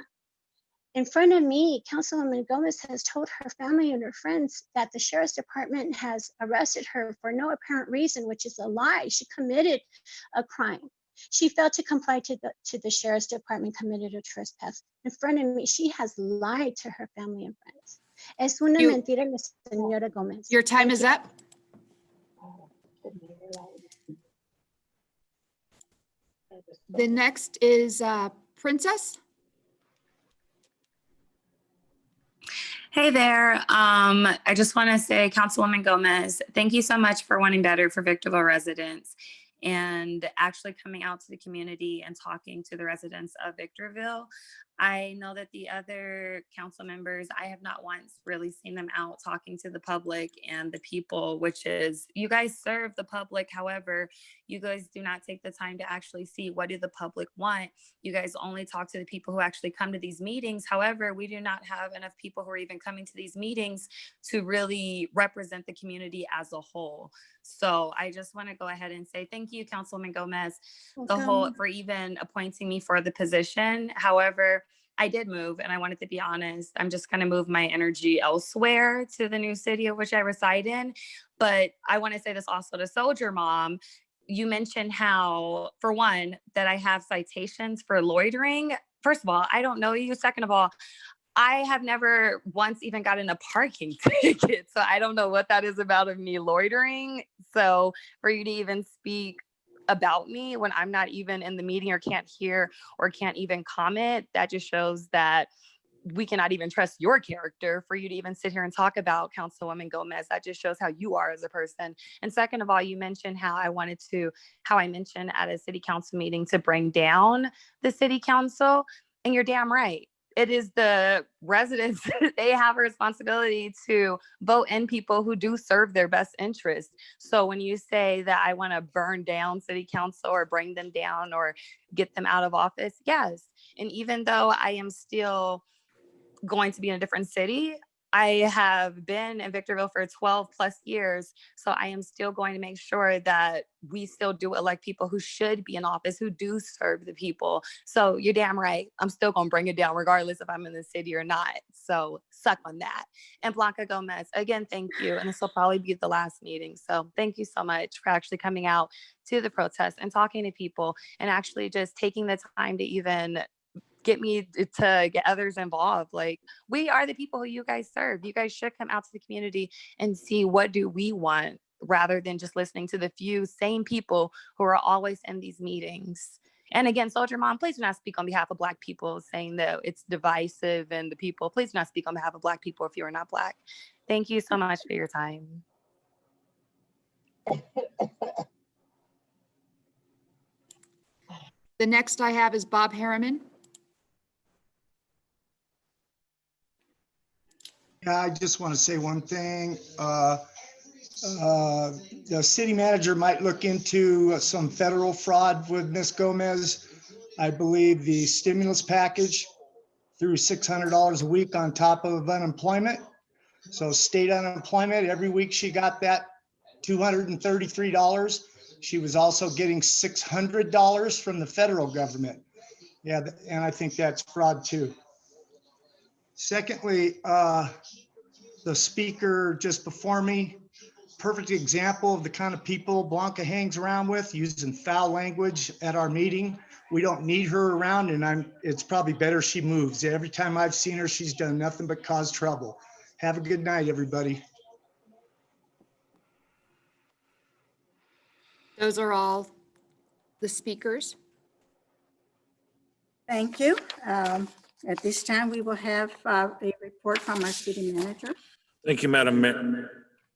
In front of me, Councilwoman Gomez has told her family and her friends that the Sheriff's Department has arrested her for no apparent reason, which is a lie. She committed a crime. She failed to comply to the Sheriff's Department, committed a trespass. In front of me, she has lied to her family and friends. Es una mentira, la señora Gomez. Your time is up. The next is Princess. Hey there. I just want to say, Councilwoman Gomez, thank you so much for wanting better for Victorville residents and actually coming out to the community and talking to the residents of Victorville. I know that the other council members, I have not once really seen them out talking to the public and the people, which is, you guys serve the public. However, you guys do not take the time to actually see what do the public want. You guys only talk to the people who actually come to these meetings. However, we do not have enough people who are even coming to these meetings to really represent the community as a whole. So I just want to go ahead and say thank you, Councilwoman Gomez, for even appointing me for the position. However, I did move, and I wanted to be honest. I'm just going to move my energy elsewhere to the new city of which I reside in. But I want to say this also to Soldier Mom. You mentioned how, for one, that I have citations for loitering. First of all, I don't know you. Second of all, I have never once even gotten a parking ticket. So I don't know what that is about of me loitering. So for you to even speak about me when I'm not even in the meeting or can't hear or can't even comment, that just shows that we cannot even trust your character. For you to even sit here and talk about Councilwoman Gomez, that just shows how you are as a person. And second of all, you mentioned how I mentioned at a city council meeting to bring down the city council, and you're damn right. It is the residents, they have a responsibility to vote in people who do serve their best interest. So when you say that I want to burn down city council or bring them down or get them out of office, yes. And even though I am still going to be in a different city, I have been in Victorville for 12 plus years. So I am still going to make sure that we still do elect people who should be in office, who do serve the people. So you're damn right. I'm still going to bring it down regardless if I'm in the city or not. So suck on that. And Blanca Gomez, again, thank you. And this will probably be the last meeting. So thank you so much for actually coming out to the protest and talking to people and actually just taking the time to even get me to get others involved. Like, we are the people who you guys serve. You guys should come out to the community and see what do we want rather than just listening to the few same people who are always in these meetings. And again, Soldier Mom, please do not speak on behalf of Black people saying that it's divisive and the people. Please do not speak on behalf of Black people if you are not Black. Thank you so much for your time. The next I have is Bob Harriman. Yeah, I just want to say one thing. The city manager might look into some federal fraud with Ms. Gomez. I believe the stimulus package threw $600 a week on top of unemployment. So state unemployment, every week she got that $233. She was also getting $600 from the federal government. Yeah, and I think that's fraud too. Secondly, the speaker just before me, perfect example of the kind of people Blanca hangs around with, using foul language at our meeting. We don't need her around, and it's probably better she moves. Every time I've seen her, she's done nothing but cause trouble. Have a good night, everybody. Those are all the speakers. Thank you. At this time, we will have a report from our city manager. Thank you, Madam Mayor.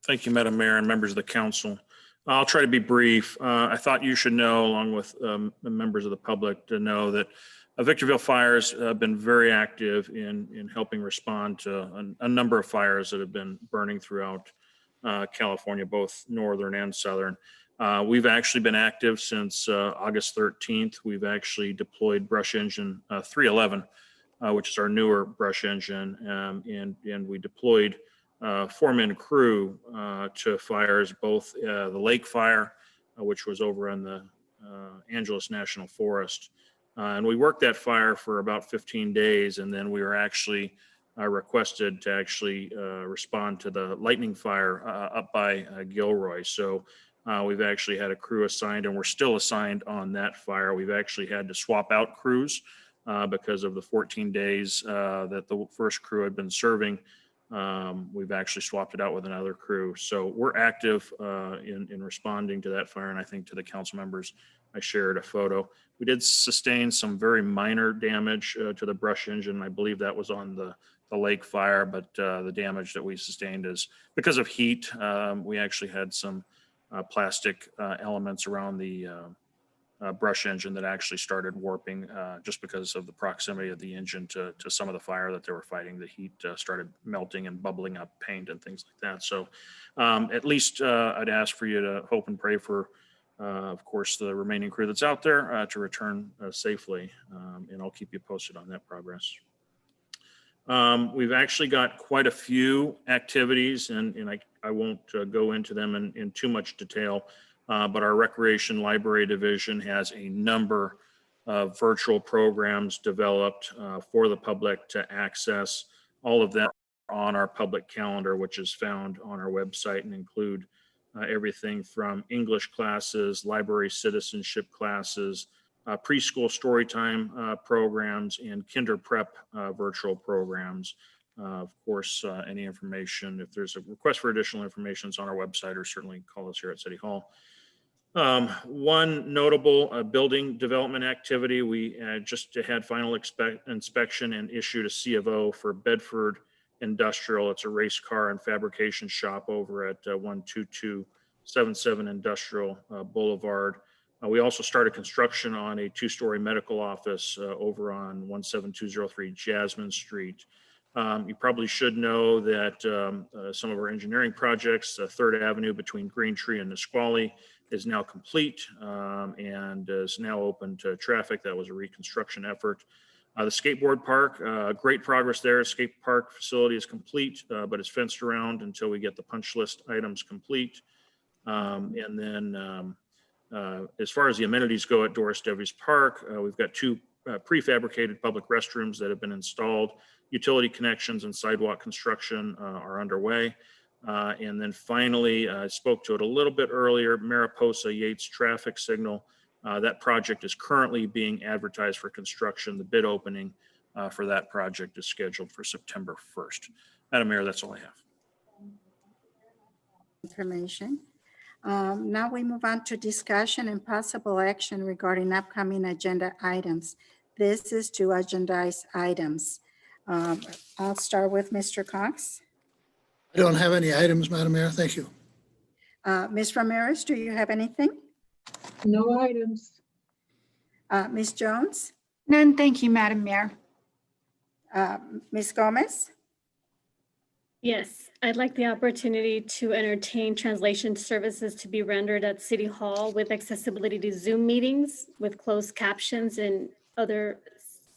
Thank you, Madam Mayor and members of the council. I'll try to be brief. I thought you should know, along with the members of the public, to know that Victorville Fires have been very active in helping respond to a number of fires that have been burning throughout California, both northern and southern. We've actually been active since August 13th. We've actually deployed brush engine 311, which is our newer brush engine, and we deployed four-man crew to fires, both the lake fire, which was over on the Angeles National Forest. And we worked that fire for about 15 days, and then we were actually requested to actually respond to the lightning fire up by Gilroy. So we've actually had a crew assigned, and we're still assigned on that fire. We've actually had to swap out crews because of the 14 days that the first crew had been serving. We've actually swapped it out with another crew. So we're active in responding to that fire. And I think to the council members, I shared a photo. We did sustain some very minor damage to the brush engine. I believe that was on the lake fire, but the damage that we sustained is because of heat. We actually had some plastic elements around the brush engine that actually started warping just because of the proximity of the engine to some of the fire that they were fighting. The heat started melting and bubbling up paint and things like that. So at least I'd ask for you to hope and pray for, of course, the remaining crew that's out there to return safely. And I'll keep you posted on that progress. We've actually got quite a few activities, and I won't go into them in too much detail. But our Recreation Library Division has a number of virtual programs developed for the public to access. All of them are on our public calendar, which is found on our website, and include everything from English classes, library citizenship classes, preschool storytime programs, and kinder prep virtual programs. Of course, any information, if there's a request for additional information, it's on our website, or certainly call us here at City Hall. One notable building development activity, we just had final inspection and issued a C of O for Bedford Industrial. It's a race car and fabrication shop over at 12277 Industrial Boulevard. We also started construction on a two-story medical office over on 17203 Jasmine Street. You probably should know that some of our engineering projects, 3rd Avenue between Green Tree and Nisqually, is now complete and is now open to traffic. That was a reconstruction effort. The skateboard park, great progress there. Skate park facility is complete, but it's fenced around until we get the punch list items complete. And then as far as the amenities go at Doris Devies Park, we've got 2 prefabricated public restrooms that have been installed. Utility connections and sidewalk construction are underway. And then finally, I spoke to it a little bit earlier, Mariposa Yates traffic signal. That project is currently being advertised for construction. The bid opening for that project is scheduled for September 1st. Madam Mayor, that's all I have. Information. Now we move on to discussion and possible action regarding upcoming agenda items. This is to agendize items. I'll start with Mr. Cox. I don't have any items, Madam Mayor. Thank you. Ms. Ramirez, do you have anything? No items. Ms. Jones? None, thank you, Madam Mayor. Ms. Gomez? Yes, I'd like the opportunity to entertain translation services to be rendered at City Hall with accessibility to Zoom meetings with closed captions and other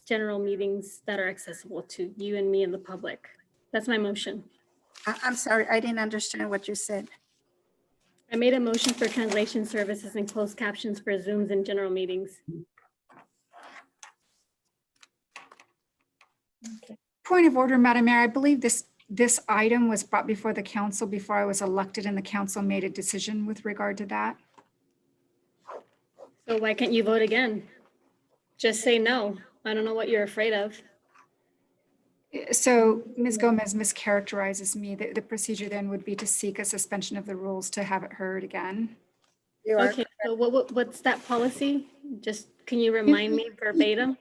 general meetings that are accessible to you and me and the public. That's my motion. I'm sorry, I didn't understand what you said. I made a motion for translation services and closed captions for Zooms and general meetings. Point of order, Madam Mayor. I believe this item was brought before the council before I was elected, and the council made a decision with regard to that. So why can't you vote again? Just say no. I don't know what you're afraid of. So Ms. Gomez mischaracterizes me. The procedure then would be to seek a suspension of the rules to have it heard again. Okay, so what's that policy? Just, can you remind me verbatim?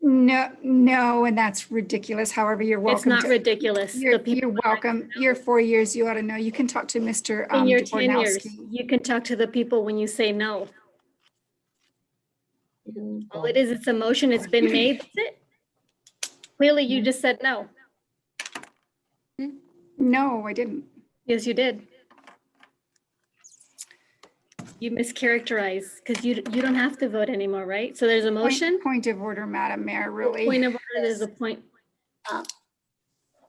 No, and that's ridiculous. However, you're welcome. It's not to- ridiculous. You're, The people you're welcome. You're 4 years. You ought to know. You can talk to Mr. in your 10 years, Dvornowski. you can talk to the people when you say no. All it is, it's a motion. It's been made. That's it. Clearly, you just said no. No, I didn't. Yes, you did. You mischaracterized because you don't have to vote anymore, right? So there's a motion. Point of order, Madam Mayor, really. Point of order, there's a point.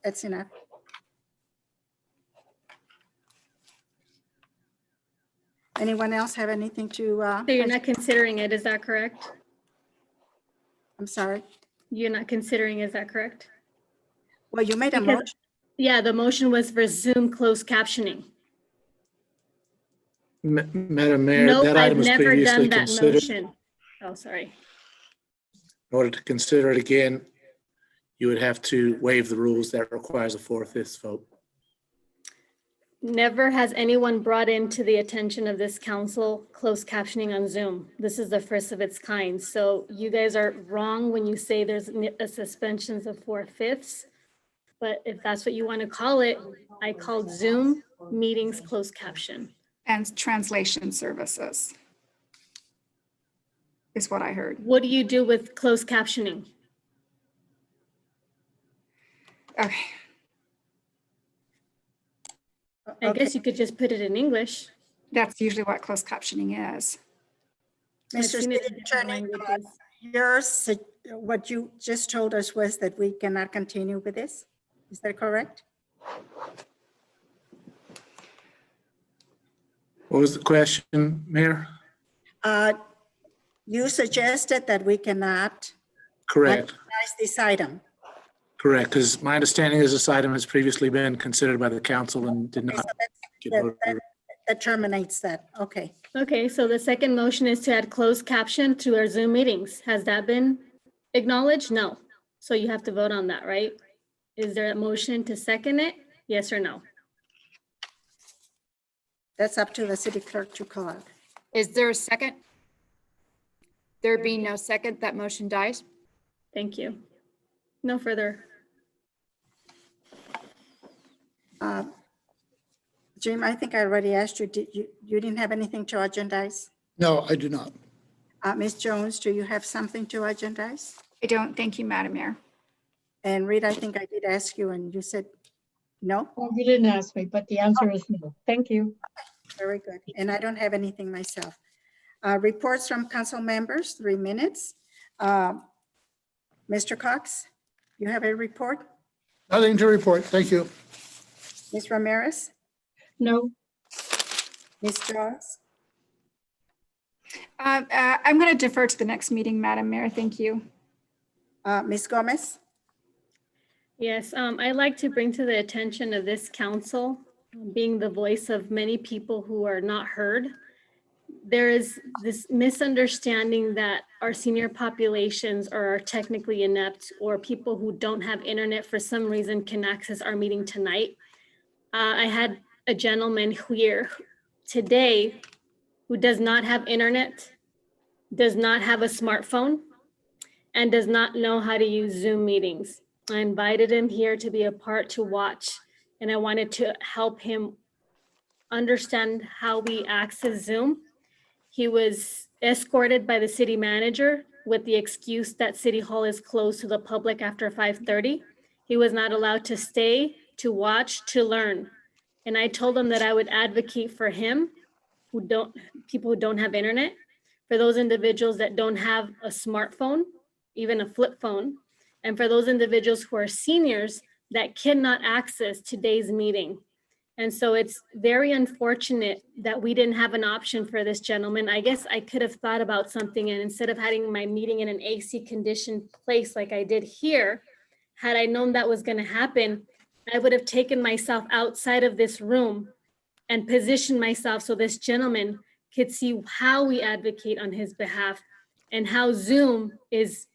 That's enough. Anyone else have anything to? So you're not considering it, is that correct? I'm sorry. You're not considering, is that correct? Well, you made a Because- motion. Yeah, the motion was for Zoom closed captioning. Madam Mayor, Nope, that I've item was never previously done that considered. motion. Oh, sorry. In order to consider it again, you would have to waive the rules that requires a 4/5 vote. Never has anyone brought into the attention of this council closed captioning on Zoom. This is the first of its kind. So you guys are wrong when you say there's a suspensions of 4/5. But if that's what you want to call it, I called Zoom meetings closed caption. And translation services is what I heard. What do you do with closed captioning? Okay. I guess you could just put it in English. That's usually what closed captioning is. I've Mr. seen it City in different Attorney, languages. what you just told us was that we cannot continue with this. Is that correct? What was the question, Mayor? You suggested that we cannot Correct, recognize this item. correct, because my understanding is this item has previously been considered by the council and did Okay, not so get that- voted. that terminates that. Okay. Okay, so the second motion is to add closed caption to our Zoom meetings. Has that been acknowledged? No. So you have to vote on that, right? Is there a motion to second it? Yes or no? That's up to the city clerk to call out. Is there a second? There being no second, that motion dies. Thank you. No further. Jim, I think I already asked you, you didn't have anything to agendize? No, I do not. Ms. Jones, do you have something to agendize? I don't. Thank you, Madam Mayor. And Rita, I think I did ask you and you said no? Well, you didn't ask me, but the answer is no. Thank you. Very good. And I don't have anything myself. Reports from council members, 3 minutes. Mr. Cox, you have a report? Nothing to report. Thank you. Ms. Ramirez? No. Ms. Jones? I'm going to defer to the next meeting, Madam Mayor. Thank you. Ms. Gomez? Yes, I'd like to bring to the attention of this council, being the voice of many people who are not heard. There is this misunderstanding that our senior populations are technically inept, or people who don't have internet for some reason can access our meeting tonight. I had a gentleman here today who does not have internet, does not have a smartphone, and does not know how to use Zoom meetings. I invited him here to be a part to watch, and I wanted to help him understand how we access Zoom. He was escorted by the city manager with the excuse that City Hall is closed to the public after 5:30. He was not allowed to stay, to watch, to learn. And I told him that I would advocate for him, people who don't have internet, for those individuals that don't have a smartphone, even a flip phone, and for those individuals who are seniors that cannot access today's meeting. And so it's very unfortunate that we didn't have an option for this gentleman. I guess I could have thought about something, and instead of having my meeting in an AC conditioned place like I did here, had I known that was going to happen, I would have taken myself outside of this room and positioned myself so this gentleman could see how we advocate on his behalf and how Zoom is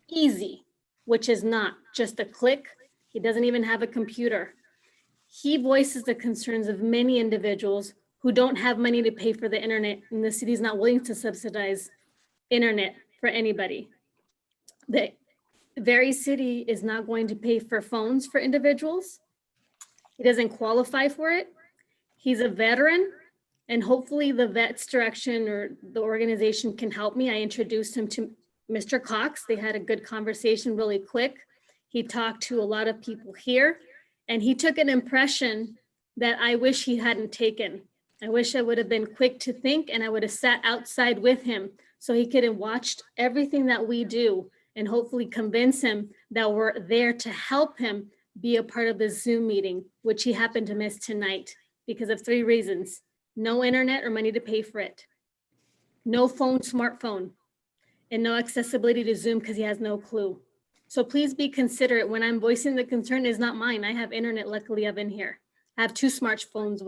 easy, which is not just a click. He doesn't even have a computer. He voices the concerns of many individuals who don't have money to pay for the internet, and the city's not willing to subsidize internet for anybody. The Very City is not going to pay for phones for individuals. He doesn't qualify for it. He's a veteran, and hopefully the Vets Direction or the organization can help me. I introduced him to Mr. Cox. They had a good conversation really quick. He talked to a lot of people here, and he took an impression that I wish he hadn't taken. I wish I would have been quick to think, and I would have sat outside with him so he could have watched everything that we do and hopefully convince him that we're there to help him be a part of the Zoom meeting, which he happened to miss tonight because of 3 reasons: no internet or money to pay for it, no phone, smartphone, and no accessibility to Zoom because he has no clue. So please be considerate when I'm voicing the concern. Is not mine. I have internet, luckily I've been here. I have 2 smartphones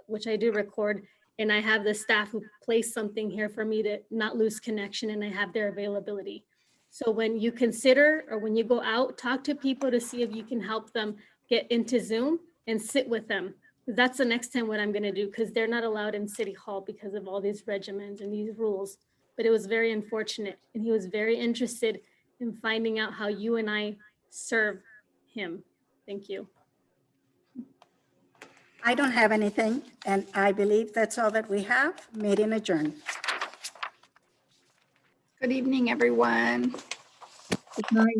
which I do record, and I have the staff who place something here for me to not lose connection, and I have their availability. So when you consider, or when you go out, talk to people to see if you can help them get into Zoom and sit with them. That's the next time what I'm gonna do, because they're not allowed in City Hall because of all these regimens and these rules. But it was very unfortunate, and he was very interested in finding out how you and I serve him. Thank you. I don't have anything, and I believe that's all that we have. Meeting adjourned. Good evening, everyone. Good night.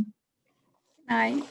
Night.